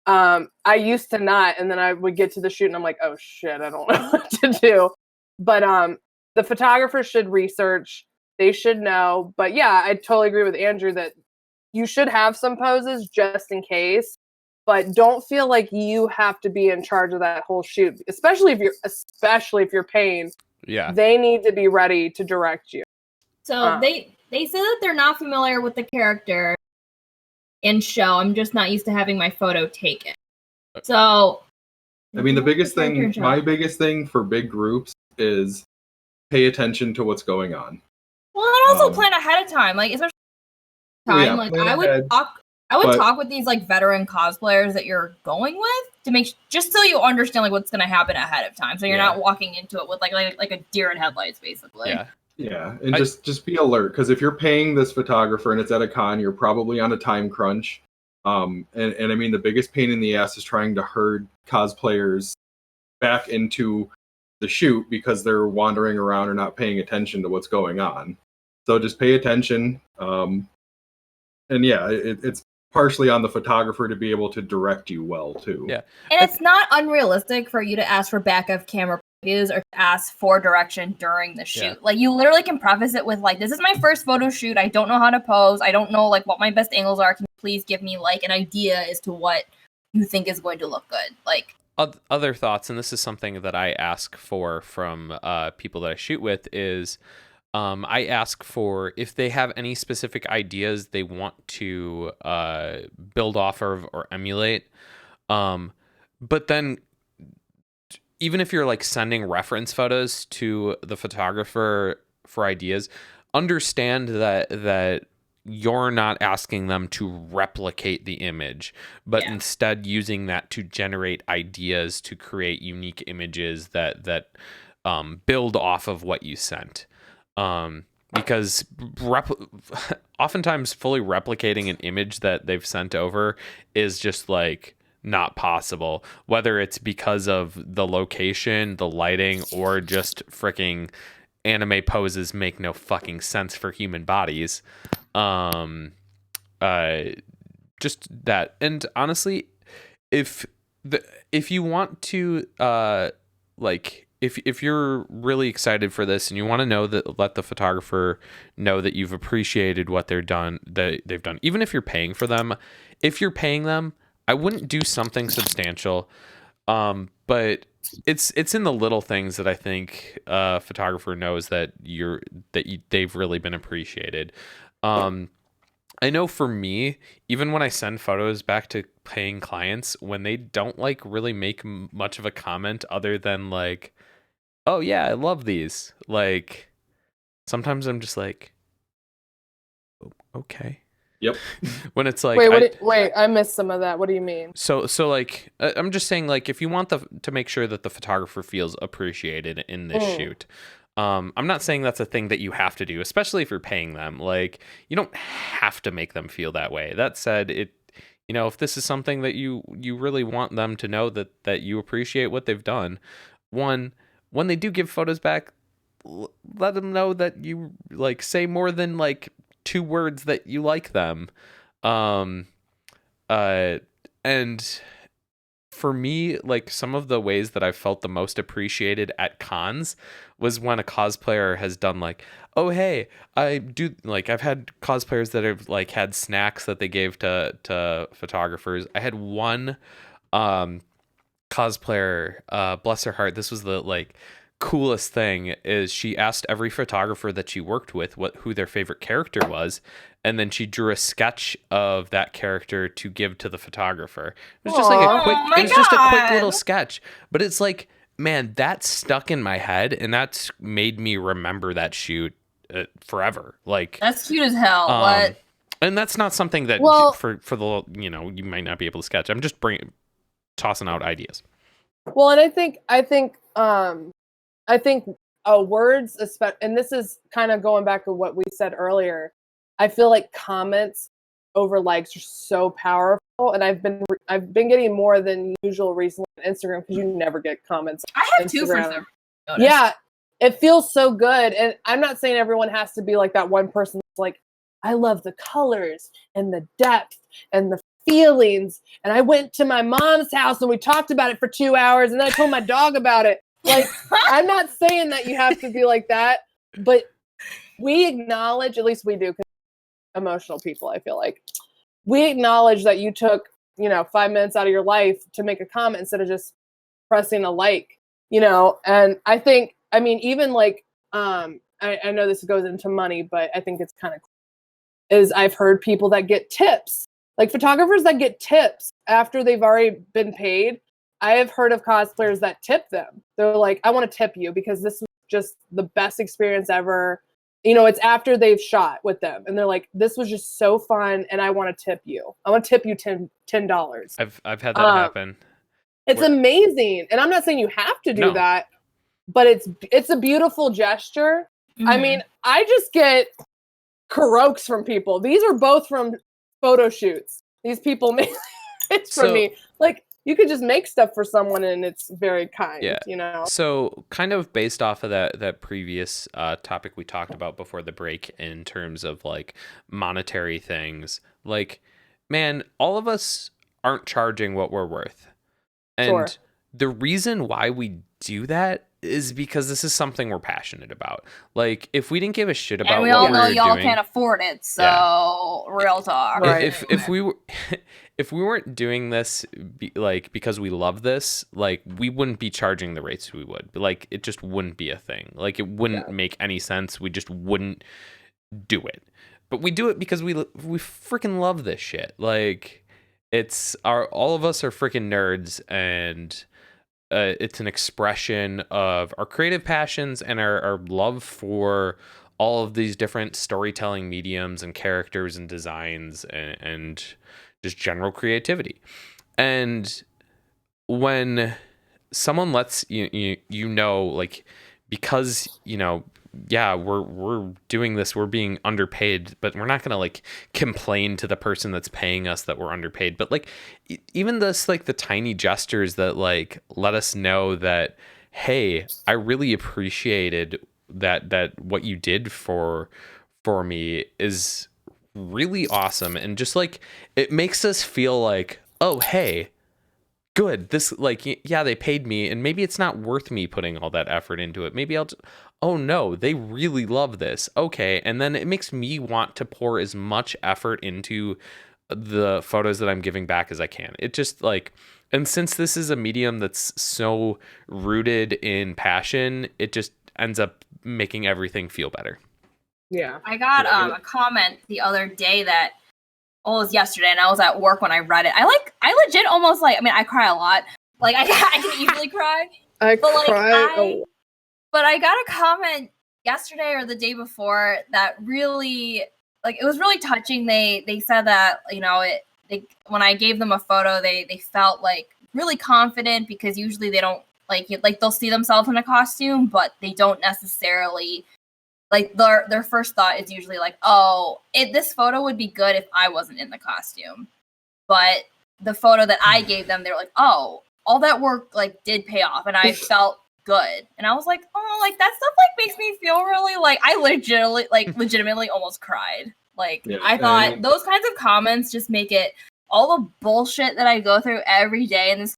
I used to not, and then I would get to the shoot and I'm like, oh shit, I don't know what to do. But the photographer should research, they should know. But yeah, I totally agree with Andrew that you should have some poses just in case, but don't feel like you have to be in charge of that whole shoot, especially if you're paying. Yeah. They need to be ready to direct you. So they say that they're not familiar with the character and show. I'm just not used to having my photo taken. So I mean, the biggest thing, my biggest thing for big groups is pay attention to what's going on. Well, and also plan ahead of time, like especially I would talk with these like veteran cosplayers that you're going with to make just so you understand like what's going to happen ahead of time, so you're not walking into it with like a deer in headlights, basically. Yeah, and just be alert, because if you're paying this photographer and it's at a con, you're probably on a time crunch. And I mean, the biggest pain in the ass is trying to herd cosplayers back into the shoot because they're wandering around or not paying attention to what's going on. So just pay attention. And yeah, it's partially on the photographer to be able to direct you well too. Yeah, and it's not unrealistic for you to ask for backup camera previews or to ask for direction during the shoot. Like you literally can preface it with like, this is my first photo shoot, I don't know how to pose, I don't know like what my best angles are, can you please give me like an idea as to what you think is going to look good. Like other thoughts, and this is something that I ask for from people that I shoot with, is I ask for if they have any specific ideas they want to build off of or emulate. But then even if you're like sending reference photos to the photographer for ideas, understand that you're not asking them to replicate the image, but instead using that to generate ideas to create unique images that build off of what you sent. Because oftentimes fully replicating an image that they've sent over is just like not possible, whether it's because of the location, the lighting, or just freaking anime poses make no fucking sense for human bodies. Just that. And honestly, if you want to if you're really excited for this and you want to know that, let the photographer know that you've appreciated what they've done, even if you're paying for them. If you're paying them, I wouldn't do something substantial, but it's in the little things that I think a photographer knows that they've really been appreciated. I know for me, even when I send photos back to paying clients, when they don't like really make much of a comment other than like, oh yeah, I love these, like sometimes I'm just like, okay. Yep. When it's like, wait, I missed some of that. What do you mean? So like, I'm just saying, like, if you want to make sure that the photographer feels appreciated in this shoot, I'm not saying that's a thing that you have to do, especially if you're paying them. Like, you don't have to make them feel that way. That said, if this is something that you really want them to know that you appreciate what they've done, when they do give photos back, let them know that you like say more than like 2 words that you like them. And for me, like, some of the ways that I felt the most appreciated at cons was when a cosplayer has done like, oh hey, I've had cosplayers that have like had snacks that they gave to photographers. I had one cosplayer, bless her heart, this was the like coolest thing, is she asked every photographer that she worked with who their favorite character was, and then she drew a sketch of that character to give to the photographer. It was just like a quick little sketch, but it's like man, that stuck in my head, and that's made me remember that shoot forever. Like, That's cute as hell. What? And that's not something that for the you might not be able to sketch. I'm just tossing out ideas. Well, and I think words, and this is kind of going back to what we said earlier. I feel like comments over likes are so powerful, and I've been getting more than usual recently on Instagram because you never get comments. I have two for some. Yeah, it feels so good, and I'm not saying everyone has to be like that one person that's like, I love the colors and the depth and the feelings, and I went to my mom's house and we talked about it for 2 hours, and then I told my dog about it. Like, I'm not saying that you have to be like that, but we acknowledge, at least we do, because emotional people, I feel like we acknowledge that you took 5 minutes out of your life to make a comment instead of just pressing a like, and I think, I mean, even like I know this goes into money, but I think it's kind of cool, is I've heard people that get tips, like photographers that get tips after they've already been paid. I have heard of cosplayers that tip them. They're like, I want to tip you because this was just the best experience ever. It's after they've shot with them, and they're like, this was just so fun, and I want to tip you. I want to tip you $10. I've had that happen. It's amazing, and I'm not saying you have to do that, but it's a beautiful gesture. Mm-hmm. I mean, I just get Karoks from people. These are both from photo shoots. These people make it for me. Like, you could just make stuff for someone and it's very kind, So kind of based off of that previous topic we talked about before the break in terms of like monetary things, like, man, all of us aren't charging what we're worth. And the reason why we do that is because this is something we're passionate about. Like, if we didn't give a shit about and we what all we know were y'all doing, can't afford it, so real talk. Right. If we were if we weren't doing this because we love this, like, we wouldn't be charging the rates we would. Like, it just wouldn't be a thing. Like, it wouldn't make any sense. We just wouldn't do it. But we do it because we freaking love this shit. Like, all of us are freaking nerds, and it's an expression of our creative passions and our love for all of these different storytelling mediums and characters and designs and just general creativity. And when someone lets you know, like, because we're doing this, we're being underpaid, but we're not gonna like complain to the person that's paying us that we're underpaid. But like, even this, like, the tiny gestures that like let us know that, hey, I really appreciated that what you did for me is really awesome. And just like, it makes us feel like, oh, hey, good, this, like, yeah, they paid me, and maybe it's not worth me putting all that effort into it. Maybe oh no, they really love this. Okay. And then it makes me want to pour as much effort into the photos that I'm giving back as I can. It just, like, and since this is a medium that's so rooted in passion, it just ends up making everything feel better. Yeah. I got a comment the other day that, it was yesterday, and I was at work when I read it. I legit almost, like, I mean, I cry a lot. Like, I can easily cry. But I got a comment yesterday or the day before that really, like, it was really touching. They said that, when I gave them a photo, they felt like really confident, because usually they don't like they'll see themselves in a costume, but they don't necessarily, like, their first thought is usually like, oh, this photo would be good if I wasn't in the costume. But the photo that I gave them, they're like, oh, all that work, like, did pay off, and I felt good. And I was like, oh, like, that stuff, like, makes me feel really, like, I legitimately almost cried. Like, I thought those kinds of comments just make it, all the bullshit that I go through every day in this,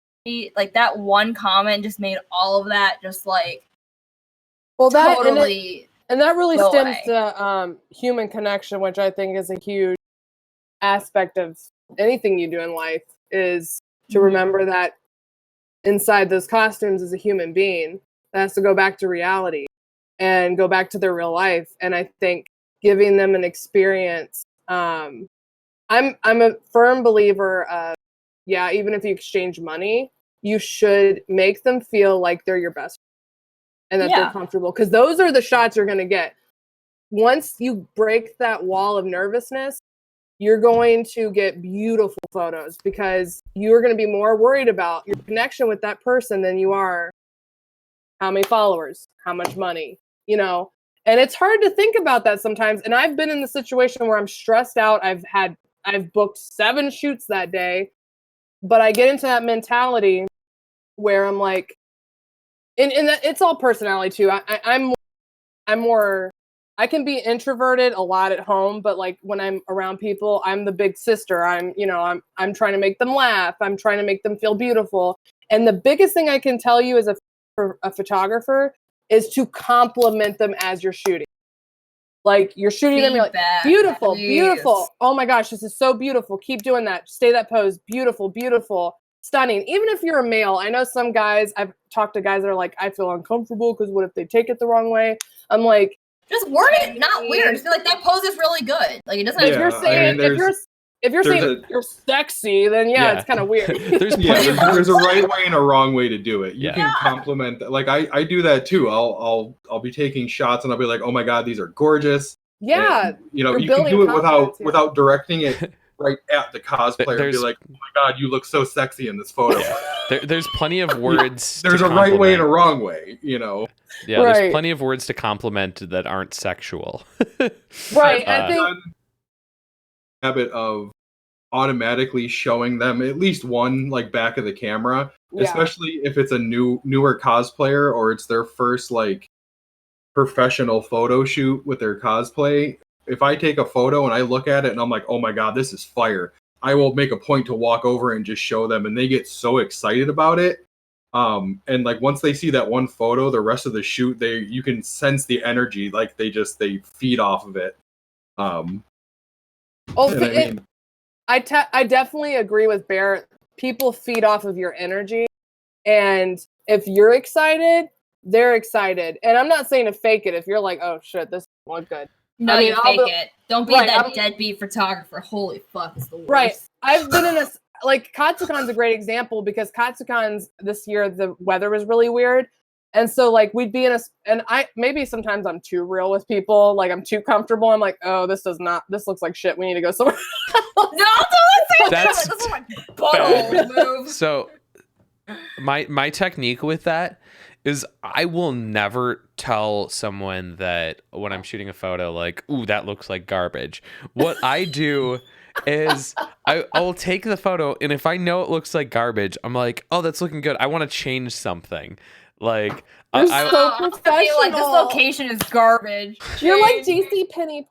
like, that one comment just made all of that just, like, totally. And that really stems to human connection, which I think is a huge aspect of anything you do in life, is to remember that inside those costumes is a human being that has to go back to reality and go back to their real life. And I think giving them an experience, I'm a firm believer of, even if you exchange money, you should make them feel like they're your best friend and that they're comfortable, because those are the shots you're going to get. Once you break that wall of nervousness, you're going to get beautiful photos, because you're going to be more worried about your connection with that person than you are how many followers, how much money, you know. And it's hard to think about that sometimes. And I've been in the situation where I'm stressed out. I've booked 7 shoots that day, but I get into that mentality where I'm like, and it's all personality too. I'm more, I can be introverted a lot at home, but like when I'm around people, I'm the big sister. I'm trying to make them laugh. I'm trying to make them feel beautiful. And the biggest thing I can tell you as a photographer is to compliment them as you're shooting. Like you're shooting them, you're like, beautiful, beautiful. Oh my gosh, this is so beautiful. Keep doing that. Stay that pose. Beautiful, beautiful, stunning. Even if you're a male, I know some guys, I've talked to guys that are like, I feel uncomfortable because what if they take it the wrong way? I'm like, just word it not weird. I feel like that pose is really good. Like it doesn't. If you're saying if you're saying you're sexy, then it's kind of weird. there's a right way and a wrong way to do it. You can compliment that. Like I do that too. I'll be taking shots and I'll be like, oh my god, these are gorgeous. Yeah, and, you can do it without directing it right at the cosplayer and be like, oh my god, you look so sexy in this photo. There's plenty of words. There's a right way and a wrong way, you know. Yeah, there's plenty of words to compliment that aren't sexual. Right. I think habit of automatically showing them at least one like back of the camera, especially if it's a newer cosplayer or it's their first like professional photo shoot with their cosplay. If I take a photo and I look at it and I'm like, oh my god, this is fire, I will make a point to walk over and just show them, and they get so excited about it. And like once they see that one photo, the rest of the shoot, you can sense the energy, like they feed off of it. I definitely agree with Bear. People feed off of your energy, and if you're excited, they're excited. And I'm not saying to fake it. If you're like, oh shit, this won't good. No, you fake it. Don't be that deadbeat photographer. Holy fuck, it's the worst. Right. I've been in Katsucon's a great example, because Katsucon's this year, the weather was really weird. And so like we'd be maybe sometimes I'm too real with people. Like I'm too comfortable. I'm like, oh, this looks like shit. We need to go somewhere else. No, don't say that's that. This is my butthole move. So my technique with that is I will never tell someone that when I'm shooting a photo, like, ooh, that looks like garbage. What I do is I'll take the photo, and if I know it looks like garbage, I'm like, oh, that's looking good. I want to change something. Like, You're so professional. Like, this location is garbage. You're like JC Penney.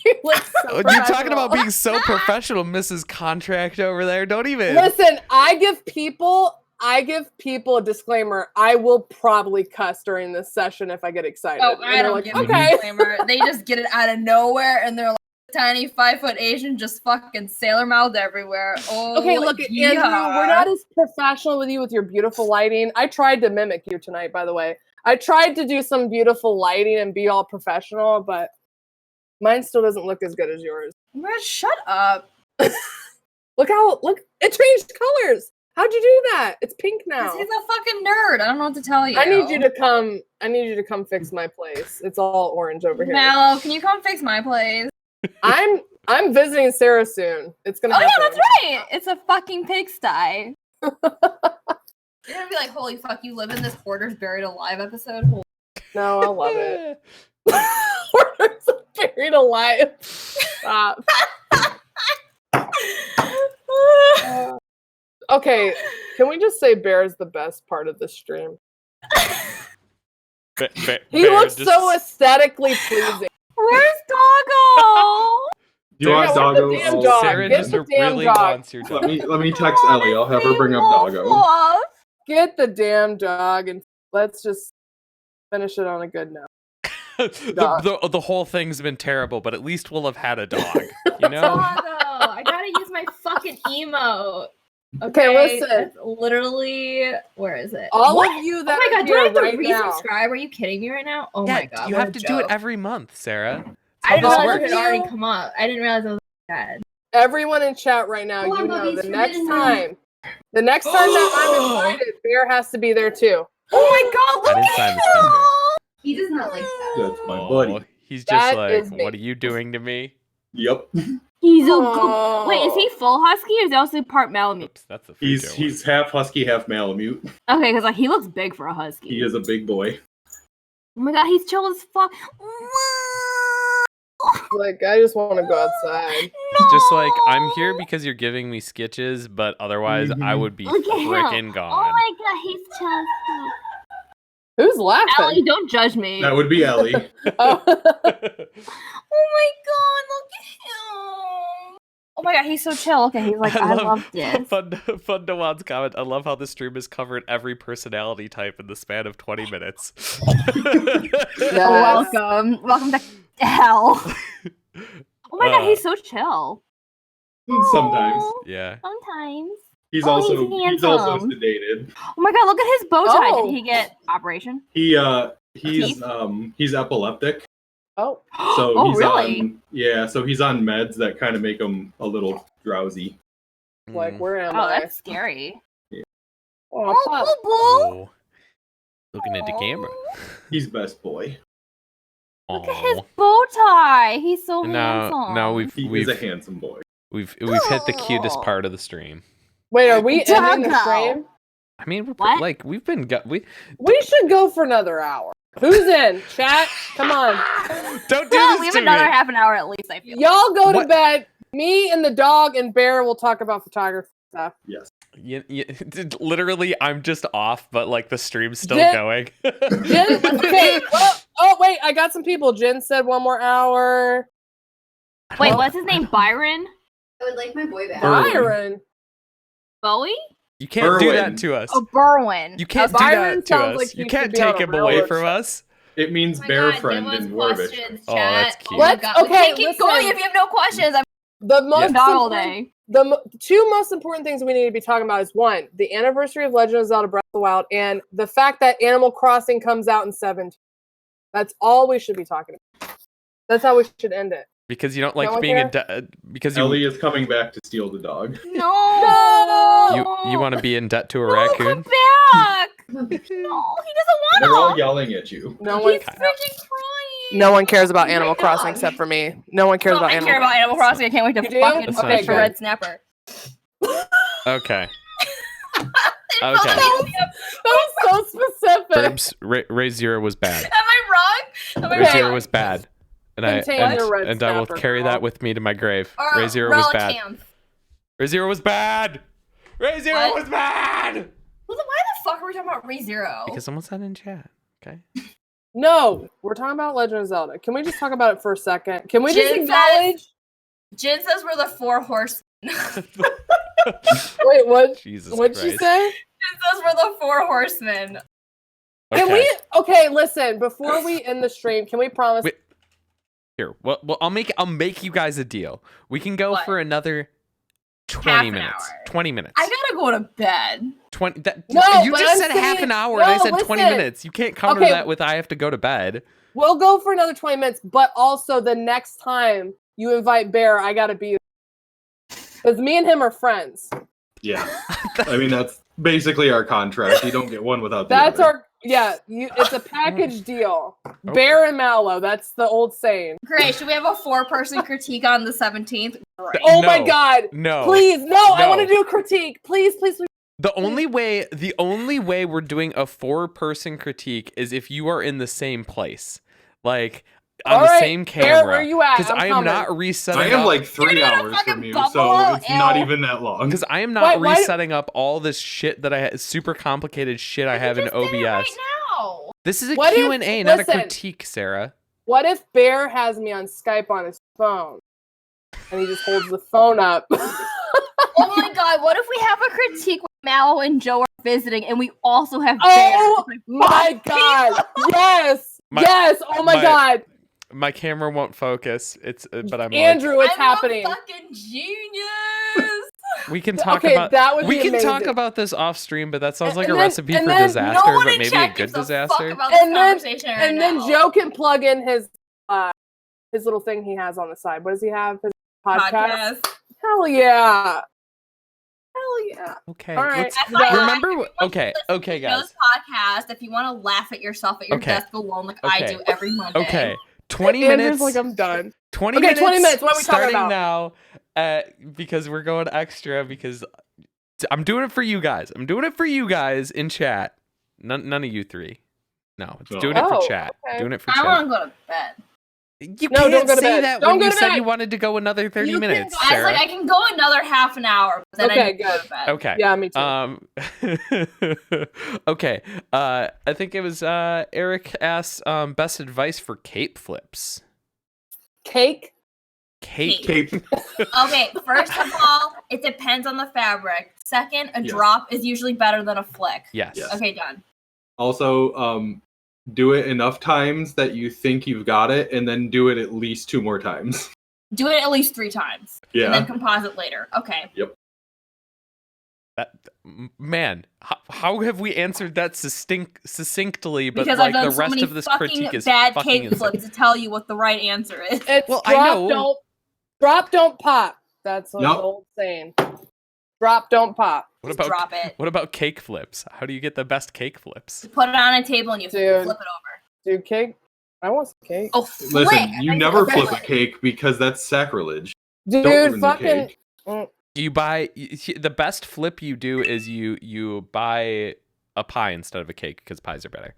You're talking about being so professional, Mrs. Contract over there. Don't even listen. I give people a disclaimer. I will probably cuss during this session if I get excited. Oh, I don't give a disclaimer. They just get it out of nowhere, and they're like tiny 5-foot Asian, just fucking sailor mouthed everywhere. Oh, okay, look, Andrew, we're not as professional with you with your beautiful lighting. I tried to mimic you tonight, by the way. I tried to do some beautiful lighting and be all professional, but mine still doesn't look as good as yours. Man, shut up. Look, it changed colors. How'd you do that? It's pink now. He's a fucking nerd. I don't know what to tell you. I need you to come fix my place. It's all orange over here. Mallow, can you come fix my place? I'm visiting Sarah soon. It's gonna happen. Yeah, that's right. It's a fucking pigsty. You're gonna be like, holy fuck, you live in this Hoarders Buried Alive episode? No, I love it. Hoarders Buried Alive. Stop. Okay, can we just say Bear is the best part of the stream? He looks so aesthetically pleasing. Where's Doggo? You want Doggo? Sarah just really wants your dog. Let me text Ellie. I'll have her bring up Doggo. Get the damn dog and let's just finish it on a good note. The whole thing's been terrible, but at least we'll have had a dog. You know? Doggo, I gotta use my fucking emote. Okay, listen. It's literally, where is it? All of you that oh my god, do I have to resubscribe? Now. Are you kidding me right now? Oh yeah, my god. You have to do it every month, Sarah. I didn't realize it had already come up. I didn't realize it was bad. Everyone in chat right now, you know the next time The next time that I'm invited, Bear has to be there too. Oh my god, I look didn't at sign him! this contract. He does not like that. That's my Oh, buddy. he's just That like, is me. what are you doing to me? Yep. He's a Aw. Wait, is he full husky or is he also part Malamute? Oops, that's the Fujo He's half husky, half Malamute. Okay, because like he looks big for a husky. He is a big boy. Oh my god, he's chill as fuck. Like, I just want to go outside. one. Just like, I'm here because you're giving me sketches, but otherwise I Mhm. would be Look at him. freaking Oh gone. my god, he's chill as fuck. Who's laughing? Ellie, don't judge me. That would be Ellie. Oh. Oh my god, look at him. Oh my god, he's so chill. Okay, he's like, I love this. Fun to Juan's comment. I love how the stream has covered every personality type in the span of 20 minutes. Yes. Welcome to hell. Oh my god, he's so chill. Sometimes. Yeah. Sometimes. He's Oh, also he's also handsome. sedated. Oh my god, look at his bow tie. Oh. Did he get operation? He's epileptic. Oh. So Oh, he's really? so he's on meds that kind of make him a little drowsy. Like, where am Oh, I? that's scary. Oh, pup. Oh. Looking at the camera. He's best boy. Look at his Aw. bow tie. He's so Now handsome. He is a handsome boy. we've hit the cutest part of the stream. Wait, are we ending the Doggo. stream? I mean, What? like we've been We should go for another hour. Who's in? Chat? Come on. don't do Well, this we have to another me. half an hour at least, I feel. Y'all go to What? bed. Me and the dog and Bear will talk about photography stuff. Yes. Literally, I'm just off, but like the stream's still Jen- going. Jen, okay. Oh, wait. I got some people. Jen said one more hour. Wait, what's his name? Byron? I would like my boy back. Berwin. Byron. Bowie? You can't do Berwin. that to us. Oh, Berwin. You can't do Byron that to sounds us. like he You should can't be on take a him away railroad from track. us. It means bear friend in Warvish. Oh, that's cute. Let's- God. We okay, can't keep listen. going if you have no questions. I'm The most dog all important- day. two most important things we need to be talking about is one, the anniversary of Legend of Zelda Breath of the Wild, and the fact that Animal Crossing comes out in 17. That's all we should be talking about. That's how we should end it. Because you don't No like one being care? because you Ellie is coming back to steal the dog. No. you want to be in debt to a No, raccoon. come back. No, he doesn't want They're all to. yelling at you. No one, He's freaking crying. no one cares about Animal My Crossing dog. except for me. No one cares Oh, about I Animal care about Animal Crossing. I can't wait to You do? fucking That's not fish a good. red snapper. Okay. Am Okay. That was so specific. Burbs, Ray Zero was bad. I wrong? Am I Ray Okay. Zero was bad. And I Contain your red and I will snapper, carry girl. that with me to my grave. Or Ray Zero was bad. Relicanth. Ray Zero was bad. Ray Zero What? was bad. Well, then why the fuck are we talking about ReZero? Because someone said in chat. Okay. No, we're talking about Legend of Zelda. Can we just talk about it for a second? Can we just Jin acknowledge? Jin says we're the four horsemen. Wait, what? Jesus What'd Christ. she say? Jin says we're the four horsemen. Can we? Okay, listen. Before we end the stream, can we promise? Wait. Here, well, I'll make you guys a deal. We can go What? for another 20 Half an minutes. hour. 20 minutes. I gotta go to bed. 20. No, you but just I'm said half saying- an hour, and I no, said 20 listen. minutes. You can't counter Okay. that with I have to go to bed. We'll go for another 20 minutes, but also the next time you invite Bear, I gotta be. Because me and him are friends. Yeah. I mean, that's basically our contract. You don't get one without the That's other. our. Yeah, it's a package deal. Bear and Mallow. That's the old saying. Great. Should we have a four-person critique on the 17th? Great. Oh my No. God! No. Please, no! I No. want to do a critique. Please, please, please. The only way we're doing a 4-person critique is if you are in the same place. Like on All the right, same Bear, camera. where you at? Because I'm I am coming. not resetting I am up. like 3 You're in a hours fucking from you, bubble, so it's not ew. even that long. Because I am not Why- resetting up all this shit that super complicated shit I have in Just did it OBS. right now. This is a What if- Q&A, not a listen. critique, Sarah. What if Bear has me on Skype on his phone, and he just holds the phone up? Oh my God! What if we have a critique when Mallow and Joe are visiting, and we also have Bear? Oh It's like, my God! Yes, yes! Oh my God, My camera won't focus. It's but I'm Andrew, it's I'm happening. a fucking genius. like, we can talk Okay, about that would we be can amazing. talk about this off stream, but that sounds And- like and a then- recipe and for then disaster, no one but in maybe a chat good gives a fuck disaster. about this And then- conversation right And then now. Joe can plug in his little thing he has on the side. What does he have? His podcast. Podcast. Hell yeah! Hell yeah! Yeah. Okay. All right. let's- I find remember. everyone Okay. listening Okay, to guys. This podcast, if you want to laugh at yourself at your Okay. desk alone, like I Okay. do every Monday. Okay. 20 Andrew's minutes. like, I'm done. 20 Okay, minutes. 20 minutes. What are we talking starting about? now, because we're going extra. Because I'm doing it for you guys. I'm doing it for you guys in chat. None of you three. No, it's doing it for Oh, chat. okay. Doing it for I chat. want to go to bed. You No, can't don't go to say bed. that Don't when go you to said bed. you wanted to go another 30 You can minutes, go- I was Sarah. like, I can go another half an hour, but then I Okay, need to go good. to bed. Okay. Yeah, me too. Okay. I think it was Eric asked best advice for cape flips. Cake? Cape. Cape. Okay, first of all, it depends on the fabric. Second, a Yes. drop is usually better than a flick. Yes. Yes. Okay, done. Also, do it enough times that you think you've got it, and then do it at least 2 more times. Do it at least 3 times. Yeah. And then composite later. Okay. Man, how have we answered that succinctly? But Because like I've done the so rest many of this fucking critique is bad fucking cake insane. flips to tell you what the right answer is. It's Well, I know. drop, don't pop. That's what Yep. the old saying. Drop, don't pop. What Just about drop it. What about cake flips? How do you get the best cake flips? You put it on a table and you Dude. flip it over. Dude, cake? I want some cake. Oh, flick! Listen, I you thought never you said flip a cake because that's sacrilege. Dude, Don't ruin the fucking. cake. You buy the best flip you do is you buy a pie instead of a cake because pies are better.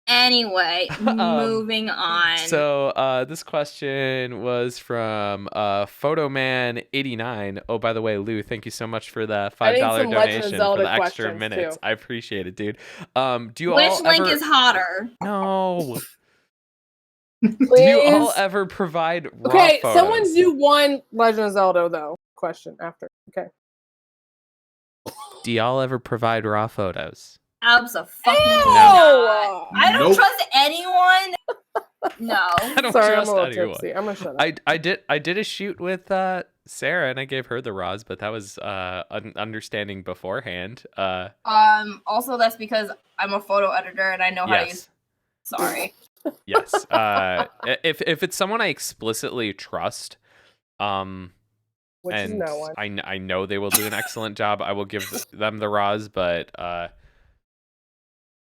Anyway, moving on. So this question was from Photoman89. Oh, by the way, Lou, thank you so much for the $5 some Legend of donation for Zelda the extra questions, minutes. too. I appreciate it, dude. Do you Which all link ever... is hotter? No. Please. Do you all ever provide raw Okay, photos? someone do one Legend of Zelda, though. Question after. Okay. Do y'all ever provide raw photos? Absolutely Ew! not. I don't Nope. trust anyone. No. I don't Sorry, trust I'm a little anyone. tipsy. I'm gonna shut up. I did a shoot with Sarah and I gave her the raws, but that was understanding beforehand. Also, that's because I'm a photo editor and I know how to use. Yes. Sorry. Yes. If it's someone I explicitly trust, Which is and no one. I know they will do an excellent job, I will give them the raws, but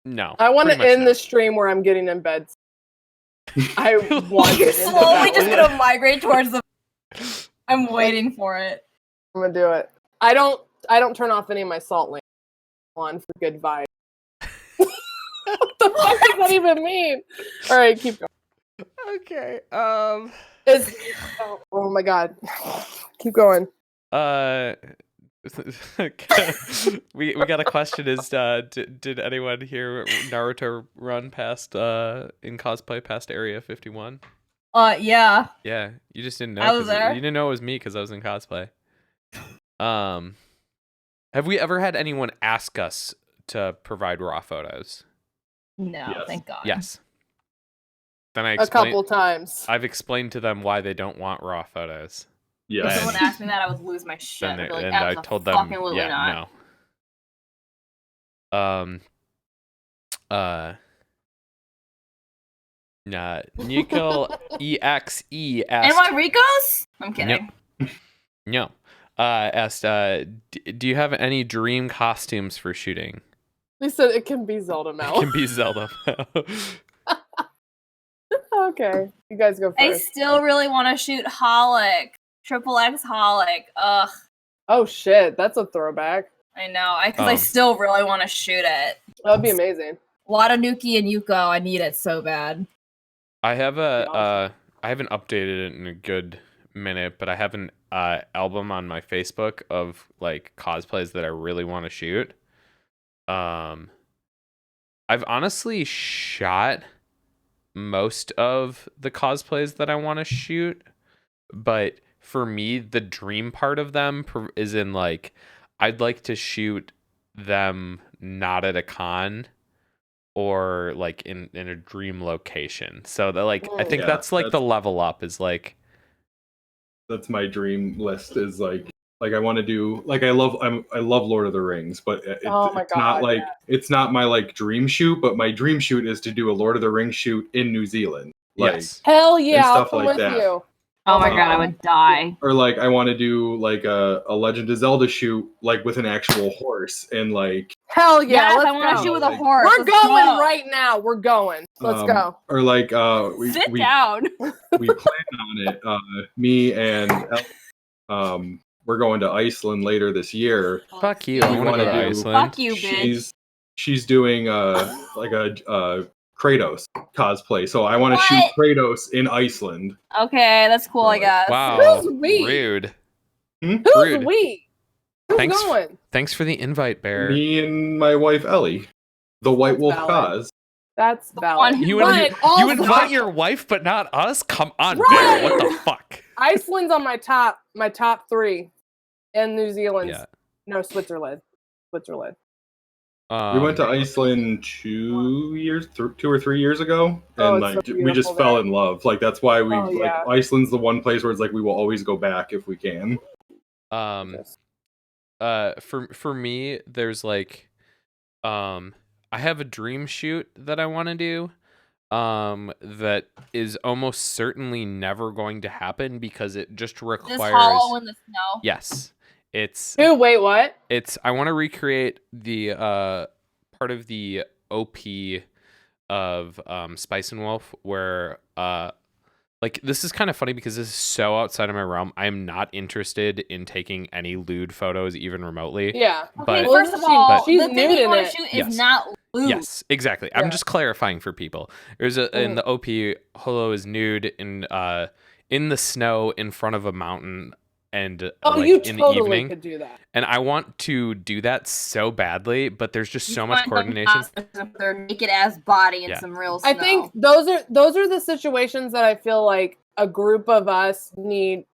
no. I want pretty to much end no. the stream where I'm getting in bed. I want to You're end slowly it. just gonna migrate towards the. I'm waiting for it. I'm gonna do it. I don't turn off any of my salt lamps on for good vibes. What the fuck does that even mean? All right, keep going. Okay. Oh my god. Keep going. We got a question. Is did anyone hear Naruto run past in cosplay past Area 51? Yeah. Yeah, you just didn't know. I was 'cause there. You didn't know it was me because I was in cosplay. Have we ever had anyone ask us to provide raw photos? No, Yes. thank God. Yes. Then I A couple times. I've explained to them why they don't want raw photos. If Yes. someone asked me that, I would lose my shit. And, I'd be like, and I told them, absolutely yeah, not. no. Nico EXE And asked. my Ricos? I'm kidding. No. Asked, do you have any dream costumes for shooting? They said it can be Zelda It Mel. can be Zelda. Okay, you guys go I first. still really want to shoot Holic. Triple X Holic. Ugh. Oh shit, that's a throwback. I know. Because I still really want to shoot it. That would be amazing. Watanuki and Yuko, I need it so bad. I have Awesome. I haven't updated it in a good minute, but I have an album on my Facebook of like cosplays that I really want to shoot. I've honestly shot most of the cosplays that I want to shoot, but for me, the dream part of them is in like I'd like to shoot them not at a con or like in a dream location. So that like I think Yeah, that's like the level up is like That's my dream list. Is like I want to do like I love Lord of the Rings, but Oh my it's not God, like yeah. it's not my like dream shoot. But my dream shoot is to do a Lord of the Rings shoot in New Zealand. Like, yes. Hell yeah, I'll stuff come like with that. you. Oh my god, I would die. Or like I want to do like a Legend of Zelda shoot like with an actual horse and like Hell yeah, Yes, let's I want to go. shoot with a Like, horse. We're Let's going go. right now. We're going. Let's go. or like Sit we down. we plan on it. Me and we're going to Iceland later this year. Fuck you. I We want to wanna go to do- Iceland. Fuck you, bitch. She's doing like a Kratos cosplay, so I want to shoot What? Kratos in Iceland. Okay, that's cool, I guess. Wow. Who's we? Rude. Who's Rude. we? Who's Thanks. going? Thanks for the invite, Bear. Me and my wife Ellie, the White That's Wolf valid. cause. That's one valid. who- You, But you also- invite your wife, but not us? Come on, Right. Bear. What the fuck? Iceland's on my top 3, and New Zealand's Yeah. no Switzerland. Switzerland. We went to Iceland 2 or 3 years ago, Oh, and it's like so we just beautiful fell there. in love. Like that's why we Oh, like yeah. Iceland's the one place where it's like we will always go back if we can. For me, there's like I have a dream shoot that I want to do that is almost certainly never going to happen because it just This requires hollow in the snow. yes. It's Wait, what? I want to recreate the part of the OP of Spice and Wolf where like this is kind of funny because this is so outside of my realm. I am not interested in taking any lewd photos even remotely. Yeah. Okay, But- first of all, she's the thing nude you in want it. to shoot is Yes. not lewd. Yes, exactly. I'm Yeah. just clarifying for people. There's in the OP, Holo is nude in the snow in front of a mountain and Oh, like you in the totally evening. could do that. And I want to do that so badly, but there's just so You much find them coordination. costumes with their naked ass body and Yeah. some real snow. I think those are the situations that I feel like a group of us need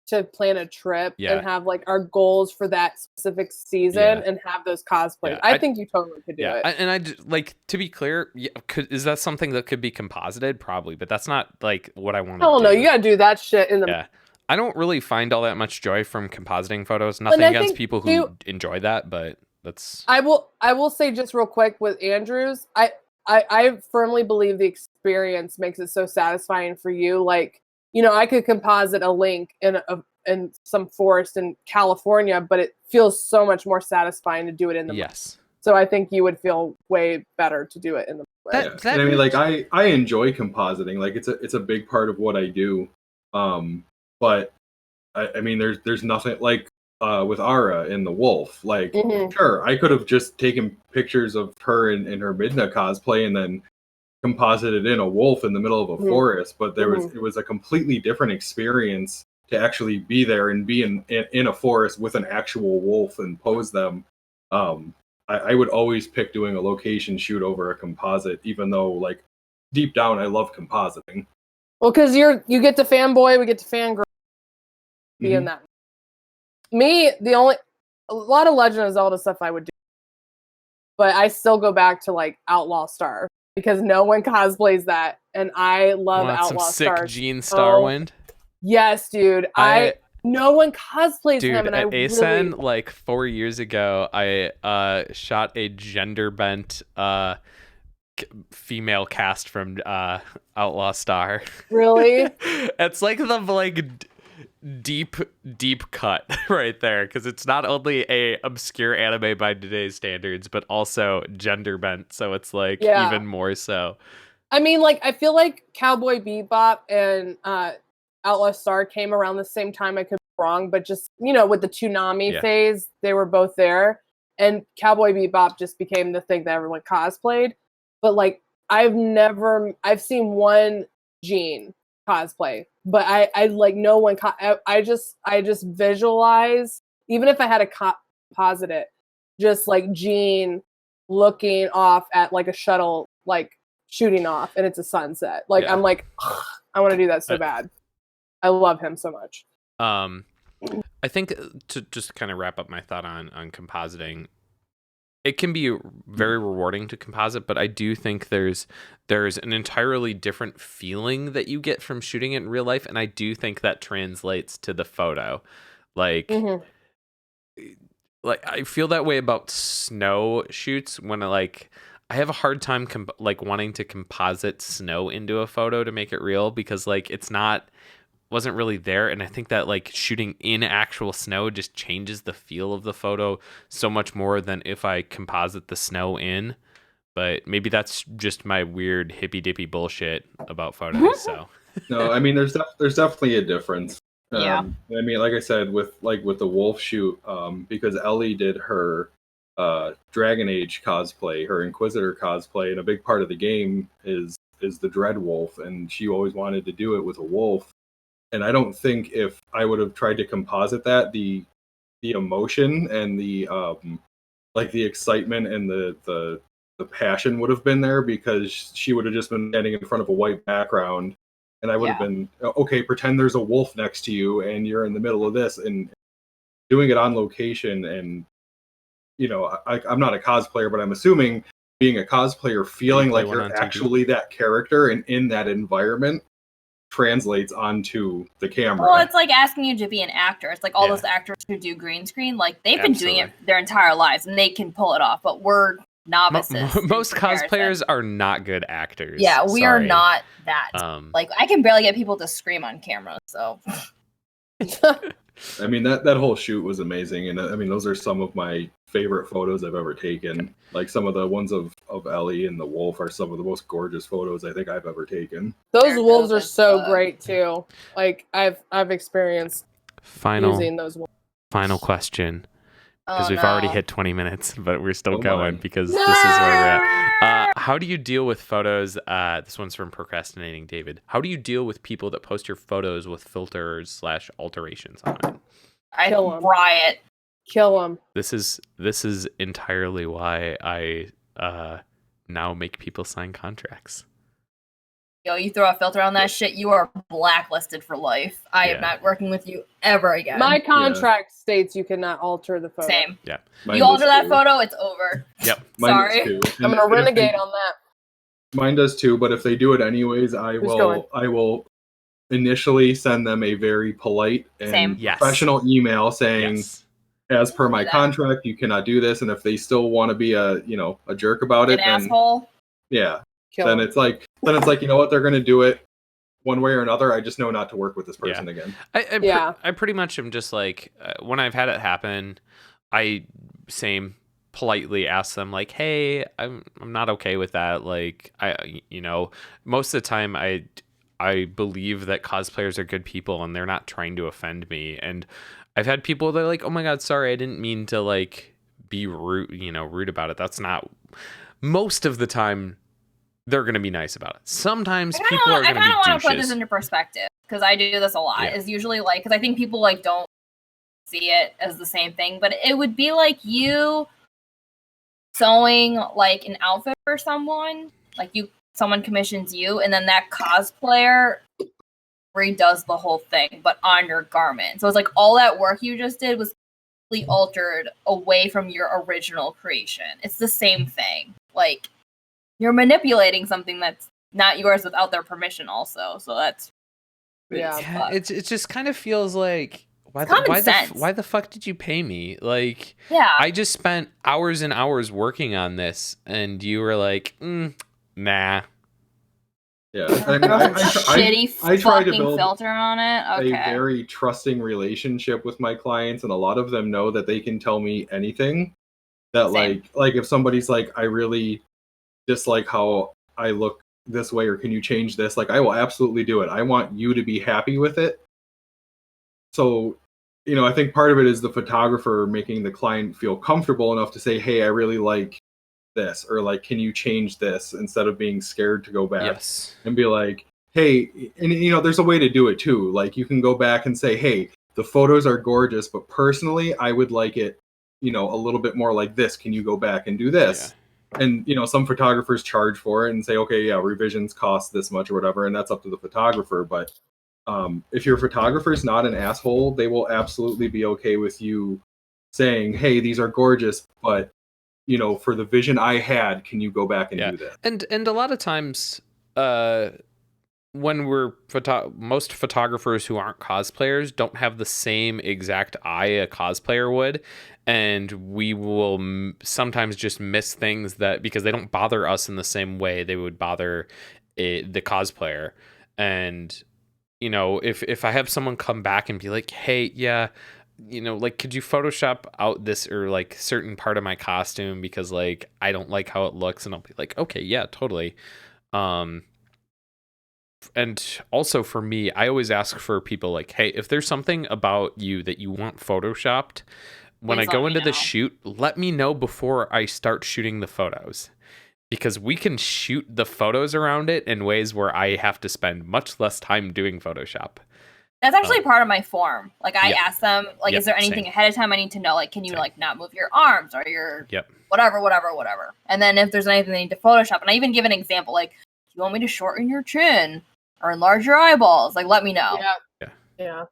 to plan a trip Yeah. and have like our goals for that specific season Yeah. and have those cosplays. Yeah, I think you totally could do it. Like to be clear, is that something that could be composited? Probably, but that's not like what I want to Hell do. no, you gotta do that shit in the Yeah. I don't really find all that much joy from compositing photos. Nothing I against think, people who too- enjoy that, but that's I will say just real quick with Andrews, I firmly believe the experience makes it so satisfying for you. Like, you know, I could composite a link in some forest in California, but it feels so much more satisfying to do it in the yes. So I think you would feel way better to do it in the That- And I mean, like I enjoy compositing. Like it's a big part of what I do. But I mean, there's nothing like with Ara in the Wolf. Like, Mhm. sure, I could have just taken pictures of her in her Midna cosplay and then composited in a wolf in the middle of a Mhm. forest. But it was a completely different experience to actually be there and be in a forest with an actual wolf and pose them. I would always pick doing a location shoot over a composite, even though like deep down I love compositing. Well, because you get to fanboy, we get to fangirl, be in that. Me, a lot of Legend of Zelda stuff I would do, but I still go back to like Outlaw Star because no one cosplays that, and I love Want Outlaw some sick Star. Gene Starwind? Yes, dude. No one cosplays Dude, him, and at I ASEN, really like 4 years ago, I shot a gender bent female cast from Outlaw Star. really. It's like the deep cut right there because it's not only a obscure anime by today's standards, but also gender bent. So it's like Yeah. even more so. I mean, like I feel like Cowboy Bebop and Outlaw Star came around the same time. I could be wrong, but just with the Toonami phase, they were both there, and Cowboy Bebop just became the thing that everyone cosplayed. But like, I've seen one Gene cosplay, but I like no one. I just visualize, even if I had a composite it, just like Gene looking off at like a shuttle, like shooting off, and it's a sunset. Like I'm like, I want to do that so bad. I love him so much. I think to just kind of wrap up my thought on compositing, it can be very rewarding to composite, but I do think there's an entirely different feeling that you get from shooting it in real life, and I do think that translates to the photo. Like, like I feel that way about snow shoots when I have a hard time wanting to composite snow into a photo to make it real because like it's not wasn't really there, and I think that like shooting in actual snow just changes the feel of the photo so much more than if I composite the snow in. But maybe that's just my weird hippy dippy bullshit about photos. So No, I mean there's definitely a difference. Yeah. I mean, like I said, with the wolf shoot, because Ellie did her Dragon Age cosplay, her Inquisitor cosplay, and a big part of the game is the Dread Wolf, and she always wanted to do it with a wolf. And I don't think if I would have tried to composite that, the emotion and the like the excitement and the passion would have been there, because she would have just been standing in front of a white background, and I would have been, okay, pretend there's a wolf next to you and you're in the middle of this, and doing it on location. And I'm not a cosplayer, but I'm assuming being a cosplayer, feeling like you're actually that character and in that environment translates onto the camera. Well, it's like asking you to be an actor. It's like all those actors who do green screen, like they've been doing it their entire lives and they can pull it off, but we're novices. Most cosplayers are not good actors. Yeah, we are not that. Like, I can barely get people to scream on camera, so. I mean, that whole shoot was amazing, and I mean, those are some of my favorite photos I've ever taken. Like, some of the ones of Ellie and the wolf are some of the most gorgeous photos I think I've ever taken. Those wolves are so great too. Like, I've experienced using those wolves. Final question, because we've already hit 20 minutes, but we're still going because this is where we're at. How do you deal with photos? This one's from Procrastinating David. How do you deal with people that post your photos with filters / alterations on it? I riot. Kill them. This is entirely why I now make people sign contracts. Yo, you throw a filter on that shit, you are blacklisted for life. I am not working with you ever again. My contract states you cannot alter the photo. Same. Yeah. You alter that photo, it's over. Yep. Sorry. I'm gonna renegade on that. Mine does too, but if they do it anyways, I will initially send them a very polite and professional email saying, as per my contract, you cannot do this. And if they still want to be a jerk about it, then asshole. Yeah. Then it's like, you know what, they're gonna do it one way or another. I just know not to work with this person again. I pretty much am just like, when I've had it happen, I politely ask them like, hey, I'm not okay with that. Like, most of the time I believe that cosplayers are good people and they're not trying to offend me. And I've had people that are like, oh my God, sorry, I didn't mean to like be rude about it. That's not, most of the time they're going to be nice about it. Sometimes people are going to be douches. I kind of want to put this into perspective, because I do this a lot. Is usually like, because I think people like don't see it as the same thing, but it would be like you sewing like an outfit for someone, like someone commissions you, and then that cosplayer redoes the whole thing, but on your garment. So it's like all that work you just did was completely altered away from your original creation. It's the same thing. Like, you're manipulating something that's not yours without their permission also. So that's it just kind of feels like, why the fuck did you pay me? Like, I just spent hours and hours working on this and you were like, nah. Yeah, I try to build filter on it. A very trusting relationship with my clients, and a lot of them know that they can tell me anything. That like if somebody's like, I really dislike how I look this way, or can you change this? Like, I will absolutely do it. I want you to be happy with it. So, I think part of it is the photographer making the client feel comfortable enough to say, hey, I really like this, or like, can you change this, instead of being scared to go back and be like, hey, and there's a way to do it too. Like, you can go back and say, hey, the photos are gorgeous, but personally I would like it, a little bit more like this. Can you go back and do this? And some photographers charge for it and say, okay, revisions cost this much or whatever, and that's up to the photographer. But if your photographer is not an asshole, they will absolutely be okay with you saying, hey, these are gorgeous, but for the vision I had, can you go back and do that? And a lot of times, when most photographers who aren't cosplayers don't have the same exact eye a cosplayer would, and we will sometimes just miss things that, because they don't bother us in the same way they would bother the cosplayer. And you know, if I have someone come back and be like, hey, yeah, you know, like, could you Photoshop out this or like certain part of my costume because like I don't like how it looks, and I'll be like, okay, yeah, totally. And also for me, I always ask for people like, hey, if there's something about you that you want Photoshopped, when I Please go let me into the know. shoot, let me know before I start shooting the photos. Because we can shoot the photos around it in ways where I have to spend much less time doing Photoshop. That's actually part of my form. Like I Yeah. ask them, like, Yep, is there anything same. ahead of time I need to know? Like, can you Same. like not move your arms or your Yep. whatever. And then if there's anything they need to Photoshop, and I even give an example, like, do you want me to shorten your chin or enlarge your eyeballs? Like, let me know. Yeah.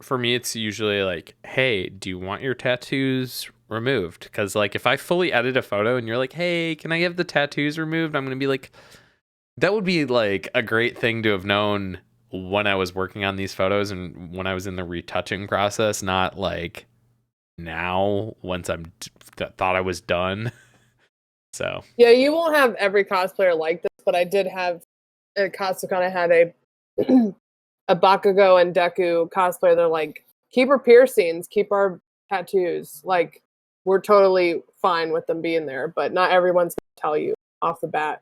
For me, it's usually like, hey, do you want your tattoos removed? Because like if I fully edit a photo and you're like, hey, can I have the tattoos removed? I'm going to be like, that would be like a great thing to have known when I was working on these photos and when I was in the retouching process, not like now once I'm thought I was done. So Yeah, you won't have every cosplayer like this, but I did have at Costog, I had a a Bakugo and Deku cosplayer. They're like, keep our piercings, keep our tattoos. Like, we're totally fine with them being there, but not everyone's gonna tell you off the bat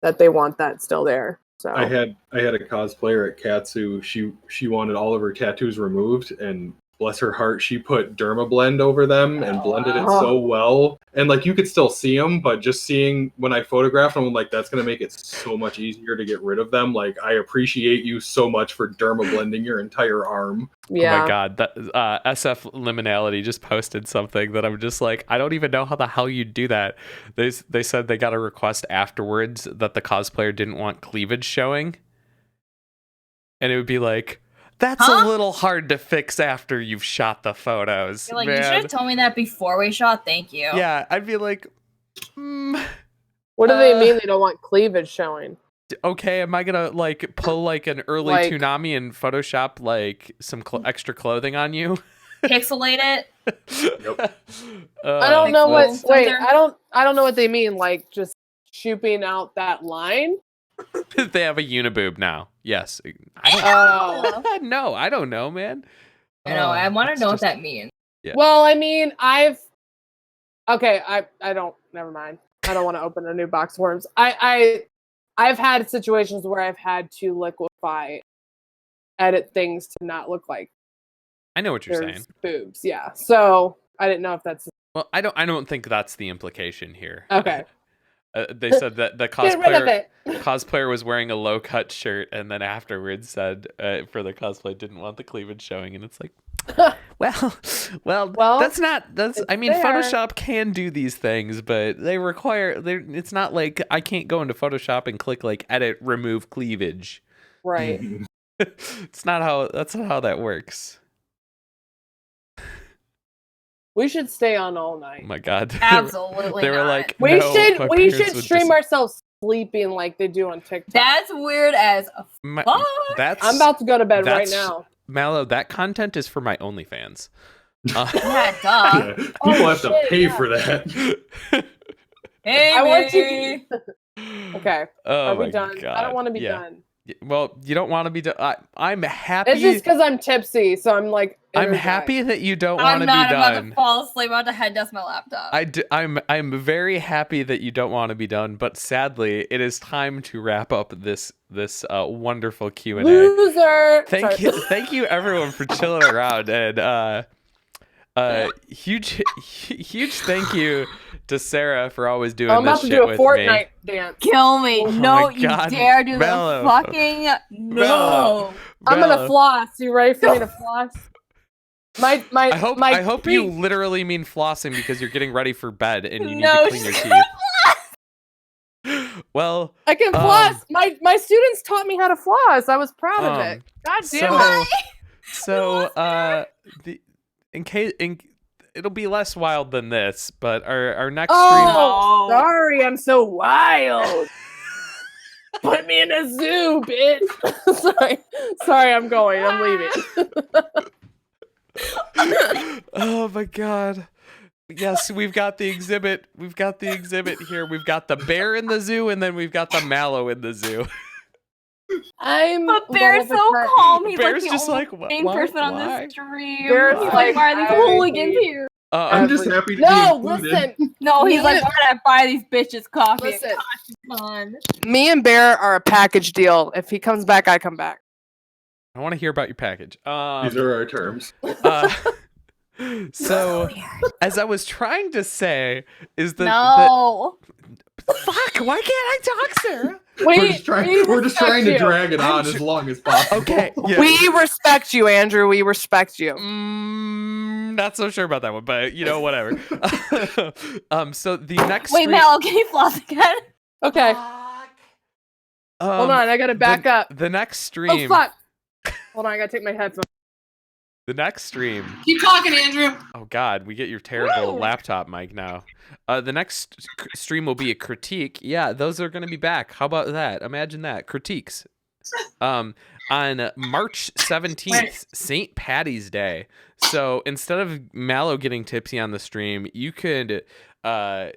that they want that still there. So I had a cosplayer at Katsu. She wanted all of her tattoos removed, and bless her heart, she put Dermablend over them and blended it wow. so well. And like you could still see them, but just seeing when I photographed them, I'm like, that's gonna make it so much easier to get rid of them. Like, I appreciate you so much for Dermablending your entire arm. yeah. Oh my god, that SF Liminality just posted something that I'm just like, I don't even know how the hell you do that. They said they got a request afterwards that the cosplayer didn't want cleavage showing, and it would be like, that's a little hard to fix after you've shot the photos. You're like, man. you should have told me that before we shot. Thank you. Yeah, I'd be like, What do they mean they don't want cleavage showing? okay, am I gonna like pull like an early Like- Toonami and Photoshop like some extra clothing on you? Pixelate it. Yep. I don't know what. Pixel Wait, filter. I don't know what they mean. Like just shooping out that line. They have a uniboob now. Yes. Oh. No, I don't know, man. I know. I want to it's know what just- that means. Yeah. Well, I mean, I don't. Never mind. I don't want to open a new box of worms. I've had situations where I've had to liquefy, edit things to not look like I know what you're there's saying. boobs. Yeah. So I didn't know if that's Well, I don't think that's the implication here. okay. They said that the Get rid of cosplayer was wearing a low cut shirt, and then afterwards said for the cosplay didn't want the cleavage showing, and it's like, well, that's I mean, there. Photoshop can do these things, but they require it's not like I can't go into Photoshop and click like edit remove cleavage. Right. That's not how that works. We should stay on all night. Oh my god. Absolutely They were not. like, We no, my we parents should would stream just- ourselves sleeping like they do on TikTok. That's weird as My- fuck. that's I'm about to go to bed right that's- now. Mallow, that content is for my OnlyFans. Yeah, duh. Yeah, people Oh, have to shit, pay yeah. for that. Hey, I want baby. to. Okay. Oh Are we my done? God. I don't want to be Yeah. done. Well, you don't want to be done. I'm happy. It's just because I'm tipsy, so I'm like. I'm energized. happy that you don't want I'm to not. be I'm about done. to fall asleep. I'm about to head dust my laptop. I'm very happy that you don't want to be done, but sadly, it is time to wrap up this wonderful Q&A. Loser. Thank you everyone for chilling around, and huge thank you to Sarah for always doing I'm this about to shit do a with Fortnite me. dance. Kill me. Oh No, my you God, dare do Mellow. the fucking Mellow. no. I'm gonna Bella, floss. You ready for me to floss? My I hope you treat- literally mean flossing because you're getting ready for bed and you need No, to clean your shut teeth. Well, I can floss. My students taught me how to floss. I was proud of it. God damn it. so it'll be less wild than this, but our next Oh, stream- sorry, I'm so wild. Put me in a zoo, bitch. sorry, I'm going. I'm leaving. Oh my god. Yes, we've got the exhibit. We've got the exhibit here. We've got the bear in the zoo, and then we've got the mallow in the zoo. But Bear's so calm. He's Bear's like just the like, only sane why? person on Why? this stream. Bear's He's like, like, why are these I hooligans hate- here? I'm just happy to be No, included. listen. No, he's like, Me- why did I buy these bitches coffee? Listen. Fun. Me and Bear are a package deal. If he comes back, I come back. I want to hear about your package. These are our terms. So, as I was trying to say, is that No. fuck? Why can't I talk, Sarah? We're just trying to you. drag it on as long as possible. Okay, yeah. We respect you, Andrew. We respect you. Not so sure about that one, but you know, whatever. So the next Wait, stream- Mel, can you floss again? Okay. Hold on. I got to back up. The next Oh, stream. fuck. Hold on. I got to take my headphones. The next stream. Keep talking, Andrew. Oh God, we get your terrible laptop mic now. The next stream will be a critique. Yeah, those are going to be back. How about that? Imagine that. Critiques. On March 17th, St. Patty's Day. So instead of Mallow getting tipsy on the stream, you could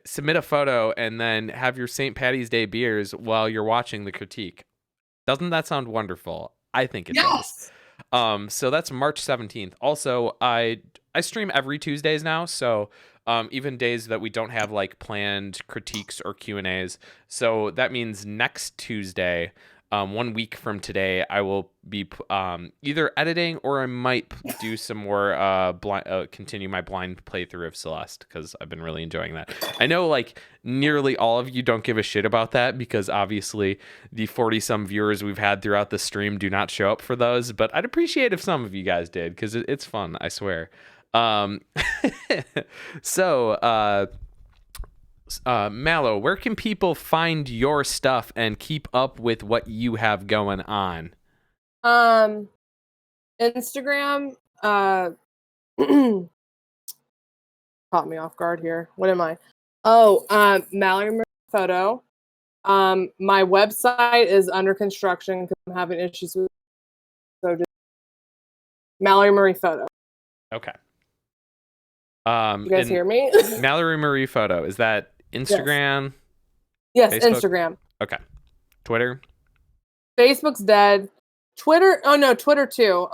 submit a photo and then have your St. Patty's Day beers while you're watching the critique. Doesn't that sound wonderful? I think it does. So that's March 17th. Also, I stream every Tuesdays now, so even days that we don't have like planned critiques or Q&As. So that means next Tuesday, 1 week from today, I will be either editing or I might do some more continue my blind playthrough of Celeste because I've been really enjoying that. I know like nearly all of you don't give a shit about that because obviously the 40-some viewers we've had throughout the stream do not show up for those, but I'd appreciate if some of you guys did because it's fun, I swear. So Mallow, where can people find your stuff and keep up with what you have going on? Instagram. Caught me off guard here. What am I? Oh, Mallory Marie Photo. My website is under construction because I'm having issues with. So just Mallory Marie Photo. Okay. You guys hear me? Mallory Marie Photo. Is that Instagram? Yes, Facebook? Instagram. Okay. Twitter? Facebook's dead. Twitter. Oh no, Twitter too.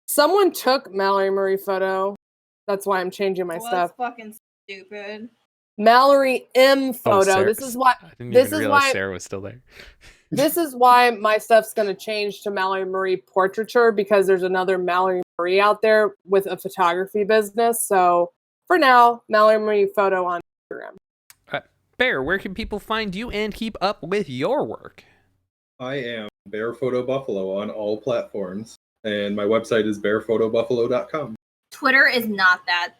Someone took Mallory Marie Photo. That's why I'm changing my stuff. That's fucking stupid. Mallory M Photo. Sarah, This is why. I didn't This even is realize why. Sarah was still there. This is why my stuff's going to change to Mallory Marie Portraiture because there's another Mallory Marie out there with a photography business. So for now, Mallory Marie Photo on Instagram. Bear, where can people find you and keep up with your work? I am Bear Photo Buffalo on all platforms, and my website is bearphotobuffalo.com. Twitter is not that.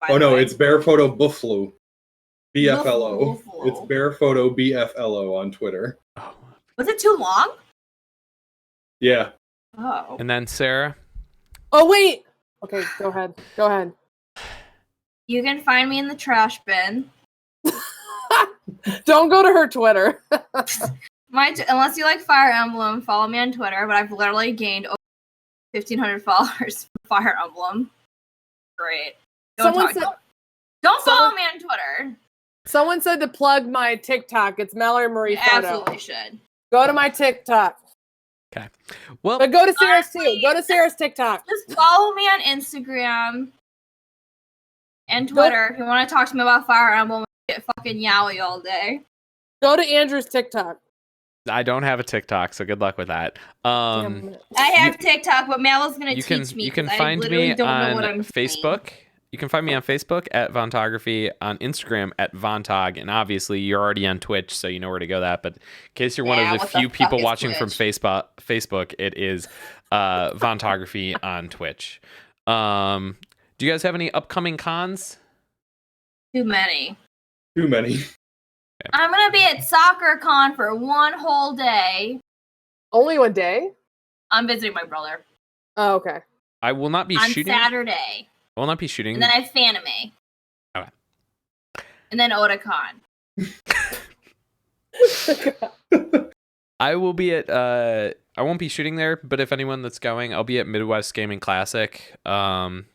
Oh no, it's Bear Photo Buffalo, BFLO. Buffalo. It's Bear Photo BFLO on Twitter. Oh. Was it too long? Yeah. Oh. And then Sarah? Oh wait. Okay, go ahead. Go ahead. You can find me in the trash bin. Don't go to her Twitter. Unless you like Fire Emblem, follow me on Twitter. But I've literally gained over 1,500 followers from Fire Emblem. Great. Don't follow me on Twitter. Someone said to plug my TikTok. It's Mallory Marie You Photo. absolutely should. Go to my TikTok. Okay. Well, But go to Sarah's too. Honestly, Go to Sarah's TikTok. Just follow me on Instagram and Twitter if you want to talk to me about Fire Emblem and get fucking yaoi all day. Go to Andrew's TikTok. I don't have a TikTok, so good luck with that. Damn it. I have TikTok, but Mal's gonna You teach can me. you can 'cause I find literally me don't know what on I'm Facebook. saying. You can find me on Facebook at Vontography, on Instagram at Vontog, and obviously you're already on Twitch, so you know where to go that. But in case you're one Yeah, of the what the few fuck people is watching from Twitch? Facebook, it is Vontography on Twitch. Do you guys have any upcoming cons? Too many. Too many. I'm gonna be at SoccerCon for one whole day. Only one day? I'm visiting my brother Oh, okay. I will not be on shooting. Saturday, I will not be shooting. and then I have Fanime. Okay. And then Otakon. I will be at I won't be shooting there, but if anyone that's going, I'll be at Midwest Gaming Classic. And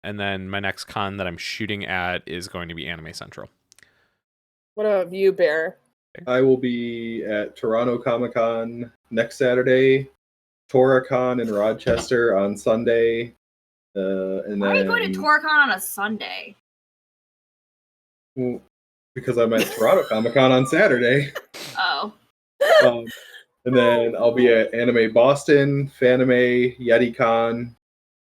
then my next con that I'm shooting at is going to be Anime Central. What about you, Bear? I will be at Toronto Comic Con next Saturday, Toracon in Rochester on Sunday, and Why are you then going to Torcon on a Sunday? well, because I'm at Toronto Comic Con on Saturday. Oh. And then I'll be at Anime Boston, Fanime, YetiCon.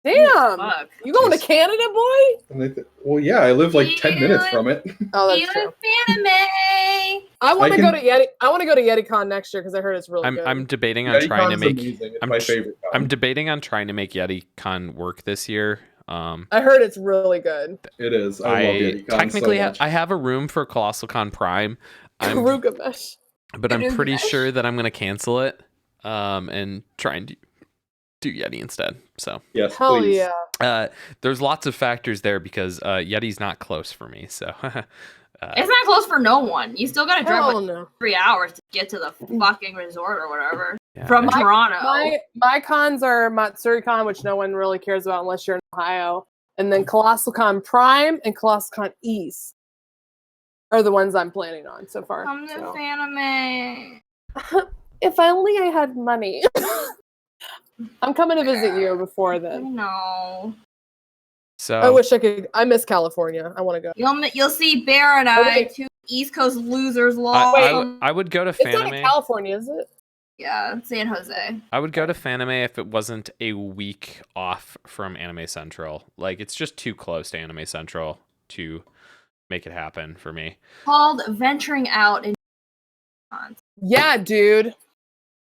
Damn. Fuck. You going to Canada, boy? And well, yeah, I live like 10 minutes from it. Oh, You that's true. anime. I want to I go can- to Yeti. I want to go to YetiCon next year because I heard it's really good. I'm debating on trying to YetiCon's make. amazing. It's I'm my tr- favorite con. I'm debating on trying to make YetiCon work this year. I heard it's really good. It is. I love I YetiCon technically so much. I have a room for Colossal Con Prime, Karugamesh. but I'm pretty Karugamesh. sure that I'm gonna cancel it, and try and do Yeti instead. So Yes, Hell please. yeah. there's lots of factors there because Yeti's not close for me. So It's not close for no one. You still gotta drive Hell like no. 3 hours to get to the fucking resort or whatever. yeah, From I- Toronto. My cons are MatsuriCon, which no one really cares about unless you're in Ohio, and then Colossal Con Prime and Colossal Con East are the ones I'm planning on so far. Come to so. Fanime. If only I had money. I'm coming to visit you before I then. know. so I wish I could. I miss California. I want to go. You'll see Bear and I, wait. two East Coast losers I, lost. I would go to It's not in Fanime. California, is it? Yeah, San Jose. I would go to Fanime if it wasn't a week off from Anime Central. Like, it's just too close to Anime Central to make it happen for me. Called Venturing Out in Yeah, dude.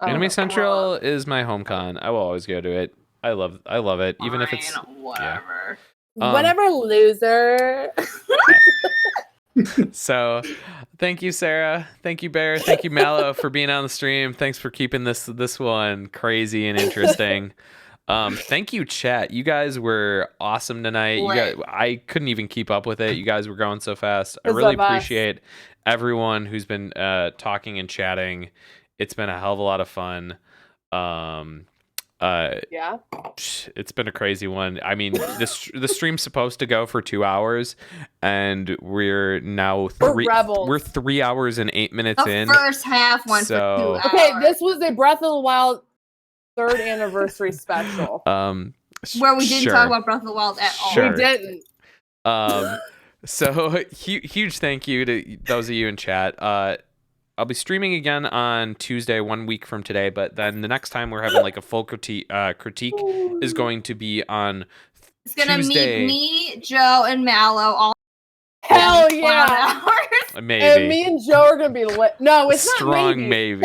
I don't Anime know. Central is my home con. I will always go to it. I love it, even if it's Fine, whatever. Whatever, loser. So. Thank you, Sarah. Thank you, Bear. Thank you, Mallow, for being on the stream. Thanks for keeping this one crazy and interesting. Thank you, chat. You guys were awesome tonight. You guys, I couldn't even keep up with it. You guys were going so fast. I really appreciate everyone who's been talking and chatting. It's been a hell of a lot of fun. Yeah. It's been a crazy one. I mean, the stream's supposed to go for 2 hours, and we're now we're 3 hours and 8 minutes in. The first half went for 2 hours. Okay, this was a Breath of the Wild 3rd anniversary special. Where we didn't talk about Breath of the Wild at all. Sure. We didn't. So huge thank you to those of you in chat. I'll be streaming again on Tuesday, 1 week from today, but then the next time we're having like a full critique is going to be on It's gonna Tuesday. meet me, Joe, and Mallow all. Hell yeah. Maybe. And me and Joe are gonna be lit. No, it's strong not maybe.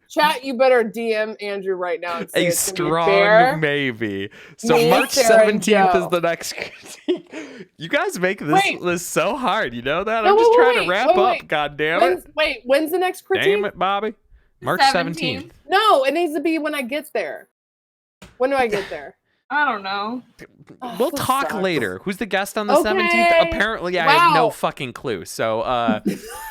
Chat, you better DM Andrew right now and say A it's gonna be fair. strong maybe. So Me, March Sarah, and 17th Joe. is the next critique. You guys make Wait. this so hard. You know that? No, I'm just wait, trying wait, to wrap wait, up. wait. God damn it. When's the next critique? Damn it, Bobby. March 17th. No, it needs to be when I get there. When do I get there? I don't know. We'll this talk sucks. later. Who's the guest on the Okay. 17th? Apparently, I have no Wow. fucking clue. So,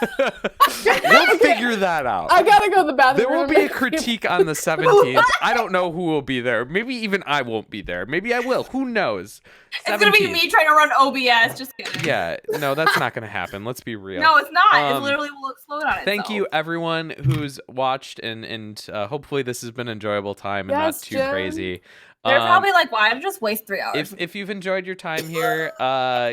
we'll figure that out. I gotta go to the bathroom. There will be a critique on the 17th. I don't know who will be there. Maybe even I won't be there. Maybe I will. Who knows? It's gonna be 17th. me trying to run OBS. Just kidding. Yeah, no, that's not going to happen. Let's be real. No, it's not. It Um, literally will explode on itself. Thank you, everyone who's watched, and hopefully this has been an enjoyable time and Yes, not too Jen. crazy. They're probably like, why did I just waste 3 hours? If you've enjoyed your time here,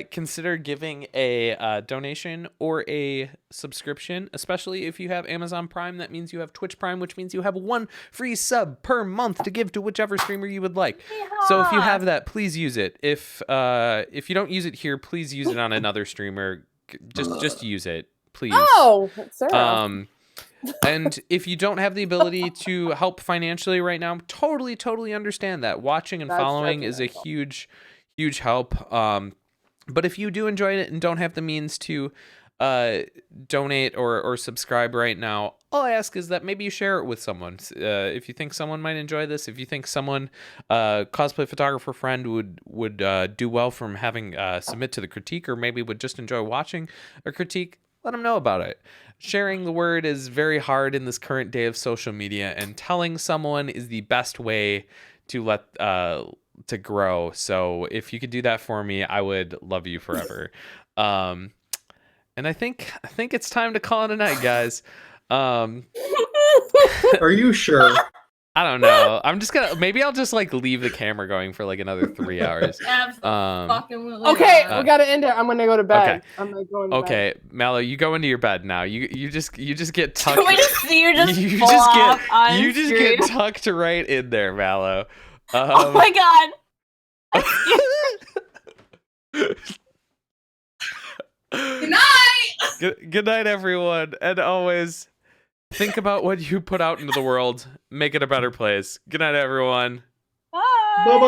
consider giving a donation or a subscription, especially if you have Amazon Prime. That means you have Twitch Prime, which means you have 1 free sub per month to give to whichever streamer you would like. So if you have that, please use it. If you don't use it here, please use it on another streamer. Just use it, please. Oh, Sarah. And if you don't have the ability to help financially right now, totally understand that. Watching and That's following is a judgmental. huge help. But if you do enjoy it and don't have the means to donate or subscribe right now, all I ask is that maybe you share it with someone. If you think someone might enjoy this, if you think someone, cosplay photographer friend would do well from having submit to the critique, or maybe would just enjoy watching a critique, let them know about it. Sharing the word is very hard in this current day of social media, and telling someone is the best way to to grow. So if you could do that for me, I would love you forever. And And I think it's time to call it a night, guys. Are you sure? I don't know. Maybe I'll just like leave the camera going for like another 3 hours. Absolutely. Okay, not. we gotta end it. I'm gonna go to bed. Okay. I'm gonna go into Okay, Mallow, you go into your bed now. You just get tucked. Can we just see you just you fall just off get on you just screen? get tucked right in there, Mallow. Oh my god. Good night. Good night, everyone, and always think about what you put out into the world. Make it a better place. Good night, everyone. Bye. Bye-bye.